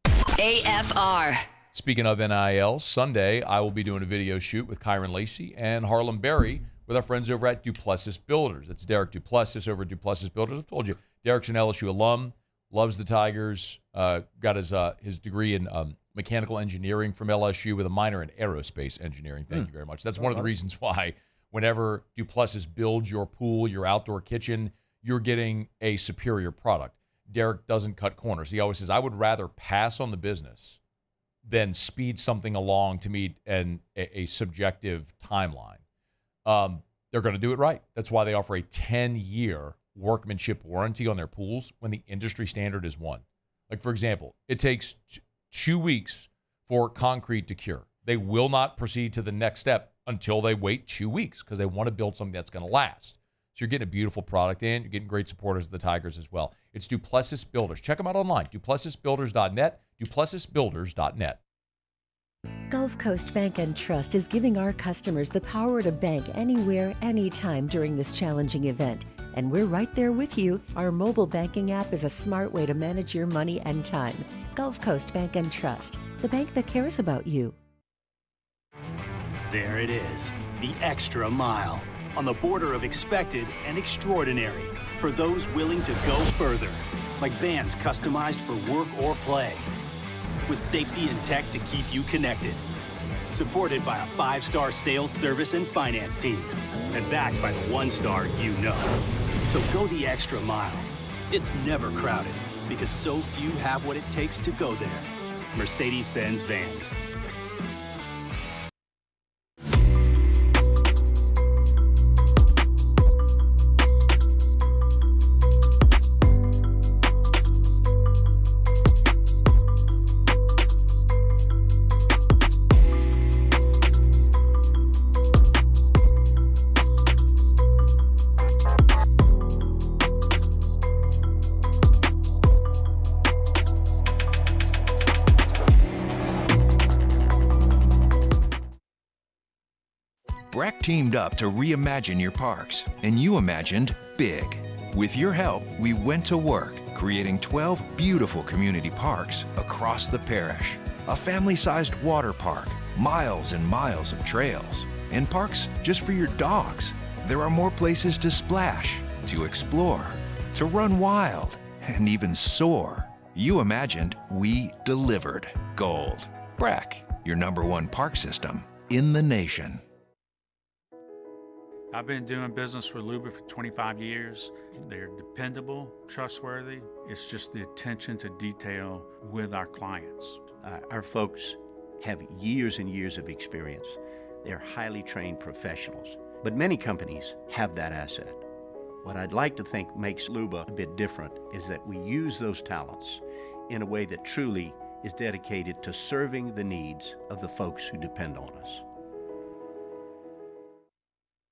AFR. Speaking of NIL, Sunday I will be doing a video shoot with Kyron Lacey and Harlem Berry with our friends over at Duplessis Builders. It's Derek Duplessis over at Duplessis Builders. I've told you, Derek's an LSU alum, loves the Tigers, got his degree in mechanical engineering from LSU with a minor in aerospace engineering. Thank you very much. That's one of the reasons why whenever Duplessis builds your pool, your outdoor kitchen, you're getting a superior product. Derek doesn't cut corners. He always says, I would rather pass on the business than speed something along to meet a subjective timeline. They're going to do it right. That's why they offer a 10-year workmanship warranty on their pools when the industry standard is 1. Like, for example, it takes 2 weeks for concrete to cure. They will not proceed to the next step until they wait 2 weeks because they want to build something that's going to last. So you're getting a beautiful product and you're getting great supporters of the Tigers as well. It's Duplessis Builders. Check them out online, duplessisbuilders.net, duplessisbuilders.net. Gulf Coast Bank and Trust is giving our customers the power to bank anywhere, anytime during this challenging event. And we're right there with you. Our mobile banking app is a smart way to manage your money and time. Gulf Coast Bank and Trust, the bank that cares about you. There it is, the extra mile. On the border of expected and extraordinary for those willing to go further. Like vans customized for work or play. With safety and tech to keep you connected. Supported by a 5-star sales, service, and finance team. And backed by the 1-star you know. So go the extra mile. It's never crowded because so few have what it takes to go there. Mercedes-Benz Vans. Breck teamed up to reimagine your parks, and you imagined big. With your help, we went to work, creating 12 beautiful community parks across the parish. A family-sized water park, miles and miles of trails, and parks just for your dogs. There are more places to splash, to explore, to run wild, and even soar. You imagined, we delivered. Gold. Breck, your #1 park system in the nation. I've been doing business with Luba for 25 years. They're dependable, trustworthy. It's just the attention to detail with our clients. Our folks have years and years of experience. They're highly trained professionals, but many companies have that asset. What I'd like to think makes Luba a bit different is that we use those talents in a way that truly is dedicated to serving the needs of the folks who depend on us.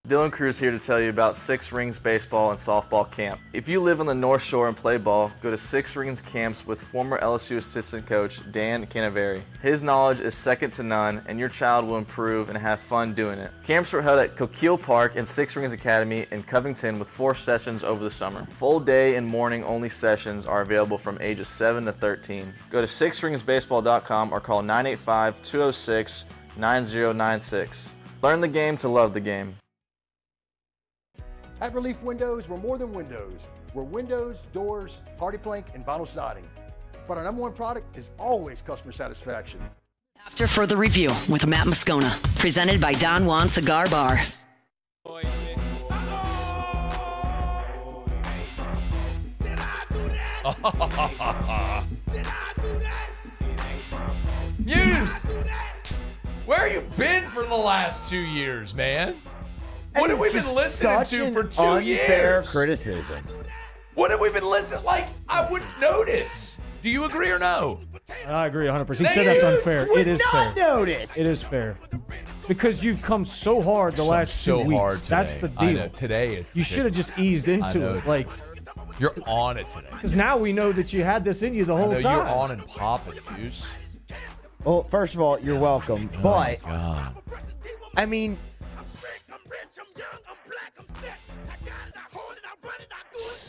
Dylan Cruz here to tell you about Six Rings Baseball and Softball Camp. If you live on the North Shore and play ball, go to Six Rings Camps with former LSU assistant coach Dan Canaveri. His knowledge is second to none, and your child will improve and have fun doing it. Camps were held at Coquille Park and Six Rings Academy in Covington with 4 sessions over the summer. Full day and morning only sessions are available from ages 7 to 13. Go to sixringsbaseball.com or call 985-206-9096. Learn the game to love the game. At Relief Windows, we're more than windows. We're windows, doors, party plank, and vinyl siding. But our #1 product is always customer satisfaction. After further review with Matt Moscona, presented by Don Juan Cigar Bar. Muse! Where you been for the last 2 years, man? What have we been listening to for 2 years? Unfair criticism. What have we been listening? Like, I wouldn't notice. Do you agree or no? I agree 100%. He said that's unfair. It is fair. Notice. It is fair. Because you've come so hard the last 2 weeks. Hard today. That's the deal. I know, today. You should have just eased into it. Like, you're on it today. because now we know that you had this in you the whole time. You're on and popping, Muse. Well, first of all, you're welcome. But, I mean,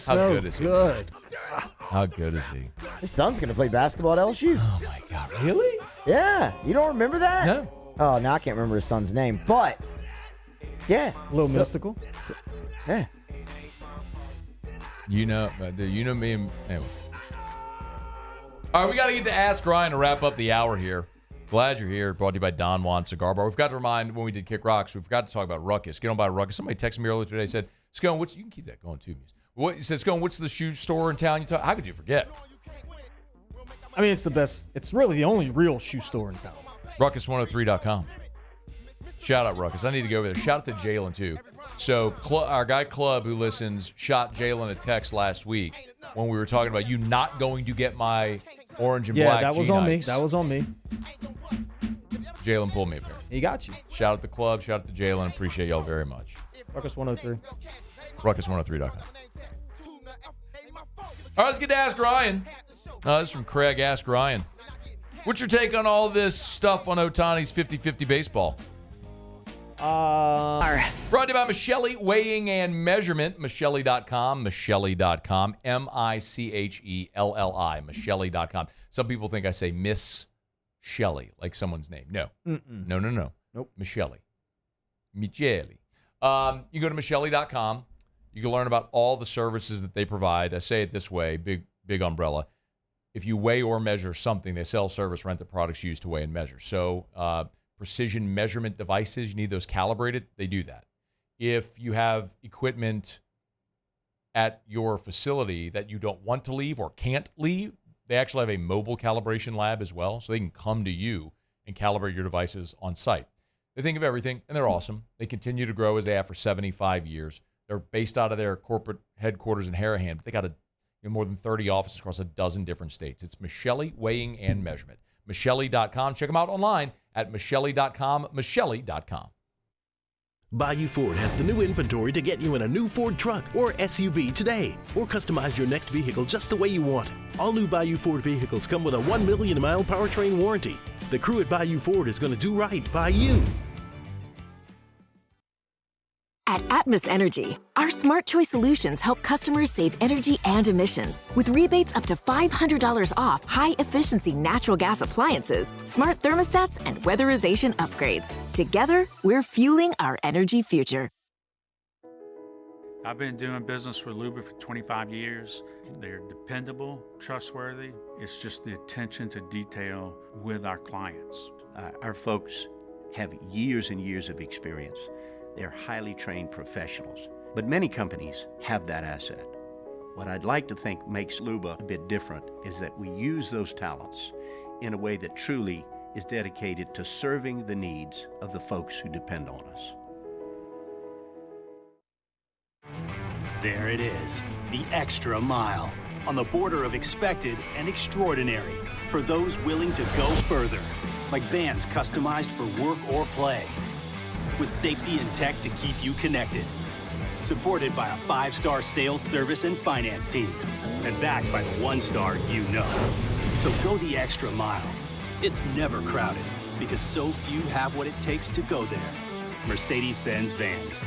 How good is he? Good. How good is he? His son's going to play basketball at LSU. Oh, my God. Really? Yeah. You don't remember that? No. Oh, now I can't remember his son's name. But, yeah. A little mystical. Yeah. You know me and anyway. All right, we got to get to Ask Ryan to wrap up the hour here. Glad you're here. Brought to you by Don Juan Cigar Bar. We've got to remind when we did Kick Rocks, we forgot to talk about Ruckus. Get on by Ruckus. Somebody texted me earlier today, said, Scone, you can keep that going too. He said, Scone, what's the shoe store in town you talk? How could you forget? I mean, it's the best. It's really the only real shoe store in town. Ruckus103.com. Shout out Ruckus. I need to go over there. Shout out to Jalen too. So our guy Club who listens shot Jalen a text last week when we were talking about you not going to get my orange and black. Yeah, that was on me. That was on me. Jalen pulled me a pair. He got you. Shout out to Club. Shout out to Jalen. Appreciate y'all very much. Ruckus 103. Ruckus103.com. All right, let's get to Ask Ryan. This is from Craig. Ask Ryan. What's your take on all this stuff on Ohtani's 50-50 baseball? Brought to you by Michelli Weighing and Measurement. Michelli.com. Michelli.com. Michelli. Michelli.com. Some people think I say Miss Shelley, like someone's name. No. Mm-mm. No. Nope. Michelli. You go to Michelli.com. You can learn about all the services that they provide. I say it this way, big umbrella. If you weigh or measure something, they sell, service, rent the products used to weigh and measure. So precision measurement devices, you need those calibrated, they do that. If you have equipment at your facility that you don't want to leave or can't leave, they actually have a mobile calibration lab as well, so they can come to you and calibrate your devices on site. They think of everything, and they're awesome. They continue to grow as they have for 75 years. They're based out of their corporate headquarters in Harahan, but they got more than 30 offices across a dozen different states. It's Michelli Weighing and Measurement. Michelli.com. Check them out online at Michelli.com, Michelli.com. Bayou Ford has the new inventory to get you in a new Ford truck or SUV today, or customize your next vehicle just the way you want it. All new Bayou Ford vehicles come with a 1 million mile powertrain warranty. The crew at Bayou Ford is going to do right by you. At Atmos Energy, our Smart Choice solutions help customers save energy and emissions with rebates up to $500 off high-efficiency natural gas appliances, smart thermostats, and weatherization upgrades. Together, we're fueling our energy future. I've been doing business with Luba for 25 years. They're dependable, trustworthy. It's just the attention to detail with our clients. Our folks have years and years of experience. They're highly trained professionals, but many companies have that asset. What I'd like to think makes Luba a bit different is that we use those talents in a way that truly is dedicated to serving the needs of the folks who depend on us. There it is, the extra mile, on the border of expected and extraordinary for those willing to go further, like vans customized for work or play, with safety and tech to keep you connected. Supported by a 5-star sales, service, and finance team. And backed by the 1-star you know. So go the extra mile. It's never crowded because so few have what it takes to go there. Mercedes-Benz Vans.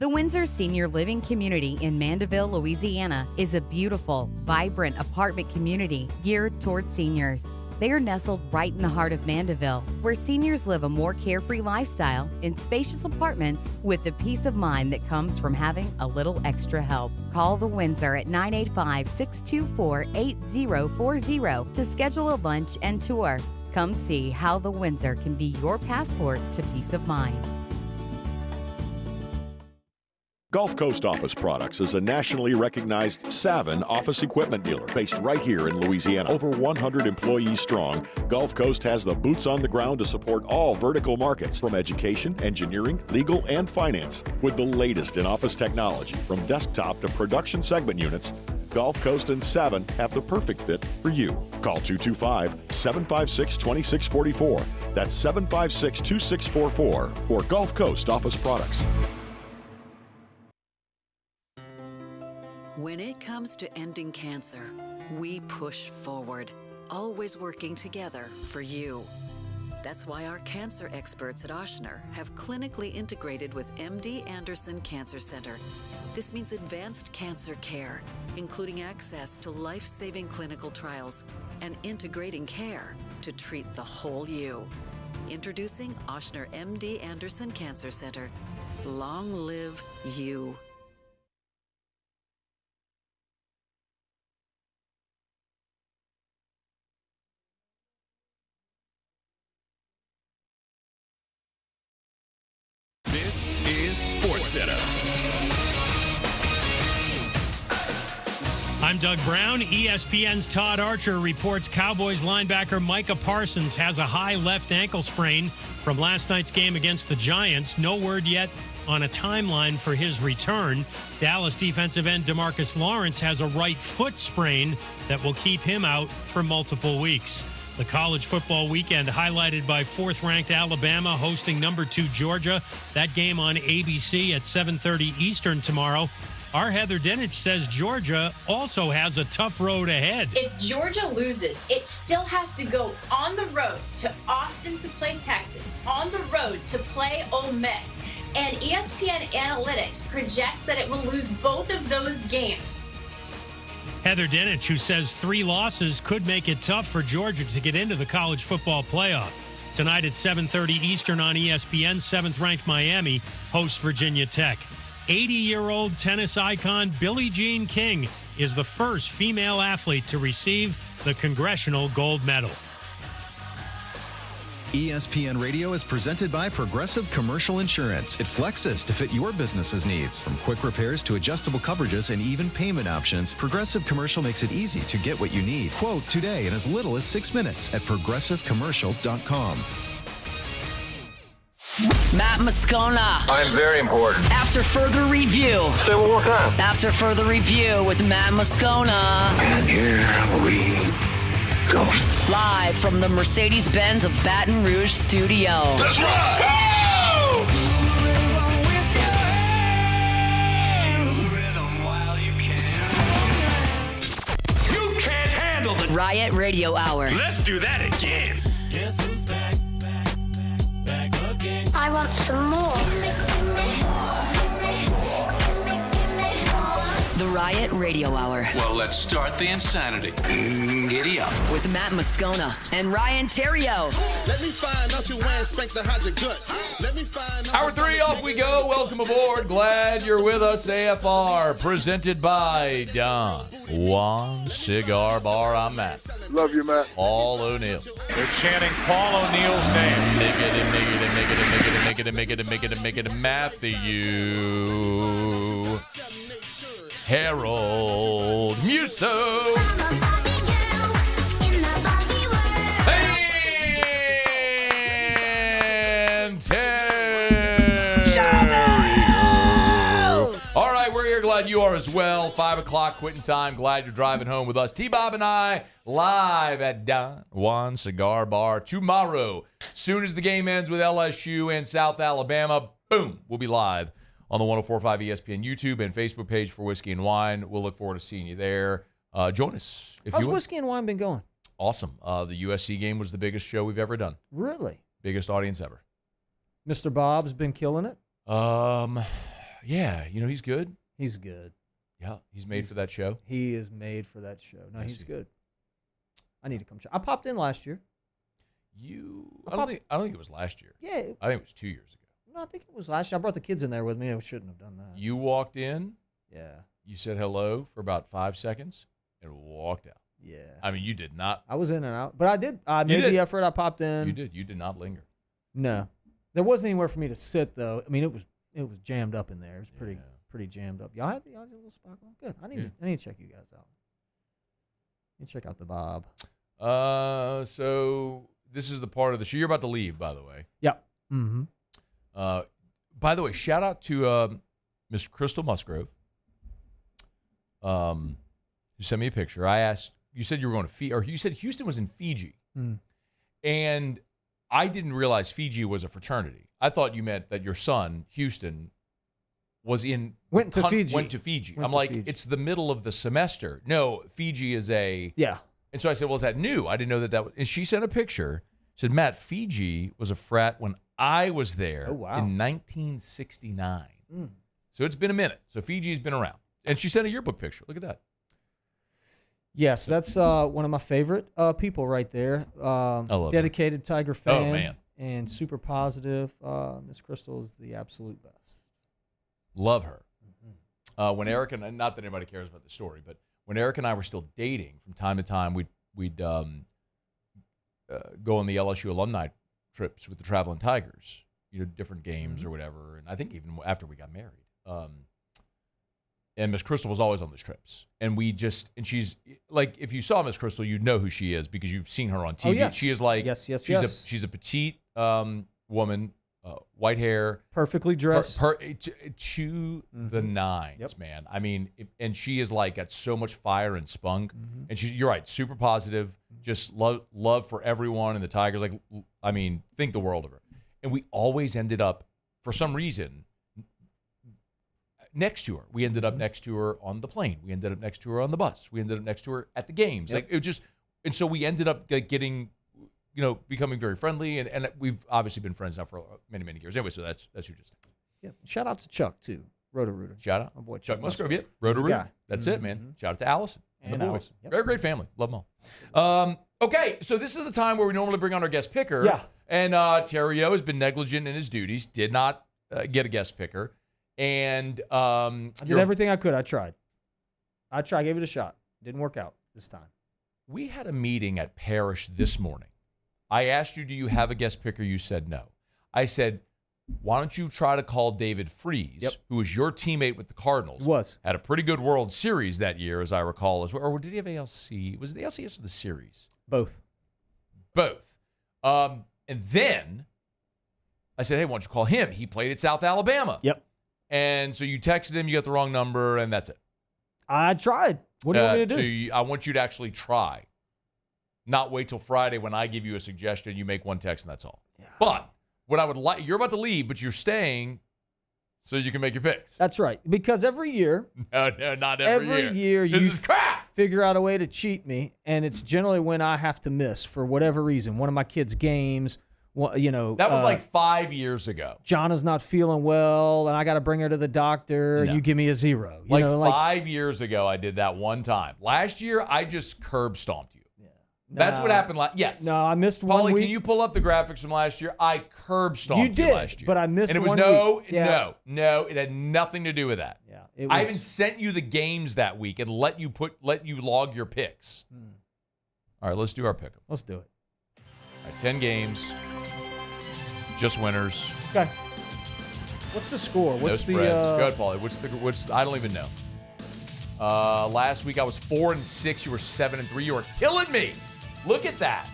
The Windsor Senior Living Community in Mandeville, Louisiana is a beautiful, vibrant apartment community geared towards seniors. They are nestled right in the heart of Mandeville, where seniors live a more carefree lifestyle in spacious apartments with the peace of mind that comes from having a little extra help. Call the Windsor at 985-624-8040 to schedule a lunch and tour. Come see how the Windsor can be your passport to peace of mind. Gulf Coast Office Products is a nationally recognized Savin office equipment dealer based right here in Louisiana. Over 100 employees strong, Gulf Coast has the boots on the ground to support all vertical markets from education, engineering, legal, and finance. With the latest in office technology from desktop to production segment units, Gulf Coast and Savin have the perfect fit for you. Call 225-756-2644. That's 756-2644 for Gulf Coast Office Products. When it comes to ending cancer, we push forward, always working together for you. That's why our cancer experts at Ashner have clinically integrated with MD Anderson Cancer Center. This means advanced cancer care, including access to life-saving clinical trials and integrating care to treat the whole you. Introducing Ashner MD Anderson Cancer Center. Long live you. This is SportsCenter. I'm Doug Brown. ESPN's Todd Archer reports Cowboys linebacker Micah Parsons has a high left ankle sprain from last night's game against the Giants. No word yet on a timeline for his return. Dallas defensive end DeMarcus Lawrence has a right foot sprain that will keep him out for multiple weeks. The college football weekend highlighted by 4th-ranked Alabama hosting number 2 Georgia. That game on ABC at 7:30 Eastern tomorrow. Our Heather Dinich says Georgia also has a tough road ahead. If Georgia loses, it still has to go on the road to Austin to play Texas, on the road to play Ole Miss. And ESPN Analytics projects that it will lose both of those games. Heather Dinich, who says 3 losses could make it tough for Georgia to get into the college football playoff. Tonight at 7:30 Eastern on ESPN, 7th-ranked Miami hosts Virginia Tech. 80-year-old tennis icon Billie Jean King is the first female athlete to receive the Congressional Gold Medal. ESPN Radio is presented by Progressive Commercial Insurance. It flexes to fit your business's needs. From quick repairs to adjustable coverages and even payment options, Progressive Commercial makes it easy to get what you need. Quote today in as little as 6 minutes at progressivecommercial.com. Matt Moscona. I'm very important. After further review. Say one more time. After further review with Matt Moscona. And here we go. Live from the Mercedes-Benz of Baton Rouge studio. Let's rock! Go! You can't handle the Riot Radio Hour. Let's do that again. Guess who's back again? I want some more. The Riot Radio Hour. Well, let's start the insanity. Giddy up. With Matt Moscona and Ryan Theriot. Let me find out your wine spanks the hide your gut. Let me find out. Hour 3, off we go. Welcome aboard. Glad you're with us. AFR, presented by Don Juan Cigar Bar. I'm Matt. Love you, Matt. Paul O'Neill. They're chanting Paul O'Neill's name. Matthew. Harold Musso. And Theriot. All right, we're here. Glad you are as well. 5 o'clock quitting time. Glad you're driving home with us. T-Bob and I live at Don Juan Cigar Bar tomorrow. Soon as the game ends with LSU and South Alabama, boom, we'll be live on the 104.5 ESPN YouTube and Facebook page for Whiskey and Wine. We'll look forward to seeing you there. Join us. How's Whiskey and Wine been going? Awesome. The USC game was the biggest show we've ever done. Really? Biggest audience ever. Mr. Bob's been killing it? Yeah, he's good. He's good. Yeah, he's made for that show. He is made for that show. No, Yes, he's good. I need to come check. I popped in last year. I don't think it was last year. Yeah. I think it was 2 years ago. No, I think it was last year. I brought the kids in there with me. I shouldn't have done that. You walked in. Yeah. You said hello for about 5 seconds and walked out. Yeah. I mean, you did not. I was in and out. But I did. I made the effort. I popped in. You did. You did not linger. No. There wasn't anywhere for me to sit, though. I mean, it was jammed up in there. It was pretty jammed up. Y'all had a little spot going? Good. I need to check you guys out. Let me check out the Bob. So this is the part of the show. You're about to leave, by the way. Yeah. Mm-hmm. By the way, shout out to Miss Crystal Musgrove. You sent me a picture. I asked, you said you were going to Fiji, or you said Houston was in Fiji. Mm. And I didn't realize Fiji was a fraternity. I thought you meant that your son, Houston, went to Fiji. I'm like, it's the middle of the semester. No, Fiji is a... Yeah. And so I said, well, is that new? I didn't know that was... And she sent a picture. Said, Matt, Fiji was a frat when I was there in 1969. Mm. So it's been a minute. So Fiji's been around. And she sent a yearbook picture. Look at that. Yes, that's one of my favorite people right there. I love dedicated her. Tiger fan. Oh, man. And super positive. Miss Crystal is the absolute best. Love her. Mm-hmm. When Eric and not that anybody cares about the story, but when Eric and I were still dating, from time to time, we'd go on the LSU alumni trips with the Traveling Tigers, different games or whatever. And I think even after we got married. And Miss Crystal was always on those trips. And she's like, if you saw Miss Crystal, you'd know who she is because you've seen her on TV. Oh, yes. She is like, she's a petite woman, white hair. Perfectly dressed. To the nines, man. I mean, and she is like, got so much fire and spunk. Mm-hmm. And you're right, super positive, just love for everyone. And the Tigers, like, I mean, think the world of her. And we always ended up, for some reason, next to her. We ended up next to her on the plane. We ended up next to her on the bus. We ended up next to her at the games. Yep. Like it just, and so we ended up getting, becoming very friendly, and we've obviously been friends now for many, many years. Anyway, so that's who just. Yeah. Shout out to Chuck too, Roto-Rooter. Shout out, my boy Chuck Musgrove. Yeah, He's the Roto-Rooter. guy. That's it, man. Shout out to Allison and the boys. Allison. Yep. Very great family. Love them all. Okay, so this is the time where we normally bring on our guest picker. Yeah. And Theriot has been negligent in his duties. Did not get a guest picker. And I did everything I could. I tried. I gave it a shot. Didn't work out this time. We had a meeting at Parish this morning. I asked you, do you have a guest picker? You said no. I said, why don't you try to call David Freese, who was your teammate with the Cardinals? Was. Had a pretty good World Series that year, as I recall. Or did he have ALC? Was it the LCS or the series? Both. And then I said, hey, why don't you call him? He played at South Alabama. Yep. And so you texted him, you got the wrong number, and that's it. I tried. What do you want me to do? So I want you to actually try. Not wait till Friday when I give you a suggestion. You make one text, and that's all. Yeah. But what I would like, you're about to leave, but you're staying so you can make your picks. That's right. Because every year. No, not every year. Every year this you is crap. Figure out a way to cheat me, and it's generally when I have to miss for whatever reason. One of my kids' games, That was like 5 years ago. Jonna's not feeling well, and I got to bring her to the doctor, and you give me a 0. Like 5 years ago, I did that one time. Last year, I just curb stomped you. Yeah. That's what happened last. Yes. No, I missed 1 week. Can you pull up the graphics from last year? I curb stomped you last year. But I missed 1 week. And it was no, it had nothing to do with that. Yeah. I even sent you the games that week and let you log your picks. All right, let's do our pick. Let's do it. All right, 10 games. Just winners. Okay. What's the score? What's no spreads. Go ahead, Paulie. What's I don't even know. Last week I was 4-6. You were 7-3. You were killing me. Look at that.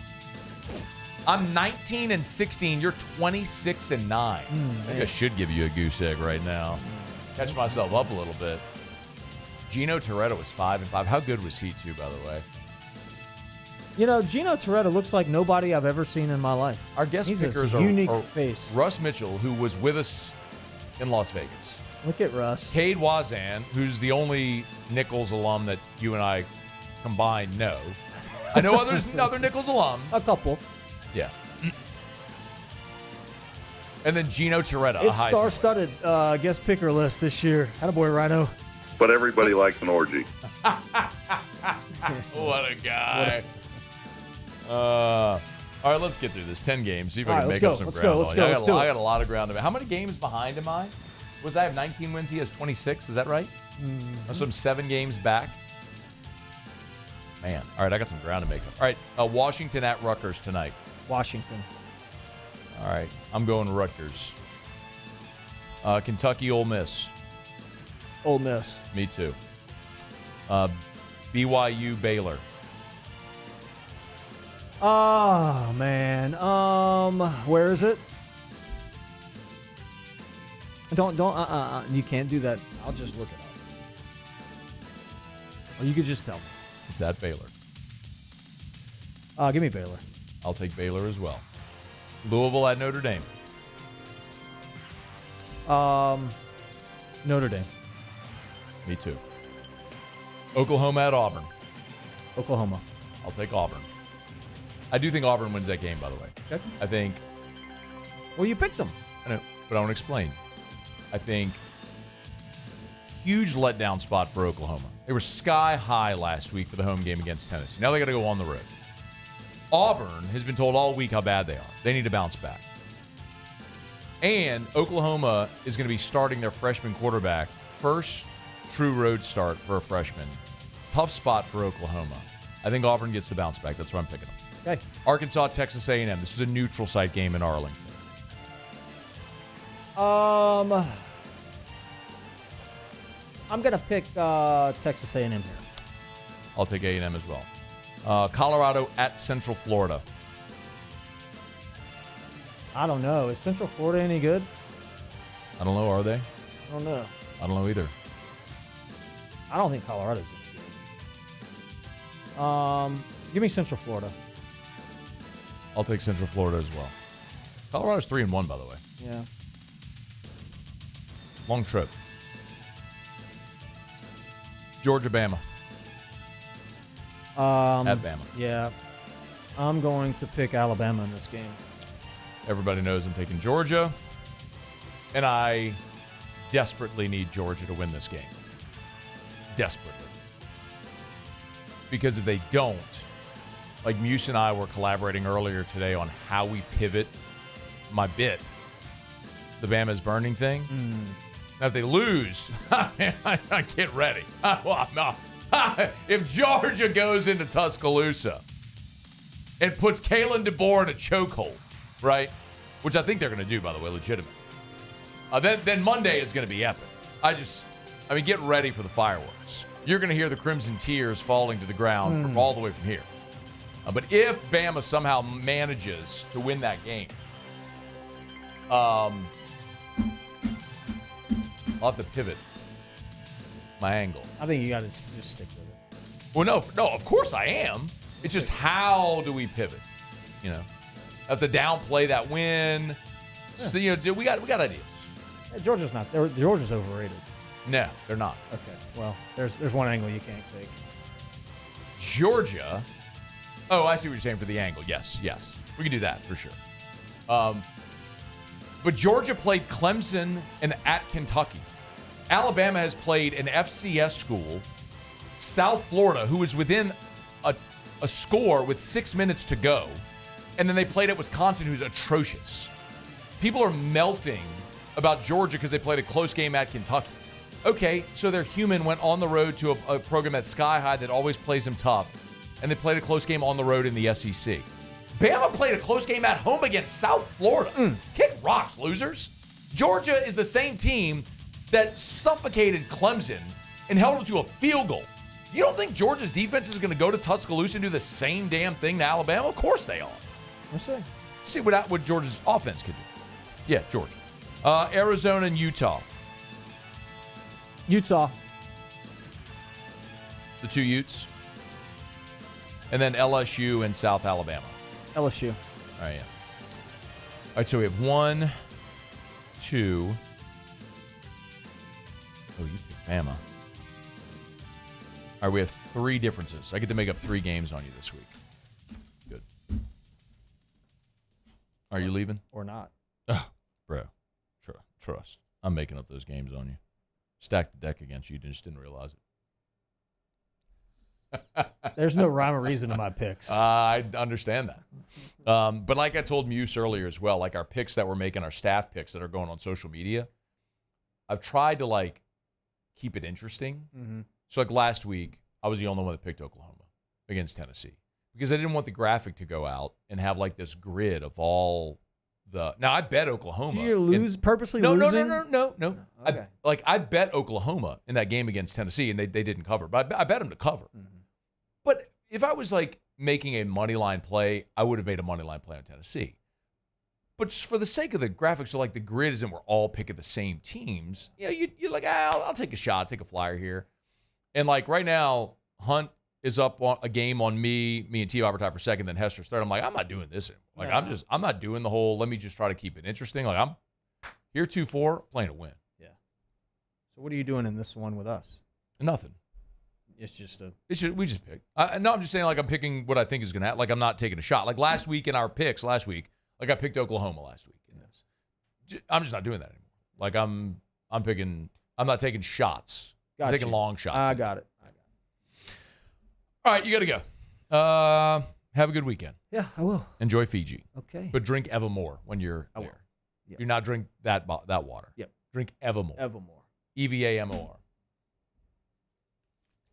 I'm 19-16. You're 26-9. I think I should give you a goose egg right now. Catch myself up a little bit. Gino Toretto was 5-5. How good was he too, by the way? Gino Toretto looks like nobody I've ever seen in my life. Our guest pickers are unique are face. Russ Mitchell, who was with us in Las Vegas. Look at Russ. Cade Wazan, who's the only Nichols alum that you and I combined know. I know other Nichols alum. A couple. Yeah. And then Gino Toretto. It's star-studded guest picker list this year. Attaboy, Rhino. But everybody likes an orgy. What a guy. All right, let's get through this. 10 games. See if I can make up some ground. Let's go. I got a lot of ground to make. How many games behind am I? I have 19 wins. He has 26. Is that right? So I'm 7 games back. Man. All right, I got some ground to make up. All right, Washington at Rutgers tonight. Washington. All right, I'm going Rutgers. Kentucky, Ole Miss. Ole Miss. Me too. BYU, Baylor. Oh, man. Where is it? Don't, you can't do that. I'll just look it up. Or you could just tell me. It's at Baylor. Give me Baylor. I'll take Baylor as well. Louisville at Notre Dame. Notre Dame. Me too. Oklahoma at Auburn. Oklahoma. I'll take Auburn. I do think Auburn wins that game, by the way. Okay. I think. Well, you picked them. I know, but I want to explain. I think huge letdown spot for Oklahoma. They were sky high last week for the home game against Tennessee. Now they got to go on the road. Auburn has been told all week how bad they are. They need to bounce back. And Oklahoma is going to be starting their freshman quarterback. First true road start for a freshman. Tough spot for Oklahoma. I think Auburn gets the bounce back. That's where I'm picking them. Okay. Arkansas, Texas A&M. This is a neutral site game in Arlington. I'm going to pick Texas A&M here. I'll take A&M as well. Colorado at Central Florida. I don't know. Is Central Florida any good? I don't know. Are they? I don't know. I don't know either. I don't think Colorado's any good. Give me Central Florida. I'll take Central Florida as well. Colorado's 3-1, by the way. Yeah. Long trip. Georgia, Bama. At Bama. Yeah. I'm going to pick Alabama in this game. Everybody knows I'm taking Georgia. And I desperately need Georgia to win this game. Desperately. Because if they don't, like Muse and I were collaborating earlier today on how we pivot my bit, the Bama's burning thing. Now, if they lose, I get ready. If Georgia goes into Tuscaloosa and puts Kalen DeBoer in a chokehold, right? Which I think they're going to do, by the way, legitimate. Then Monday is going to be epic. Get ready for the fireworks. You're going to hear the Crimson Tears falling to the ground from all the way from here. But if Bama somehow manages to win that game, I'll have to pivot my angle. I think you got to just stick with it. Well, no, of course I am. It's just how do we pivot? Have to downplay that win. Yeah. So we got ideas. Yeah, Georgia's not. Georgia's overrated. No, they're not. Okay. Well, there's one angle you can't take. Georgia. Oh, I see what you're saying for the angle. Yes. We can do that for sure. But Georgia played Clemson and at Kentucky. Alabama has played an FCS school, South Florida, who is within a score with 6 minutes to go. And then they played at Wisconsin, who's atrocious. People are melting about Georgia because they played a close game at Kentucky. Okay, so their human went on the road to a program at Sky High that always plays them tough, and they played a close game on the road in the SEC. Bama played a close game at home against South Florida. Kick rocks, losers. Georgia is the same team that suffocated Clemson and held them to a field goal. You don't think Georgia's defense is going to go to Tuscaloosa and do the same damn thing to Alabama? Of course they are. We'll see. See what Georgia's offense could do. Yeah, Georgia. Arizona and Utah. Utah. The two Utes. And then LSU and South Alabama. LSU. All right, yeah. All right, so we have 1, 2. Oh, you picked Bama. All right, we have 3 differences. I get to make up 3 games on you this week. Good. Are you leaving? Or not. Oh, bro. Trust. I'm making up those games on you. Stacked the deck against you. You just didn't realize it. There's no rhyme or reason to my picks. I understand that. But like I told Muse earlier as well, like our picks that we're making, our staff picks that are going on social media, I've tried to keep it interesting. Mm-hmm. So last week, I was the only one that picked Oklahoma against Tennessee because I didn't want the graphic to go out and have this grid of all the. Now I bet Oklahoma. So you're purposely losing? No. Okay. I bet Oklahoma in that game against Tennessee, and they didn't cover. But I bet them to cover. Mm-hmm. But if I was making a money line play, I would have made a money line play on Tennessee. But just for the sake of the graphics, so the grid isn't we're all picking the same teams. You're like, I'll take a shot, take a flyer here. And right now, Hunt is up on a game on me and T-Bob are tied for second, then Hester's third. I'm like, I'm not doing this anymore. I'm not doing the whole, let me just try to keep it interesting. I'm here 2-4, playing to win. Yeah. So what are you doing in this one with us? Nothing. It's just we just pick. No, I'm just saying I'm picking what I think is going to happen. I'm not taking a shot. Last week in our picks last week, I picked Oklahoma last week in this. I'm just not doing that anymore. I'm not taking shots. I'm taking long shots. I got it. All right, you got to go. Have a good weekend. Yeah, I will. Enjoy Fiji. Okay. But drink Evermore when you're there. Yep. Do not drink that water. Yep. Drink Evermore. Evermore. EVAMOR.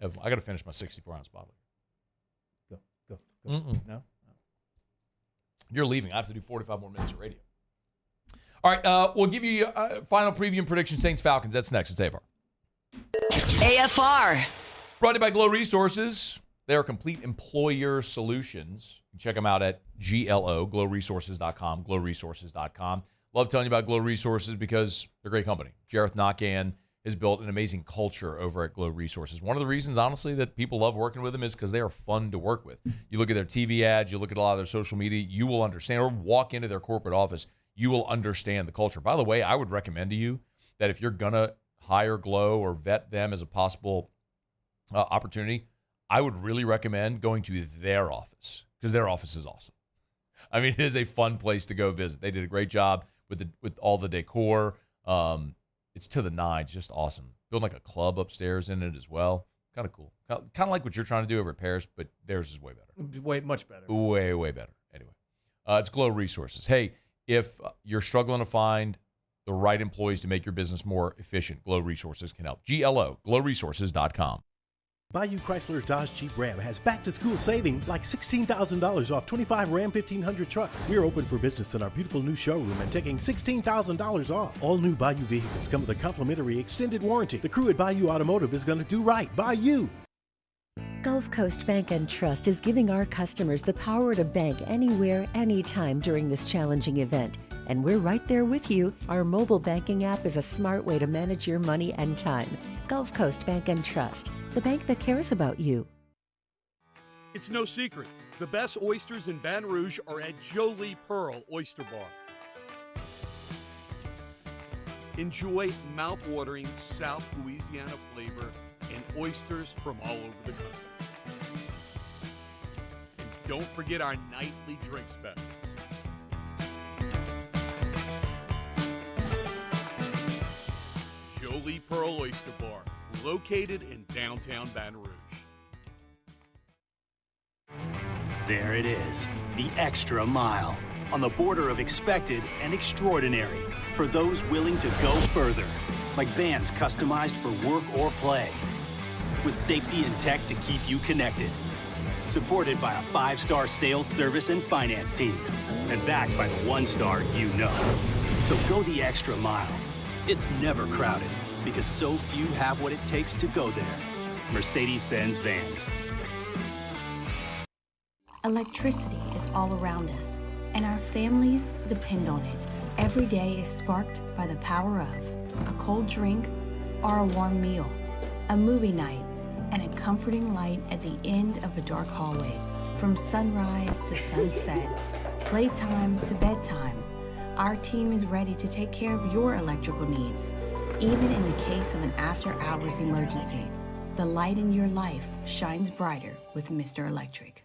I got to finish my 64-ounce bottle. Go. No. You're leaving. I have to do 45 more minutes of radio. All right, we'll give you a final preview and prediction. Saints-Falcons. That's next. It's AFR. AFR. Brought to you by Glow Resources. They are complete employer solutions. You can check them out at glowresources.com, glowresources.com. Love telling you about Glow Resources because they're a great company. Jareth Nakan has built an amazing culture over at Glow Resources. One of the reasons, honestly, that people love working with them is because they are fun to work with. You look at their TV ads, you look at a lot of their social media, you will understand, or walk into their corporate office, you will understand the culture. By the way, I would recommend to you that if you're going to hire Glow or vet them as a possible opportunity, I would really recommend going to their office because their office is awesome. I mean, it is a fun place to go visit. They did a great job with all the decor. It's to the nines, just awesome. Building a club upstairs in it as well. Kind of cool. Kind of like what you're trying to do over at Paris, but theirs is way better. Much better. Way, way better. Anyway, it's Glow Resources. Hey, if you're struggling to find the right employees to make your business more efficient, Glow Resources can help. GLO, glowresources.com. Bayou Chrysler Dodge Jeep Ram has back-to-school savings like $16,000 off 25 Ram 1500 trucks. We're open for business in our beautiful new showroom and taking $16,000 off. All new Bayou vehicles come with a complimentary extended warranty. The crew at Bayou Automotive is going to do right by you. Gulf Coast Bank and Trust is giving our customers the power to bank anywhere, anytime during this challenging event. And we're right there with you. Our mobile banking app is a smart way to manage your money and time. Gulf Coast Bank and Trust, the bank that cares about you. It's no secret. The best oysters in Baton Rouge are at Jolie Pearl Oyster Bar. Enjoy mouth-watering South Louisiana flavor and oysters from all over the country. And don't forget our nightly drink specials. Jolie Pearl Oyster Bar, located in downtown Baton Rouge. There it is, the extra mile, on the border of expected and extraordinary for those willing to go further, like vans customized for work or play, with safety and tech to keep you connected, supported by a 5-star sales, service, and finance team, and backed by the 1-star you know. So go the extra mile. It's never crowded because so few have what it takes to go there. Mercedes-Benz Vans. Electricity is all around us, and our families depend on it. Every day is sparked by the power of a cold drink or a warm meal, a movie night, and a comforting light at the end of a dark hallway. From sunrise to sunset, playtime to bedtime, our team is ready to take care of your electrical needs. Even in the case of an after-hours emergency, the light in your life shines brighter with Mr. Electric.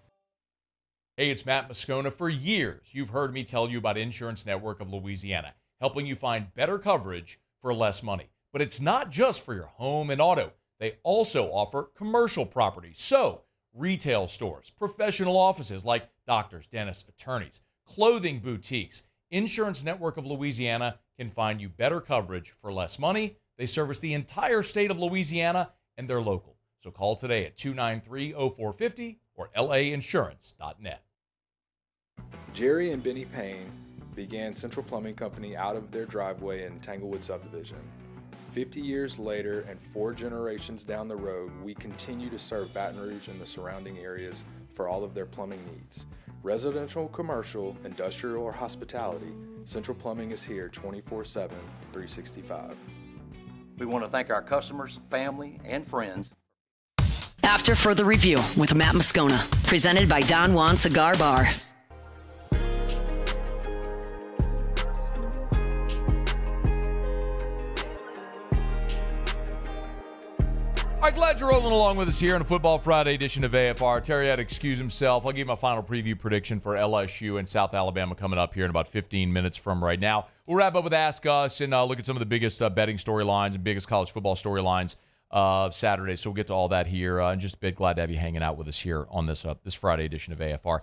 Hey, it's Matt Moscona. For years, you've heard me tell you about Insurance Network of Louisiana, helping you find better coverage for less money. But it's not just for your home and auto. They also offer commercial property. So, retail stores, professional offices like doctors, dentists, attorneys, clothing boutiques. Insurance Network of Louisiana can find you better coverage for less money. They service the entire state of Louisiana, and they're local. So call today at 293-0450 or lainsurance.net. Jerry and Benny Payne began Central Plumbing Company out of their driveway in Tanglewood subdivision. 50 years later and 4 generations down the road, we continue to serve Baton Rouge and the surrounding areas for all of their plumbing needs. Residential, commercial, industrial, or hospitality, Central Plumbing is here 24/7, 365. We want to thank our customers, family, and friends. After further review with Matt Moscona, presented by Don Juan Cigar Bar. All right, glad you're rolling along with us here on a Football Friday edition of AFR. Theriot excused himself. I'll give my final preview prediction for LSU and South Alabama coming up here in about 15 minutes from right now. We'll wrap up with Ask Us and look at some of the biggest betting storylines and biggest college football storylines of Saturday. So we'll get to all that here in just a bit. Glad to have you hanging out with us here on this Friday edition of AFR.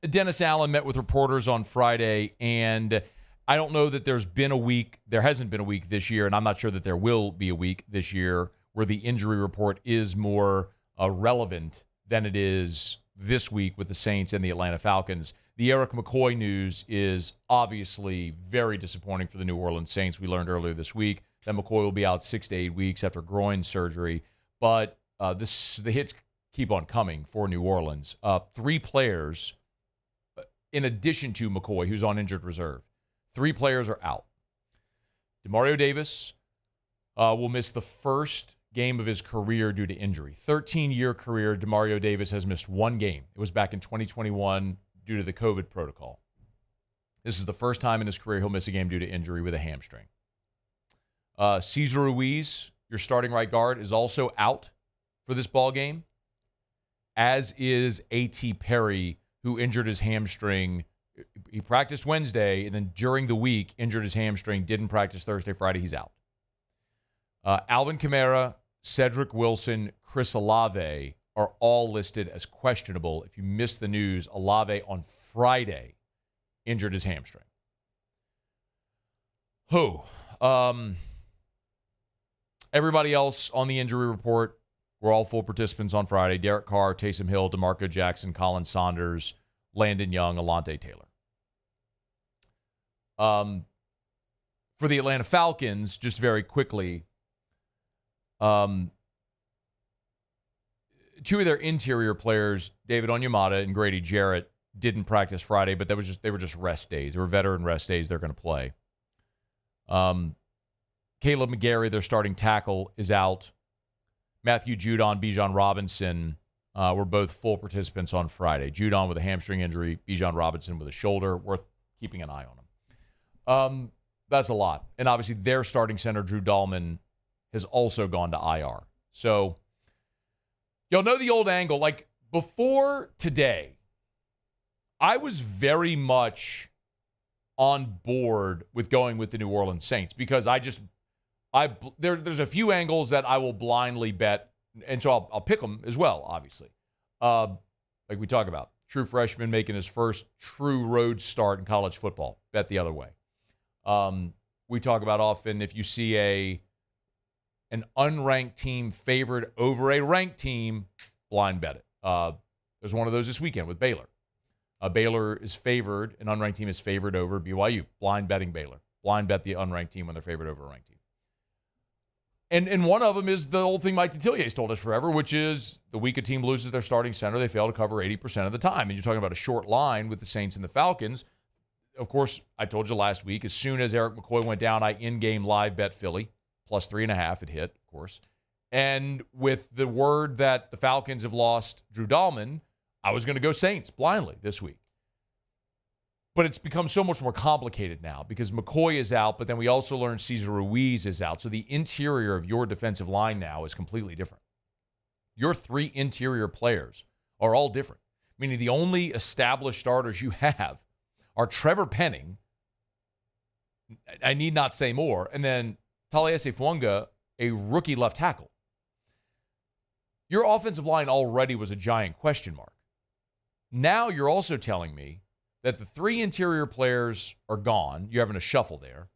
Dennis Allen met with reporters on Friday, and I don't know that there hasn't been a week this year, and I'm not sure that there will be a week this year where the injury report is more relevant than it is this week with the Saints and the Atlanta Falcons. The Eric McCoy news is obviously very disappointing for the New Orleans Saints. We learned earlier this week that McCoy will be out 6 to 8 weeks after groin surgery. But the hits keep on coming for New Orleans. 3 players, in addition to McCoy, who's on injured reserve, 3 players are out. Demario Davis will miss the first game of his career due to injury. 13-year career, Demario Davis has missed 1 game. It was back in 2021 due to the COVID protocol. This is the first time in his career he'll miss a game due to injury with a hamstring. Cesar Ruiz, your starting right guard, is also out for this ball game, as is A.T. Perry, who injured his hamstring. He practiced Wednesday, and then during the week, injured his hamstring, didn't practice Thursday, Friday. He's out. Alvin Kamara, Cedric Wilson, Chris Olave are all listed as questionable. If you missed the news, Olave on Friday injured his hamstring. Everybody else on the injury report were all full participants on Friday. Derek Carr, Taysom Hill, DeMarco Jackson, Colin Saunders, Landon Young, Alontae Taylor. For the Atlanta Falcons, just very quickly, two of their interior players, David Onyemata and Grady Jarrett, didn't practice Friday, but they were just rest days. They were veteran rest days. They're going to play. Caleb McGarry, their starting tackle, is out. Matthew Judon, Bijan Robinson were both full participants on Friday. Judon with a hamstring injury, Bijan Robinson with a shoulder. Worth keeping an eye on them. That's a lot. And obviously their starting center, Drew Dahlman, has also gone to IR. So you'll know the old angle. Like before today, I was very much on board with going with the New Orleans Saints because there's a few angles that I will blindly bet, and so I'll pick them as well, obviously. Like we talk about, true freshman making his first true road start in college football, bet the other way. We talk about often if you see an unranked team favored over a ranked team, blind bet it. There's one of those this weekend with Baylor. Baylor is favored, an unranked team is favored over BYU. Blind betting Baylor. Blind bet the unranked team when they're favored over a ranked team. And one of them is the old thing Mike Detilliers told us forever, which is the week a team loses their starting center, they fail to cover 80% of the time. And you're talking about a short line with the Saints and the Falcons. Of course, I told you last week, as soon as Eric McCoy went down, I in-game live bet Philly, plus 3.5. It hit, of course. And with the word that the Falcons have lost Drew Dahlman, I was going to go Saints blindly this week. But it's become so much more complicated now because McCoy is out, but then we also learned Cesar Ruiz is out. So the interior of your defensive line now is completely different. Your three interior players are all different, meaning the only established starters you have are Trevor Penning, I need not say more, and then Taliesin Fuanga, a rookie left tackle. Your offensive line already was a giant question mark. Now you're also telling me that the three interior players are gone. You're having a shuffle there.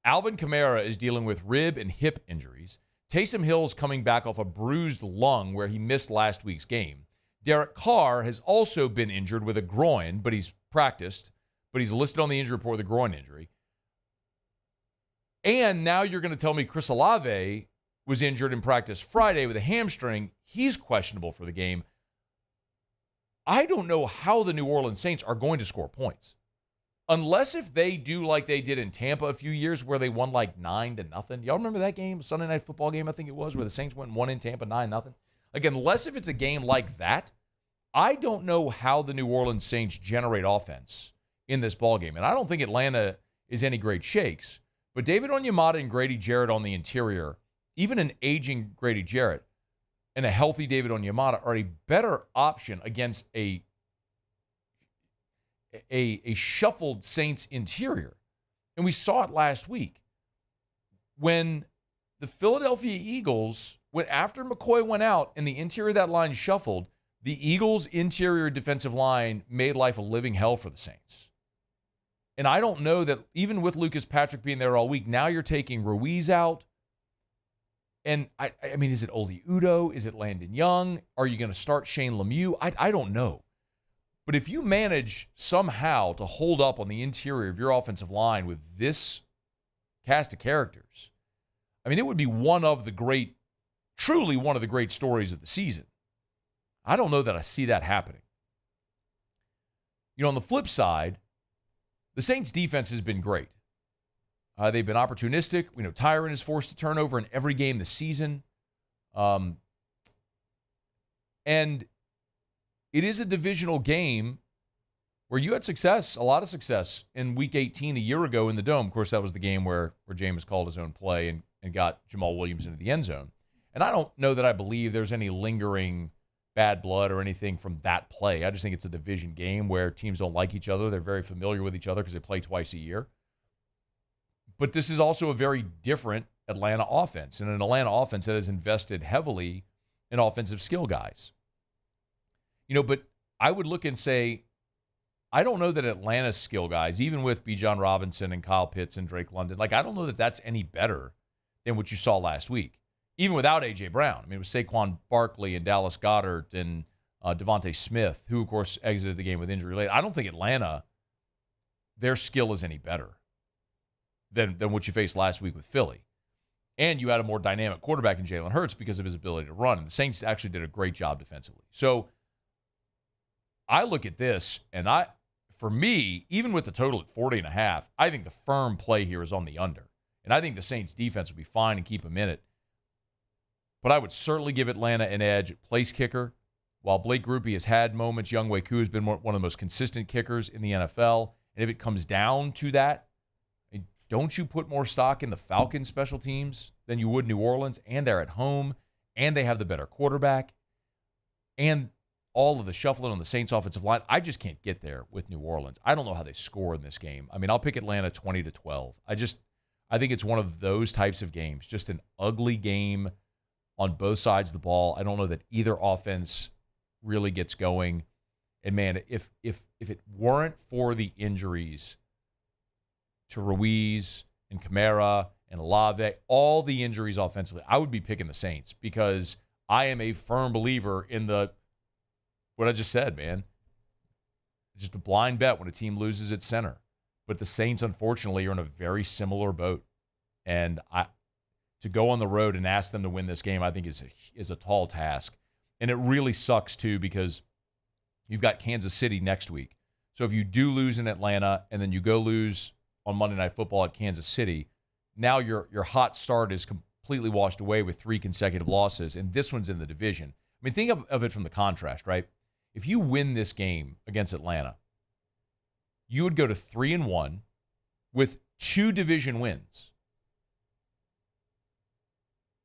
Alvin Kamara is dealing with rib and hip injuries. Taysom Hill's coming back off a bruised lung where he missed last week's game. Derek Carr has also been injured with a groin, but he's practiced, but he's listed on the injury report with a groin injury. And now you're going to tell me Chris Olave was injured in practice Friday with a hamstring. He's questionable for the game. I don't know how the New Orleans Saints are going to score points. Unless if they do like they did in Tampa a few years where they won like 9-0. Y'all remember that game? Sunday Night Football game, I think it was, where the Saints went and won in Tampa 9-0. Like, unless if it's a game like that, I don't know how the New Orleans Saints generate offense in this ballgame. And I don't think Atlanta is any great shakes. But David Onyemata and Grady Jarrett on the interior, even an aging Grady Jarrett, and a healthy David Onyemata are a better option against a shuffled Saints interior. And we saw it last week. When the Philadelphia Eagles, after McCoy went out and the interior of that line shuffled, the Eagles' interior defensive line made life a living hell for the Saints. And I don't know that even with Lucas Patrick being there all week, now you're taking Ruiz out. And, I mean, is it Oli Udoh? Is it Landon Young? Are you going to start Shane Lemieux? I don't know. But if you manage somehow to hold up on the interior of your offensive line with this cast of characters, I mean, it would be truly one of the great stories of the season. I don't know that I see that happening. You know, on the flip side, the Saints' defense has been great. They've been opportunistic. We know Tyron is forced to turn over in every game this season. And it is a divisional game where you had success, a lot of success, in Week 18 a year ago in the Dome. Of course, that was the game where Jameis called his own play and got Jamal Williams into the end zone. And I don't know that I believe there's any lingering bad blood or anything from that play. I just think it's a division game where teams don't like each other. They're very familiar with each other because they play twice a year. But this is also a very different Atlanta offense, and an Atlanta offense that has invested heavily in offensive skill guys. You know, but I would look and say, I don't know that Atlanta's skill guys, even with Bijan Robinson and Kyle Pitts and Drake London, like I don't know that that's any better than what you saw last week. even without A.J. Brown. I mean, it was Saquon Barkley and Dallas Goedert and Devontae Smith, who, of course, exited the game with injury late. I don't think Atlanta, their skill is any better than what you faced last week with Philly. And you had a more dynamic quarterback in Jalen Hurts because of his ability to run. And the Saints actually did a great job defensively. So I look at this, and for me, even with the total at 40.5, I think the firm play here is on the under. And I think the Saints defense will be fine and keep them in it. But I would certainly give Atlanta an edge at place kicker. While Blake Grupe has had moments, Younghoe Koo has been one of the most consistent kickers in the NFL. And if it comes down to that, don't you put more stock in the Falcons special teams than you would New Orleans? And they're at home, and they have the better quarterback, and all of the shuffling on the Saints offensive line. I just can't get there with New Orleans. I don't know how they score in this game. I mean, I'll pick Atlanta 20-12. I think it's one of those types of games, just an ugly game on both sides of the ball. I don't know that either offense really gets going. And man, if it weren't for the injuries to Ruiz and Kamara and Olave, all the injuries offensively, I would be picking the Saints because I am a firm believer in what I just said, man. It's just a blind bet when a team loses its center. But the Saints, unfortunately, are in a very similar boat. And to go on the road and ask them to win this game, I think is a tall task. And it really sucks, too, because you've got Kansas City next week. So if you do lose in Atlanta and then you go lose on Monday Night Football at Kansas City, now your hot start is completely washed away with 3 consecutive losses, and this one's in the division. I mean, think of it from the contrast, right? If you win this game against Atlanta, you would go to 3-1 with 2 division wins.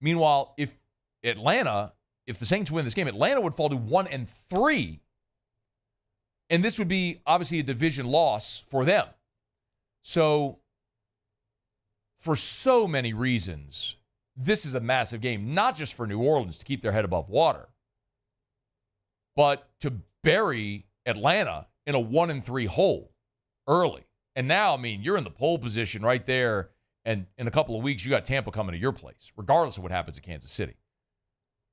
Meanwhile, if the Saints win this game, Atlanta would fall to 1-3, and this would be obviously a division loss for them. So, for so many reasons, this is a massive game, not just for New Orleans to keep their head above water, but to bury Atlanta in a 1-3 hole early. And now, I mean, you're in the pole position right there, and in a couple of weeks, you got Tampa coming to your place, regardless of what happens at Kansas City.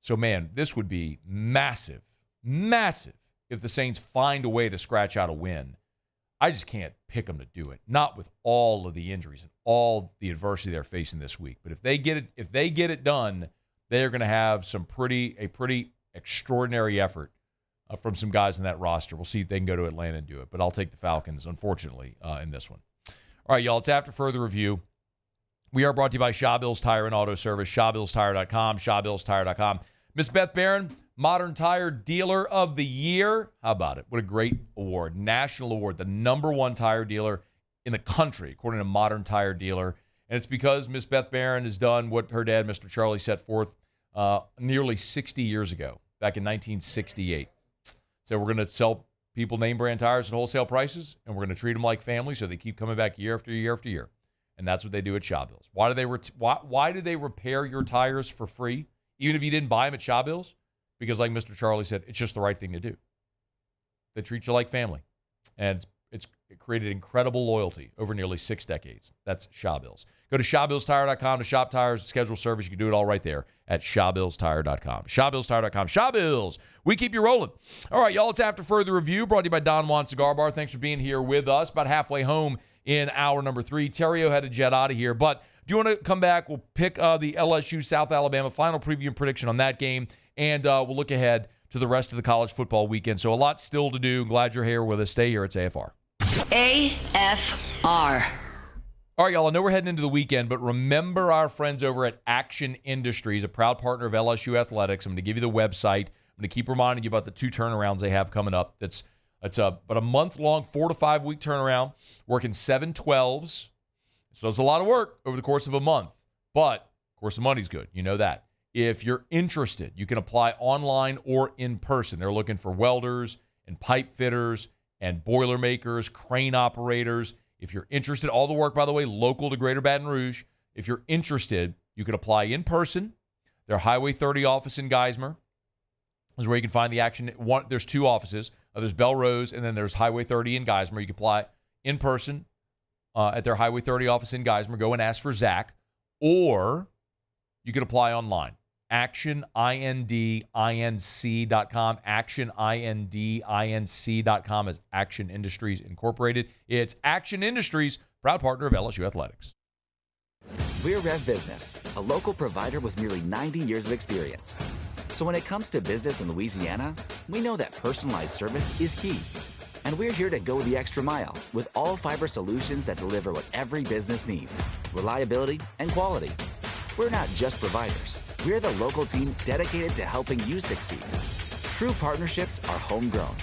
So, man, this would be massive, massive if the Saints find a way to scratch out a win. I just can't pick them to do it, not with all of the injuries and all the adversity they're facing this week. But if they get it done, they're going to have a pretty extraordinary effort from some guys in that roster. We'll see if they can go to Atlanta and do it. But I'll take the Falcons, unfortunately, in this one. All right, y'all, it's after further review. We are brought to you by Shaw Bills Tire and Auto Service, ShawBillsTire.com, ShawBillsTire.com. Miss Beth Barron, Modern Tire Dealer of the Year. How about it? What a great award. National award, the #1 tire dealer in the country, according to Modern Tire Dealer. And it's because Miss Beth Barron has done what her dad, Mr. Charlie, set forth nearly 60 years ago, back in 1968. So we're going to sell people name brand tires at wholesale prices, and we're going to treat them like family so they keep coming back year after year after year. And that's what they do at Shaw Bills. Why do they repair your tires for free, even if you didn't buy them at Shaw Bills? Because like Mr. Charlie said, it's just the right thing to do. They treat you like family. And it created incredible loyalty over nearly 6 decades. That's Shaw Bills. Go to ShawBillsTire.com to shop tires and schedule service. You can do it all right there at ShawBillsTire.com. ShawBillsTire.com. Shaw Bills. We keep you rolling. All right, y'all, it's after further review. Brought to you by Don Juan Cigar Bar. Thanks for being here with us. About halfway home in hour number 3. Theriot had to jet out of here. But do you want to come back? We'll pick the LSU-South Alabama final preview and prediction on that game. And we'll look ahead to the rest of the college football weekend. So a lot still to do. Glad you're here with us. Stay here. It's AFR. AFR. All right, y'all. I know we're heading into the weekend, but remember our friends over at Action Industries, a proud partner of LSU Athletics. I'm going to give you the website. I'm going to keep reminding you about the 2 turnarounds they have coming up. It's about a month-long, 4 to 5 week turnaround, working 7/12s. So it's a lot of work over the course of a month. But, of course, the money's good. You know that. If you're interested, you can apply online or in person. They're looking for welders and pipe fitters and boilermakers, crane operators. If you're interested, all the work, by the way, local to Greater Baton Rouge. If you're interested, you can apply in person. Their Highway 30 office in Geismar is where you can find the action. There's 2 offices. There's Belrose, and then there's Highway 30 in Geismar. You can apply in person at their Highway 30 office in Geismar. Go and ask for Zach. Or you can apply online. Action, INDINC.com. Action, INDINC.com is Action Industries Incorporated. It's Action Industries, proud partner of LSU Athletics. We're Rev Business, a local provider with nearly 90 years of experience. So when it comes to business in Louisiana, we know that personalized service is key. And we're here to go the extra mile with all fiber solutions that deliver what every business needs: reliability and quality. We're not just providers. We're the local team dedicated to helping you succeed. True partnerships are homegrown.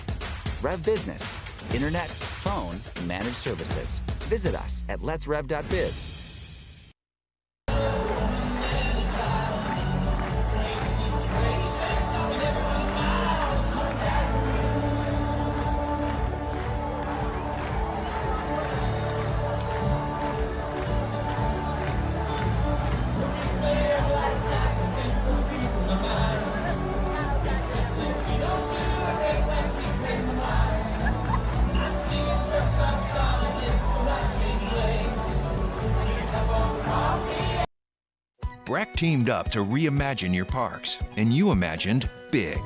Rev Business, internet, phone, managed services. Visit us at letsrev.biz. Breck teamed up to reimagine your parks, and you imagined big.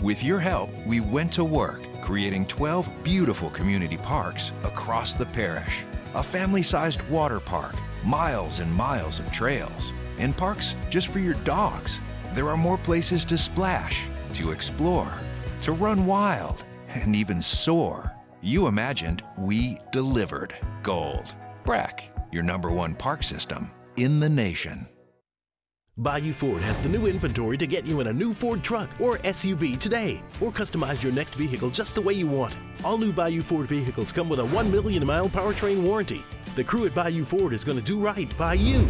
With your help, we went to work, creating 12 beautiful community parks across the parish. A family-sized water park, miles and miles of trails, and parks just for your dogs. There are more places to splash, to explore, to run wild, and even soar. You imagined, we delivered. Gold. Breck, your #1 park system in the nation. Bayou Ford has the new inventory to get you in a new Ford truck or SUV today, or customize your next vehicle just the way you want it. All new Bayou Ford vehicles come with a 1 million mile powertrain warranty. The crew at Bayou Ford is going to do right by you.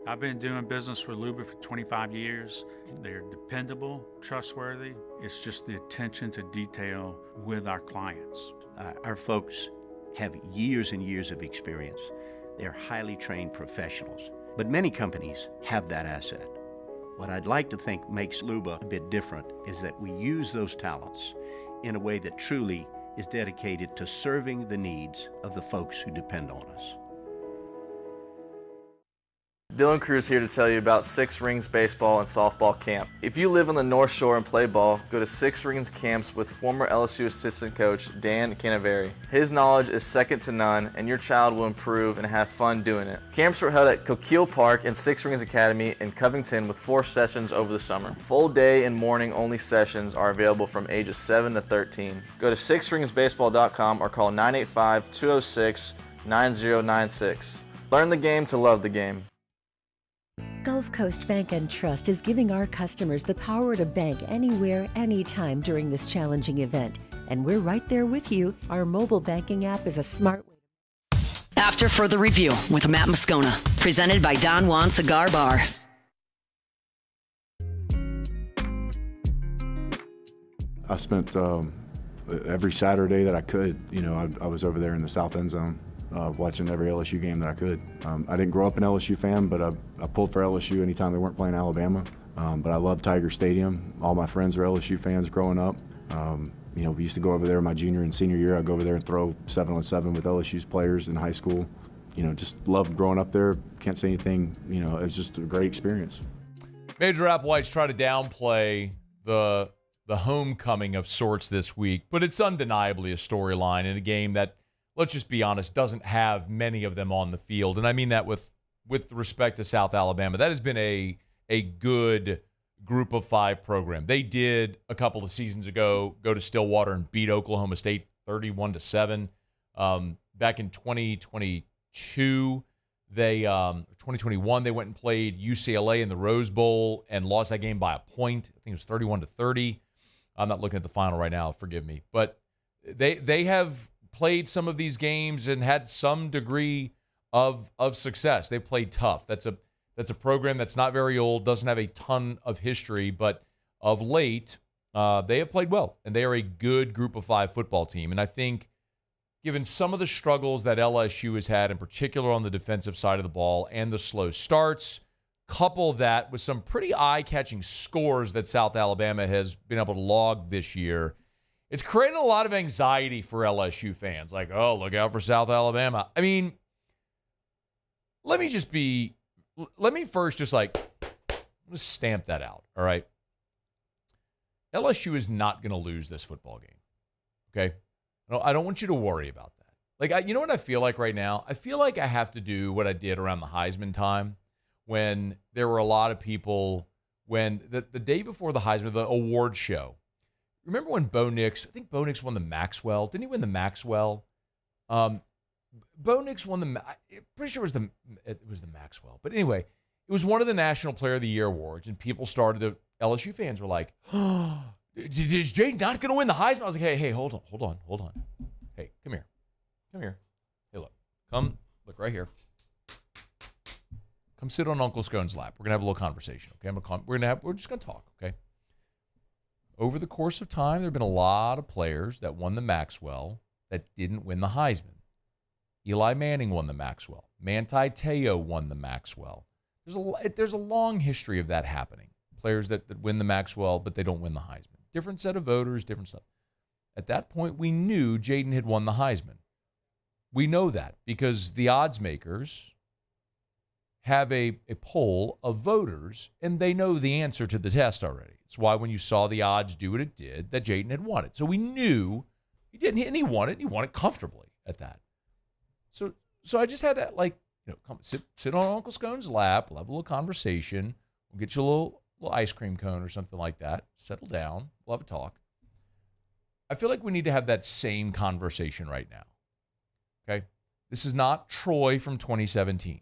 I've been doing business with Luba for 25 years. They're dependable, trustworthy. It's just the attention to detail with our clients. Our folks have years and years of experience. They're highly trained professionals, but many companies have that asset. What I'd like to think makes Luba a bit different is that we use those talents in a way that truly is dedicated to serving the needs of the folks who depend on us. Dylan Cruz here to tell you about Six Rings Baseball and Softball Camp. If you live on the North Shore and play ball, go to Six Rings Camps with former LSU assistant coach Dan Canaveri. His knowledge is second to none, and your child will improve and have fun doing it. Camps were held at Coquille Park and Six Rings Academy in Covington with 4 sessions over the summer. Full day and morning only sessions are available from ages 7 to 13. Go to sixringsbaseball.com or call 985-206-9096. Learn the game to love the game. Gulf Coast Bank and Trust is giving our customers the power to bank anywhere, anytime during this challenging event. And we're right there with you. Our mobile banking app is a smart way. After further review with Matt Moscona, presented by Don Juan Cigar Bar. I spent every Saturday that I could, I was over there in the south end zone. Watching every LSU game that I could. I didn't grow up an LSU fan, but I pulled for LSU anytime they weren't playing Alabama. But I love Tiger Stadium. All my friends are LSU fans growing up. We used to go over there my junior and senior year. I'd go over there and throw 7-on-7 with LSU's players in high school. Just loved growing up there. Can't say anything. It was just a great experience. Major Applewhites try to downplay the homecoming of sorts this week, but it's undeniably a storyline in a game that, let's just be honest, doesn't have many of them on the field. And I mean that with respect to South Alabama. That has been a good group of 5 program. They did a couple of seasons ago go to Stillwater and beat Oklahoma State 31-7. Back in 2022, 2021, they went and played UCLA in the Rose Bowl and lost that game by a point. I think it was 31-30. I'm not looking at the final right now, forgive me. But they have played some of these games and had some degree of success. They've played tough. That's a program that's not very old, doesn't have a ton of history, but of late, they have played well, and they are a good group of 5 football team. And I think given some of the struggles that LSU has had, in particular on the defensive side of the ball and the slow starts, couple that with some pretty eye-catching scores that South Alabama has been able to log this year, it's creating a lot of anxiety for LSU fans. Like, oh, look out for South Alabama. I mean, let me just be let me first just let's stamp that out, all right? LSU is not going to lose this football game, okay? I don't want you to worry about that. You know what I feel like right now? I feel like I have to do what I did around the Heisman time when there were a lot of people, when the day before the Heisman, the award show. Remember when Bo Nix, I think Bo Nix won the Maxwell. Didn't he win the Maxwell? Bo Nix won I'm pretty sure it was the Maxwell. But anyway, it was one of the National Player of the Year awards, and people LSU fans were like, oh, is Jay not going to win the Heisman? I was like, hey, hold on. Hey, come here. Hey, look. Look right here. Come sit on Uncle Scone's lap. We're going to have a little conversation, okay? We're just going to talk, okay? Over the course of time, there have been a lot of players that won the Maxwell that didn't win the Heisman. Eli Manning won the Maxwell. Manti Te'o won the Maxwell. There's a long history of that happening. Players that win the Maxwell, but they don't win the Heisman. Different set of voters, different stuff. At that point, we knew Jaden had won the Heisman. We know that because the odds makers have a poll of voters, and they know the answer to the test already. It's why when you saw the odds do what it did, that Jaden had won it. So we knew he did, and he won it. He won it comfortably at that. So I just had to come sit on Uncle Scone's lap, we'll have a little conversation, we'll get you a little ice cream cone or something like that. Settle down, we'll have a talk. I feel like we need to have that same conversation right now. Okay, this is not Troy from 2017.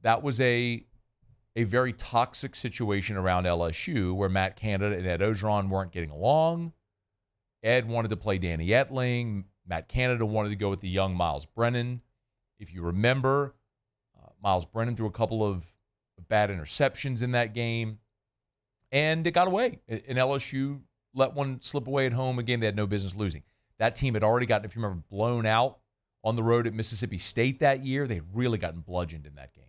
That was a very toxic situation around LSU where Matt Canada and Ed Ogeron weren't getting along. Ed wanted to play Danny Etling. Matt Canada wanted to go with the young Miles Brennan. If you remember, Miles Brennan threw a couple of bad interceptions in that game, and it got away. And LSU let one slip away at home, a game they had no business losing. That team had already gotten, if you remember, blown out on the road at Mississippi State that year. They had really gotten bludgeoned in that game.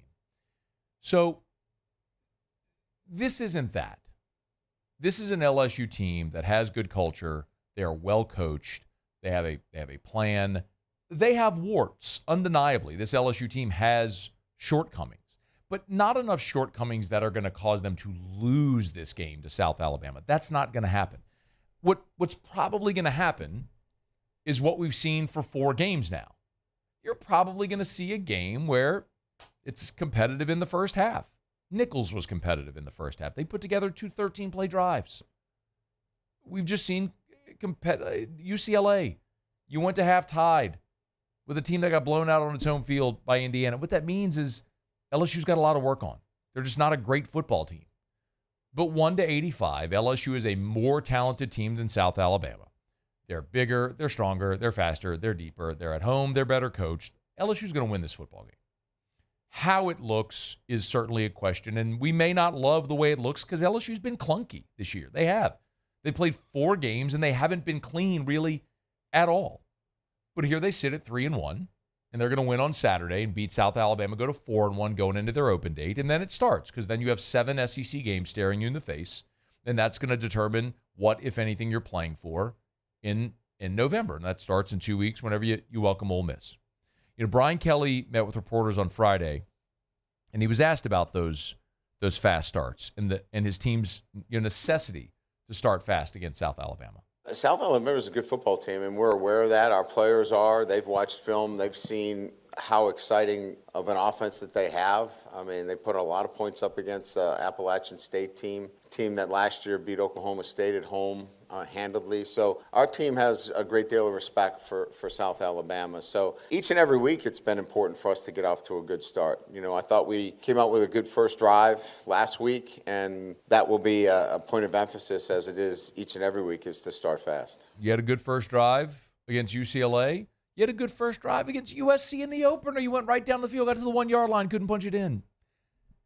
So this isn't that. This is an LSU team that has good culture. They are well coached. They have a plan. They have warts, undeniably. This LSU team has shortcomings, but not enough shortcomings that are going to cause them to lose this game to South Alabama. That's not going to happen. What's probably going to happen is what we've seen for 4 games now. You're probably going to see a game where it's competitive in the first half. Nichols was competitive in the first half. They put together 2 13-play drives. We've just seen UCLA. You went to half tied with a team that got blown out on its home field by Indiana. What that means is LSU's got a lot of work on. They're just not a great football team. But 1-85, LSU is a more talented team than South Alabama. They're bigger, they're stronger, they're faster, they're deeper, they're at home, they're better coached. LSU's going to win this football game. How it looks is certainly a question, and we may not love the way it looks because LSU's been clunky this year. They have. They played 4 games, and they haven't been clean really at all. But here they sit at 3-1, and they're going to win on Saturday and beat South Alabama, go to 4-1 going into their open date, and then it starts because then you have 7 SEC games staring you in the face, and that's going to determine what, if anything, you're playing for in November, and that starts in 2 weeks whenever you welcome Ole Miss. Brian Kelly met with reporters on Friday, and he was asked about those fast starts and his team's necessity to start fast against South Alabama. South Alabama is a good football team, and we're aware of that. Our players are. They've watched film. They've seen how exciting of an offense that they have. I mean, they put a lot of points up against Appalachian State team that last year beat Oklahoma State at home handedly. So our team has a great deal of respect for South Alabama. So each and every week it's been important for us to get off to a good start. I thought we came out with a good first drive last week, and that will be a point of emphasis as it is each and every week, is to start fast. You had a good first drive against UCLA. You had a good first drive against USC in the opener. You went right down the field, got to the 1-yard line, couldn't punch it in.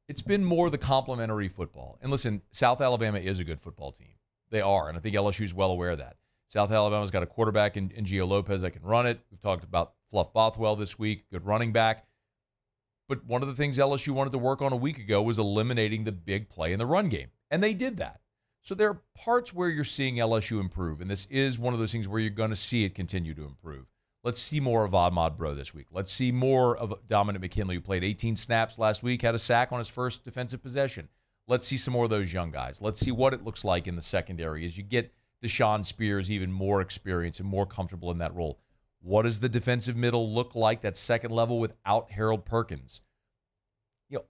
It's been more the complimentary football. And listen, South Alabama is a good football team. They are, and I think LSU's well aware of that. South Alabama's got a quarterback in Gio Lopez that can run it. We've talked about Fluff Bothwell this week, good running back. But one of the things LSU wanted to work on a week ago was eliminating the big play in the run game, and they did that. So there are parts where you're seeing LSU improve, and this is one of those things where you're going to see it continue to improve. Let's see more of Ahmad Bro this week. Let's see more of Dominic McKinley, who played 18 snaps last week, had a sack on his first defensive possession. Let's see some more of those young guys. Let's see what it looks like in the secondary as you get Deshaun Spears even more experience and more comfortable in that role. What does the defensive middle look like, that second level, without Harold Perkins?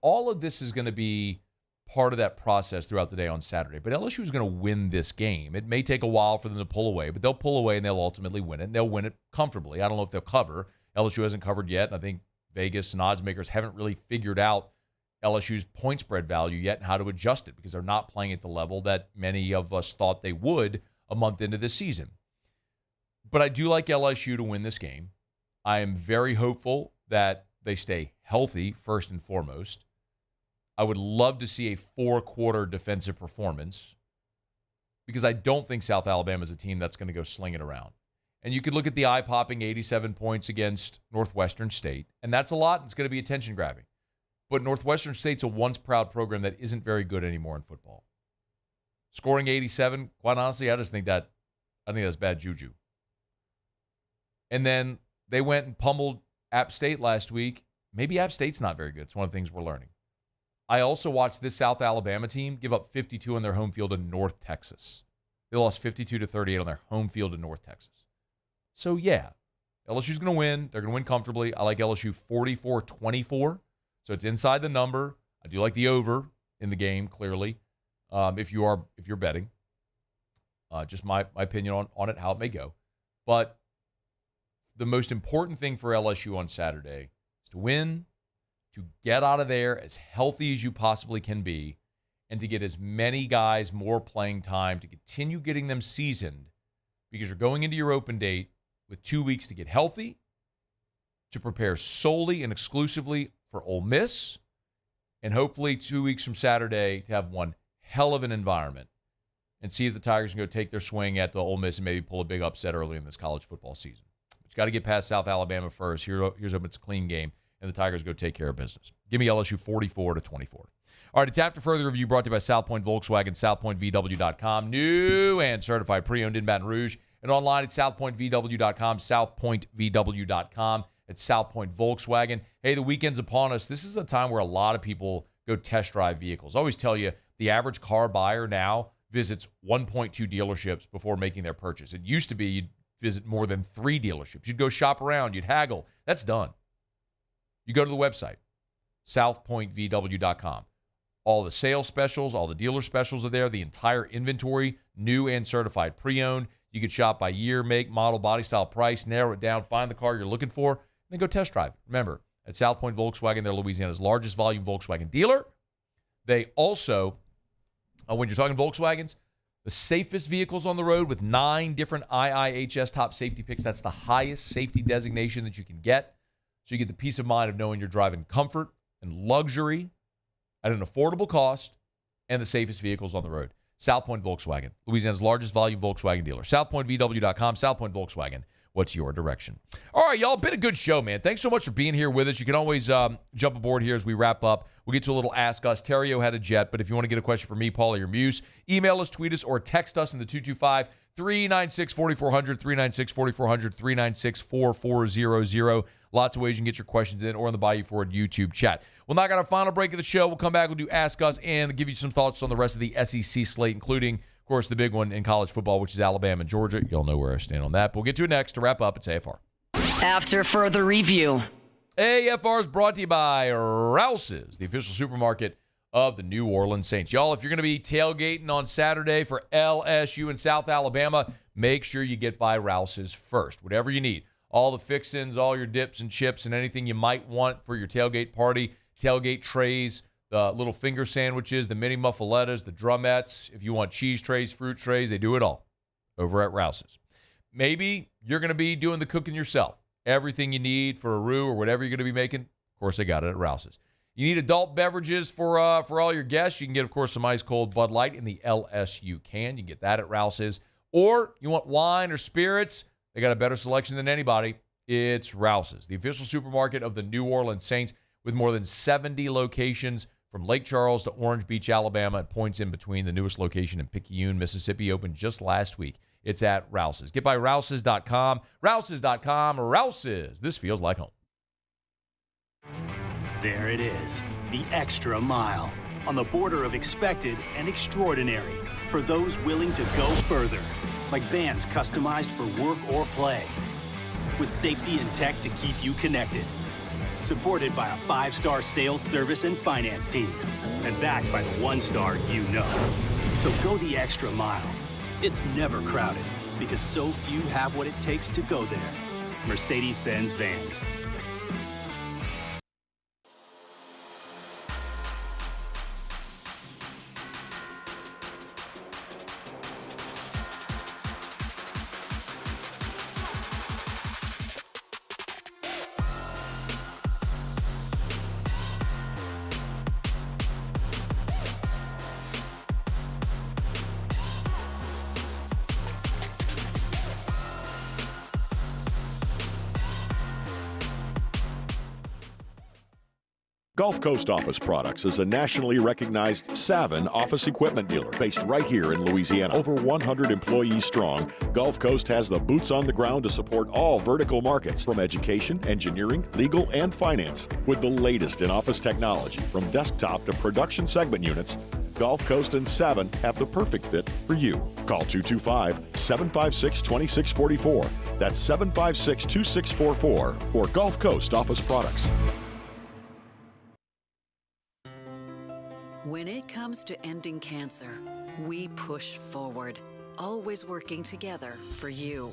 All of this is going to be part of that process throughout the day on Saturday. But LSU is going to win this game. It may take a while for them to pull away, but they'll pull away and they'll ultimately win it. And they'll win it comfortably. I don't know if they'll cover. LSU hasn't covered yet. And I think Vegas and odds makers haven't really figured out LSU's point spread value yet and how to adjust it, because they're not playing at the level that many of us thought they would a month into this season. But I do like LSU to win this game. I am very hopeful that they stay healthy first and foremost. I would love to see a 4-quarter defensive performance, because I don't think South Alabama is a team that's going to go sling it around. And you could look at the eye-popping 87 points against Northwestern State, and that's a lot. It's going to be attention-grabbing. But Northwestern State's a once-proud program that isn't very good anymore in football. Scoring 87, quite honestly, I think that's bad juju. And then they went and pummeled App State last week. Maybe App State's not very good. It's one of the things we're learning. I also watched this South Alabama team give up 52 on their home field in North Texas. They lost 52-38 on their home field in North Texas. So, yeah, LSU's going to win. They're going to win comfortably. I like LSU 44-24, so it's inside the number. I do like the over in the game, clearly, if you're betting. Just my opinion on it, how it may go. But the most important thing for LSU on Saturday is to win, to get out of there as healthy as you possibly can be, and to get as many guys more playing time, to continue getting them seasoned, because you're going into your open date with 2 weeks to get healthy, to prepare solely and exclusively for Ole Miss, and hopefully 2 weeks from Saturday to have one hell of an environment and see if the Tigers can go take their swing at the Ole Miss and maybe pull a big upset early in this college football season. But you got to get past South Alabama first. Here's hoping it's a clean game, and the Tigers go take care of business. Give me LSU 44-24. All right, it's After Further Review, brought to you by South Point Volkswagen, southpointvw.com. New and certified pre-owned in Baton Rouge. And online at southpointvw.com, southpointvw.com. At South Point Volkswagen. Hey, the weekend's upon us. This is a time where a lot of people go test drive vehicles. I always tell you, the average car buyer now visits 1.2 dealerships before making their purchase. It used to be you'd visit more than 3 dealerships. You'd go shop around. You'd haggle. That's done. You go to the website, southpointvw.com. All the sales specials, all the dealer specials are there. The entire inventory, new and certified pre-owned. You can shop by year, make, model, body style, price, narrow it down, find the car you're looking for, then go test drive. Remember, at South Point Volkswagen, they're Louisiana's largest volume Volkswagen dealer. They also, when you're talking Volkswagens, the safest vehicles on the road with 9 different IIHS top safety picks. That's the highest safety designation that you can get. So you get the peace of mind of knowing you're driving comfort and luxury at an affordable cost and the safest vehicles on the road. South Point Volkswagen, Louisiana's largest volume Volkswagen dealer. SouthPointVW.com, South Point Volkswagen. What's your direction? All right, y'all, been a good show, man. Thanks so much for being here with us. You can always jump aboard here as we wrap up. We'll get to a little Ask Us. Theriot had a jet, but if you want to get a question for me, Paul, or your muse, email us, tweet us, or text us in the 225-396-4400, 396-4400, 396-4400. Lots of ways you can get your questions in or on the Bayou Ford YouTube chat. We'll knock out our final break of the show. We'll come back. We'll do Ask Us and give you some thoughts on the rest of the SEC slate, including, of course, the big one in college football, which is Alabama and Georgia. You'll know where I stand on that. But we'll get to it next to wrap up. It's AFR. After Further Review. AFR is brought to you by Rouse's, the official supermarket of the New Orleans Saints. Y'all, if you're going to be tailgating on Saturday for LSU and South Alabama, make sure you get by Rouse's first. Whatever you need. All the fixins, all your dips and chips, and anything you might want for your tailgate party. Tailgate trays, the little finger sandwiches, the mini muffalettas, the drumettes. If you want cheese trays, fruit trays, they do it all over at Rouse's. Maybe you're going to be doing the cooking yourself. Everything you need for a roux or whatever you're going to be making, of course, they got it at Rouse's. You need adult beverages for all your guests. You can get, of course, some ice-cold Bud Light in the LSU can. You can get that at Rouse's. Or you want wine or spirits, they got a better selection than anybody. It's Rouse's, the official supermarket of the New Orleans Saints, with more than 70 locations from Lake Charles to Orange Beach, Alabama, and points in between. The newest location in Picayune, Mississippi, opened just last week. it's at Rouse's. Get by Rouse's.com. Rouse's.com. Rouse's. This feels like home. There it is, the extra mile, on the border of expected and extraordinary for those willing to go further, like vans customized for work or play, with safety and tech to keep you connected, supported by a 5-star sales, service, and finance team, and backed by the 1-star you know. So go the extra mile. It's never crowded, because so few have what it takes to go there. Mercedes-Benz Vans. Gulf Coast Office Products is a nationally recognized Savin office equipment dealer based right here in Louisiana. Over 100 employees strong, Gulf Coast has the boots on the ground to support all vertical markets, from education, engineering, legal, and finance. With the latest in office technology, from desktop to production segment units, Gulf Coast and Savin have the perfect fit for you. Call 225-756-2644. That's 756-2644 for Gulf Coast Office Products. When it comes to ending cancer, we push forward, always working together for you.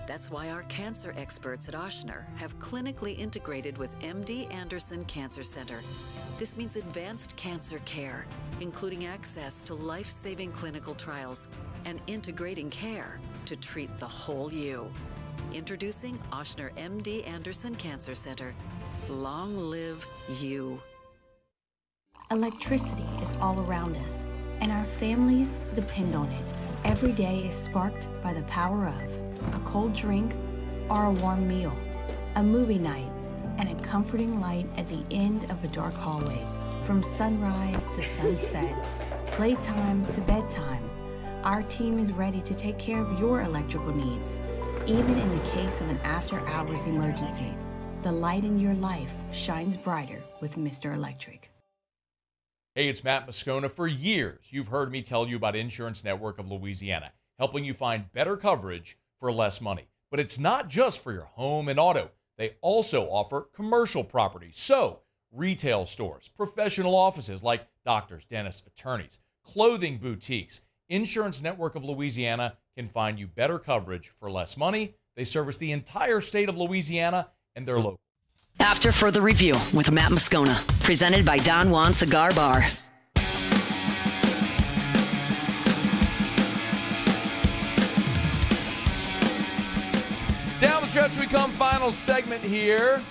That's why our cancer experts at Ashner have clinically integrated with MD Anderson Cancer Center. This means advanced cancer care, including access to life-saving clinical trials and integrating care to treat the whole you. Introducing Ashner MD Anderson Cancer Center. Long live you. Electricity is all around us, and our families depend on it. Every day is sparked by the power of a cold drink or a warm meal, a movie night, and a comforting light at the end of a dark hallway. From sunrise to sunset, playtime to bedtime, our team is ready to take care of your electrical needs. Even in the case of an after-hours emergency, the light in your life shines brighter with Mr. Electric. Hey, it's Matt Moscona. For years, you've heard me tell you about Insurance Network of Louisiana, helping you find better coverage for less money. But it's not just for your home and auto. They also offer commercial property. So, retail stores, professional offices like doctors, dentists, attorneys, clothing boutiques. Insurance Network of Louisiana can find you better coverage for less money. They service the entire state of Louisiana, and they're local. After further review with Matt Moscona, presented by Don Juan Cigar Bar. Down the stretch we come, final segment here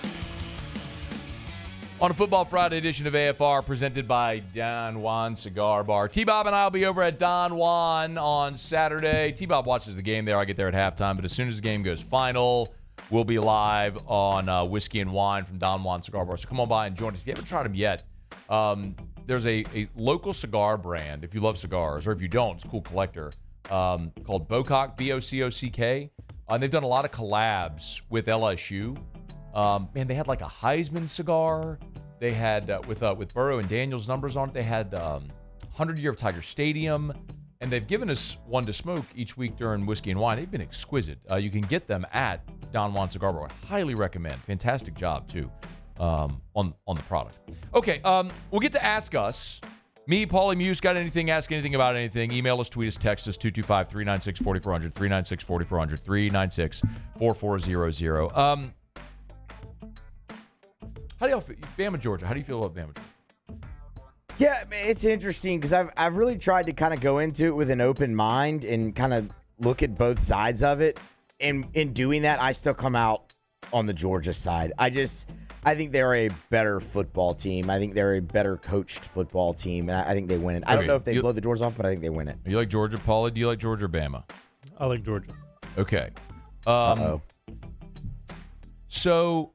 on a Football Friday edition of AFR, presented by Don Juan Cigar Bar. T-Bob and I will be over at Don Juan on Saturday. T-Bob watches the game there. I get there at halftime, but as soon as the game goes final, we'll be live on Whiskey and Wine from Don Juan Cigar Bar. So come on by and join us. If you haven't tried them yet, there's a local cigar brand, if you love cigars, or if you don't, it's a cool collector, called Bocock, B-O-C-O-C-K. And they've done a lot of collabs with LSU. Man, they had like a Heisman cigar. They had, with Burrow and Daniels numbers on it, they had 100 Year of Tiger Stadium. And they've given us one to smoke each week during Whiskey and Wine. They've been exquisite. You can get them at Don Juan Cigar Bar. I highly recommend. Fantastic job, too, on the product. Okay, we'll get to Ask Us. Me, Paulie Muse, got anything, ask anything about anything. Email us, tweet us, text us, 225-396-4400, 396-4400, 396-4400. How do y'all feel? Bama, Georgia. How do you feel about Bama, Georgia? Yeah, it's interesting because I've really tried to kind of go into it with an open mind and kind of look at both sides of it. And in doing that, I still come out on the Georgia side. I think they're a better football team. I think they're a better coached football team, and I think they win it. I don't know if they blow the doors off, but I think they win it. You like Georgia, Paulie? Do you like Georgia or Bama? I like Georgia. Okay. So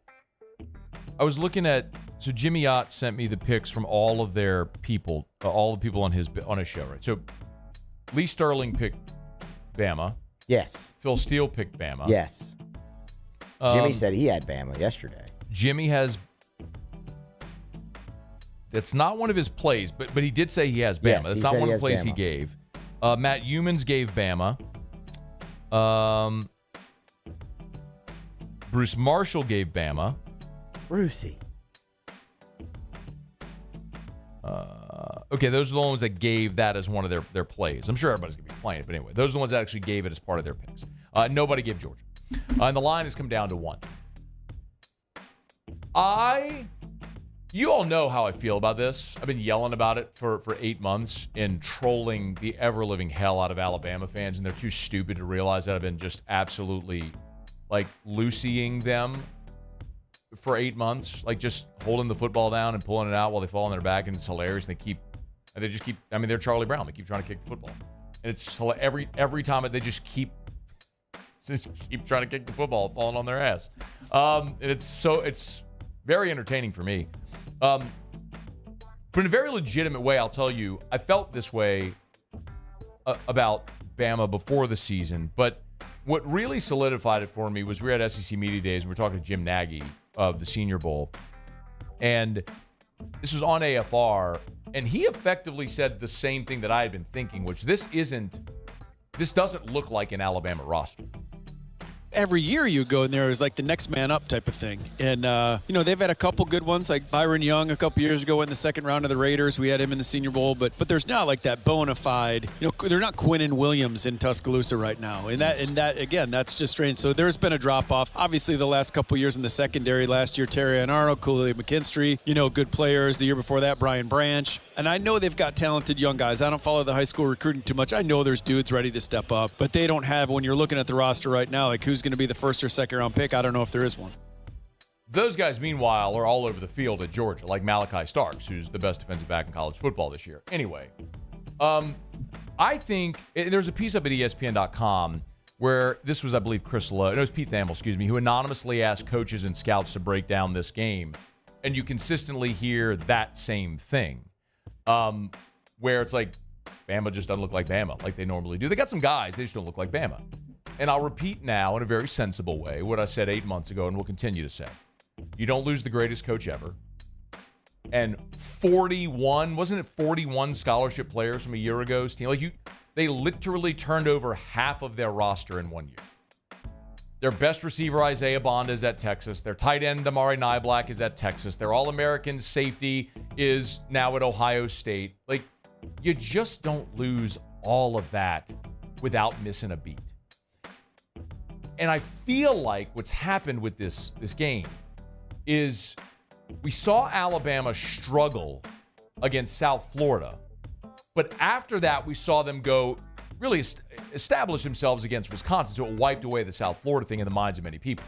I was looking at. So Jimmy Ott sent me the picks from all of their people, all the people on his show, right? So Lee Sterling picked Bama. Yes. Phil Steele picked Bama. Yes. Jimmy said he had Bama yesterday. Jimmy has. That's not one of his plays, but he did say he has Bama. Yes, that's he not said one he of the plays has he Bama. gave. Matt Humans gave Bama. Bruce Marshall gave Bama. Brucey. Okay, those are the ones that gave that as one of their plays. I'm sure everybody's going to be playing it, but anyway, those are the ones that actually gave it as part of their picks. Nobody gave Georgia. And the line has come down to 1. You all know how I feel about this. I've been yelling about it for 8 months and trolling the ever-living hell out of Alabama fans, and they're too stupid to realize that I've been just absolutely, like, Lucying them for 8 months, like just holding the football down and pulling it out while they fall on their back, and it's hilarious. They just keep, I mean, they're Charlie Brown. They keep trying to kick the football. And it's every time they just keep trying to kick the football, falling on their ass. And it's very entertaining for me. But in a very legitimate way, I'll tell you, I felt this way about Bama before the season. But what really solidified it for me was we were at SEC Media Days, and we were talking to Jim Nagy of the Senior Bowl. And this was on AFR, and he effectively said the same thing that I had been thinking, which this doesn't look like an Alabama roster. Every year you go in there is like the next man up type of thing. And, they've had a couple good ones, like Byron Young a couple years ago in the second round of the Raiders. We had him in the Senior Bowl, but there's not like that bona fide, they're not Quinnen Williams in Tuscaloosa right now. And that again, that's just strange. So there's been a drop off. Obviously the last couple years in the secondary, last year, Theriot Arnold, Cooley McKinstry, good players. The year before that, Brian Branch. And I know they've got talented young guys. I don't follow the high school recruiting too much. I know there's dudes ready to step up, but they don't have, when you're looking at the roster right now, like who's going to be the first or second round pick? I don't know if there is one. Those guys, meanwhile, are all over the field at Georgia, like Malachi Starks, who's the best defensive back in college football this year. Anyway, I think there's a piece up at ESPN.com where this was, I believe, Chris Lowe. No, it was Pete Thamel, who anonymously asked coaches and scouts to break down this game. And you consistently hear that same thing, where it's like, Bama just doesn't look like Bama like they normally do. They got some guys, they just don't look like Bama. And I'll repeat now in a very sensible way what I said 8 months ago and will continue to say. You don't lose the greatest coach ever. And 41 scholarship players from a year ago's team? They literally turned over half of their roster in 1 year. Their best receiver, Isaiah Bond, is at Texas. Their tight end, Amari Niblack, is at Texas. Their All-American safety is now at Ohio State. You just don't lose all of that without missing a beat. And I feel like what's happened with this game is we saw Alabama struggle against South Florida, but after that we saw them go really establish themselves against Wisconsin, so it wiped away the South Florida thing in the minds of many people.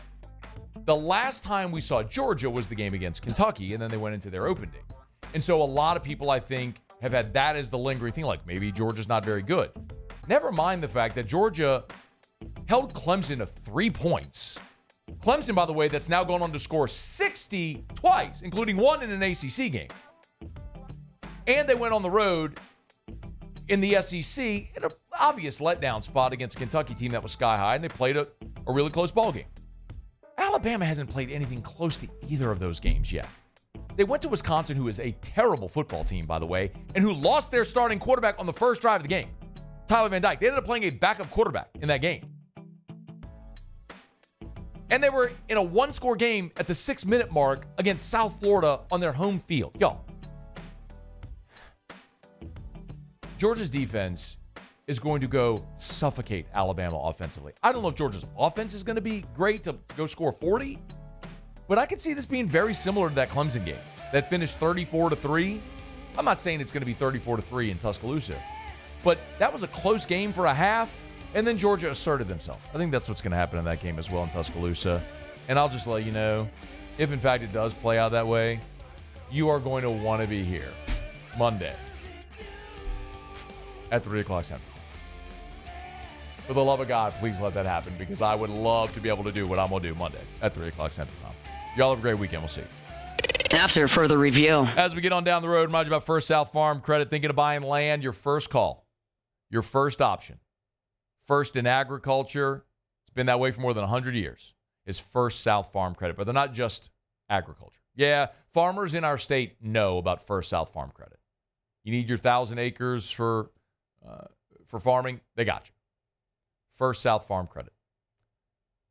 The last time we saw Georgia was the game against Kentucky, and then they went into their open day. And so a lot of people, I think, have had that as the lingering thing, like maybe Georgia's not very good. Never mind the fact that Georgia held Clemson to 3 points. Clemson, by the way, that's now gone on to score 60 twice, including one in an ACC game. And they went on the road in the SEC in an obvious letdown spot against a Kentucky team that was sky high, and they played a really close ball game. Alabama hasn't played anything close to either of those games yet. They went to Wisconsin, who is a terrible football team, by the way, and who lost their starting quarterback on the first drive of the game, Tyler Van Dyke. They ended up playing a backup quarterback in that game. And they were in a one-score game at the 6-minute mark against South Florida on their home field. Y'all, Georgia's defense is going to go suffocate Alabama offensively. I don't know if Georgia's offense is going to be great to go score 40, but I could see this being very similar to that Clemson game that finished 34-3. I'm not saying it's going to be 34-3 in Tuscaloosa, but that was a close game for a half, and then Georgia asserted themselves. I think that's what's going to happen in that game as well in Tuscaloosa. And I'll just let you know, if in fact it does play out that way, you are going to want to be here Monday at 3 o'clock Central. For the love of God, please let that happen, because I would love to be able to do what I'm going to do Monday at 3 o'clock Central Time. Y'all have a great weekend. We'll see you. After further review. As we get on down the road, remind you about First South Farm Credit. Thinking of buying land? Your first call, your first option. First in agriculture, it's been that way for more than 100 years, is First South Farm Credit. But they're not just agriculture. Yeah, farmers in our state know about First South Farm Credit. You need your 1,000 acres for farming, they got you. First South Farm Credit.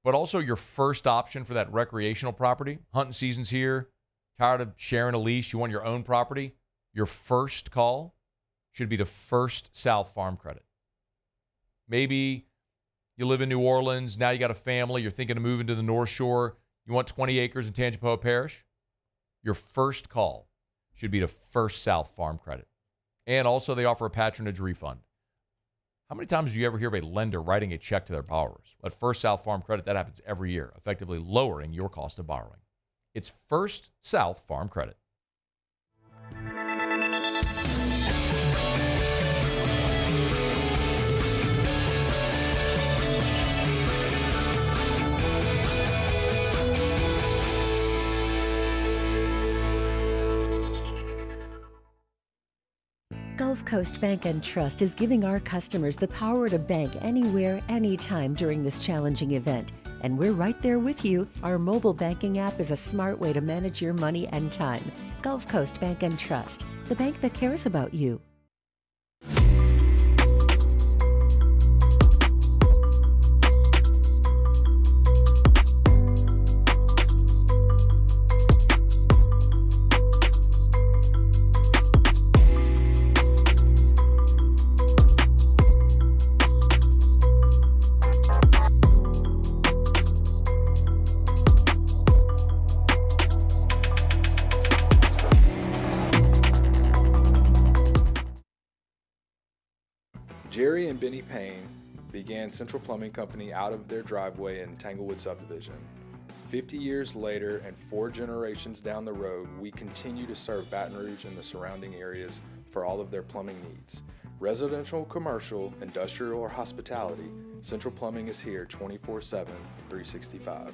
But also your first option for that recreational property. Hunting season's here. Tired of sharing a lease. You want your own property. Your first call should be to First South Farm Credit. Maybe you live in New Orleans. Now you got a family. You're thinking of moving to the North Shore. You want 20 acres in Tangipahoa Parish. Your first call should be to First South Farm Credit. And also they offer a patronage refund. How many times do you ever hear of a lender writing a check to their borrowers? At First South Farm Credit, that happens every year, effectively lowering your cost of borrowing. It's First South Farm Credit. Gulf Coast Bank and Trust is giving our customers the power to bank anywhere, anytime during this challenging event. And we're right there with you. Our mobile banking app is a smart way to manage your money and time. Gulf Coast Bank and Trust, the bank that cares about you. Jerry and Benny Payne began Central Plumbing Company out of their driveway in Tanglewood Subdivision. 50 years later and 4 generations down the road, we continue to serve Baton Rouge and the surrounding areas for all of their plumbing needs. Residential, commercial, industrial, or hospitality, Central Plumbing is here 24/7, 365.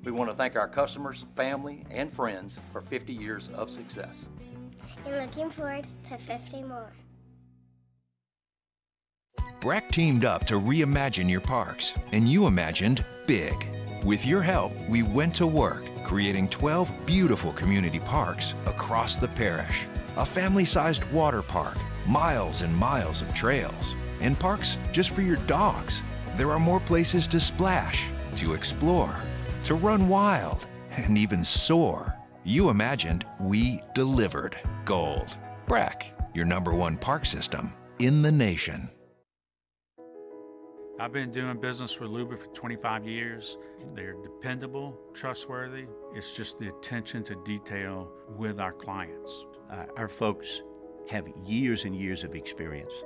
We want to thank our customers, family, and friends for 50 years of success. And looking forward to 50 more. Breck teamed up to reimagine your parks, and you imagined big. With your help, we went to work, creating 12 beautiful community parks across the parish. A family-sized water park, miles and miles of trails, and parks just for your dogs. There are more places to splash, to explore, to run wild, and even soar. You imagined, we delivered gold. Breck, your #1 park system in the nation. I've been doing business with Luba for 25 years. They're dependable, trustworthy. It's just the attention to detail with our clients. Our folks have years and years of experience.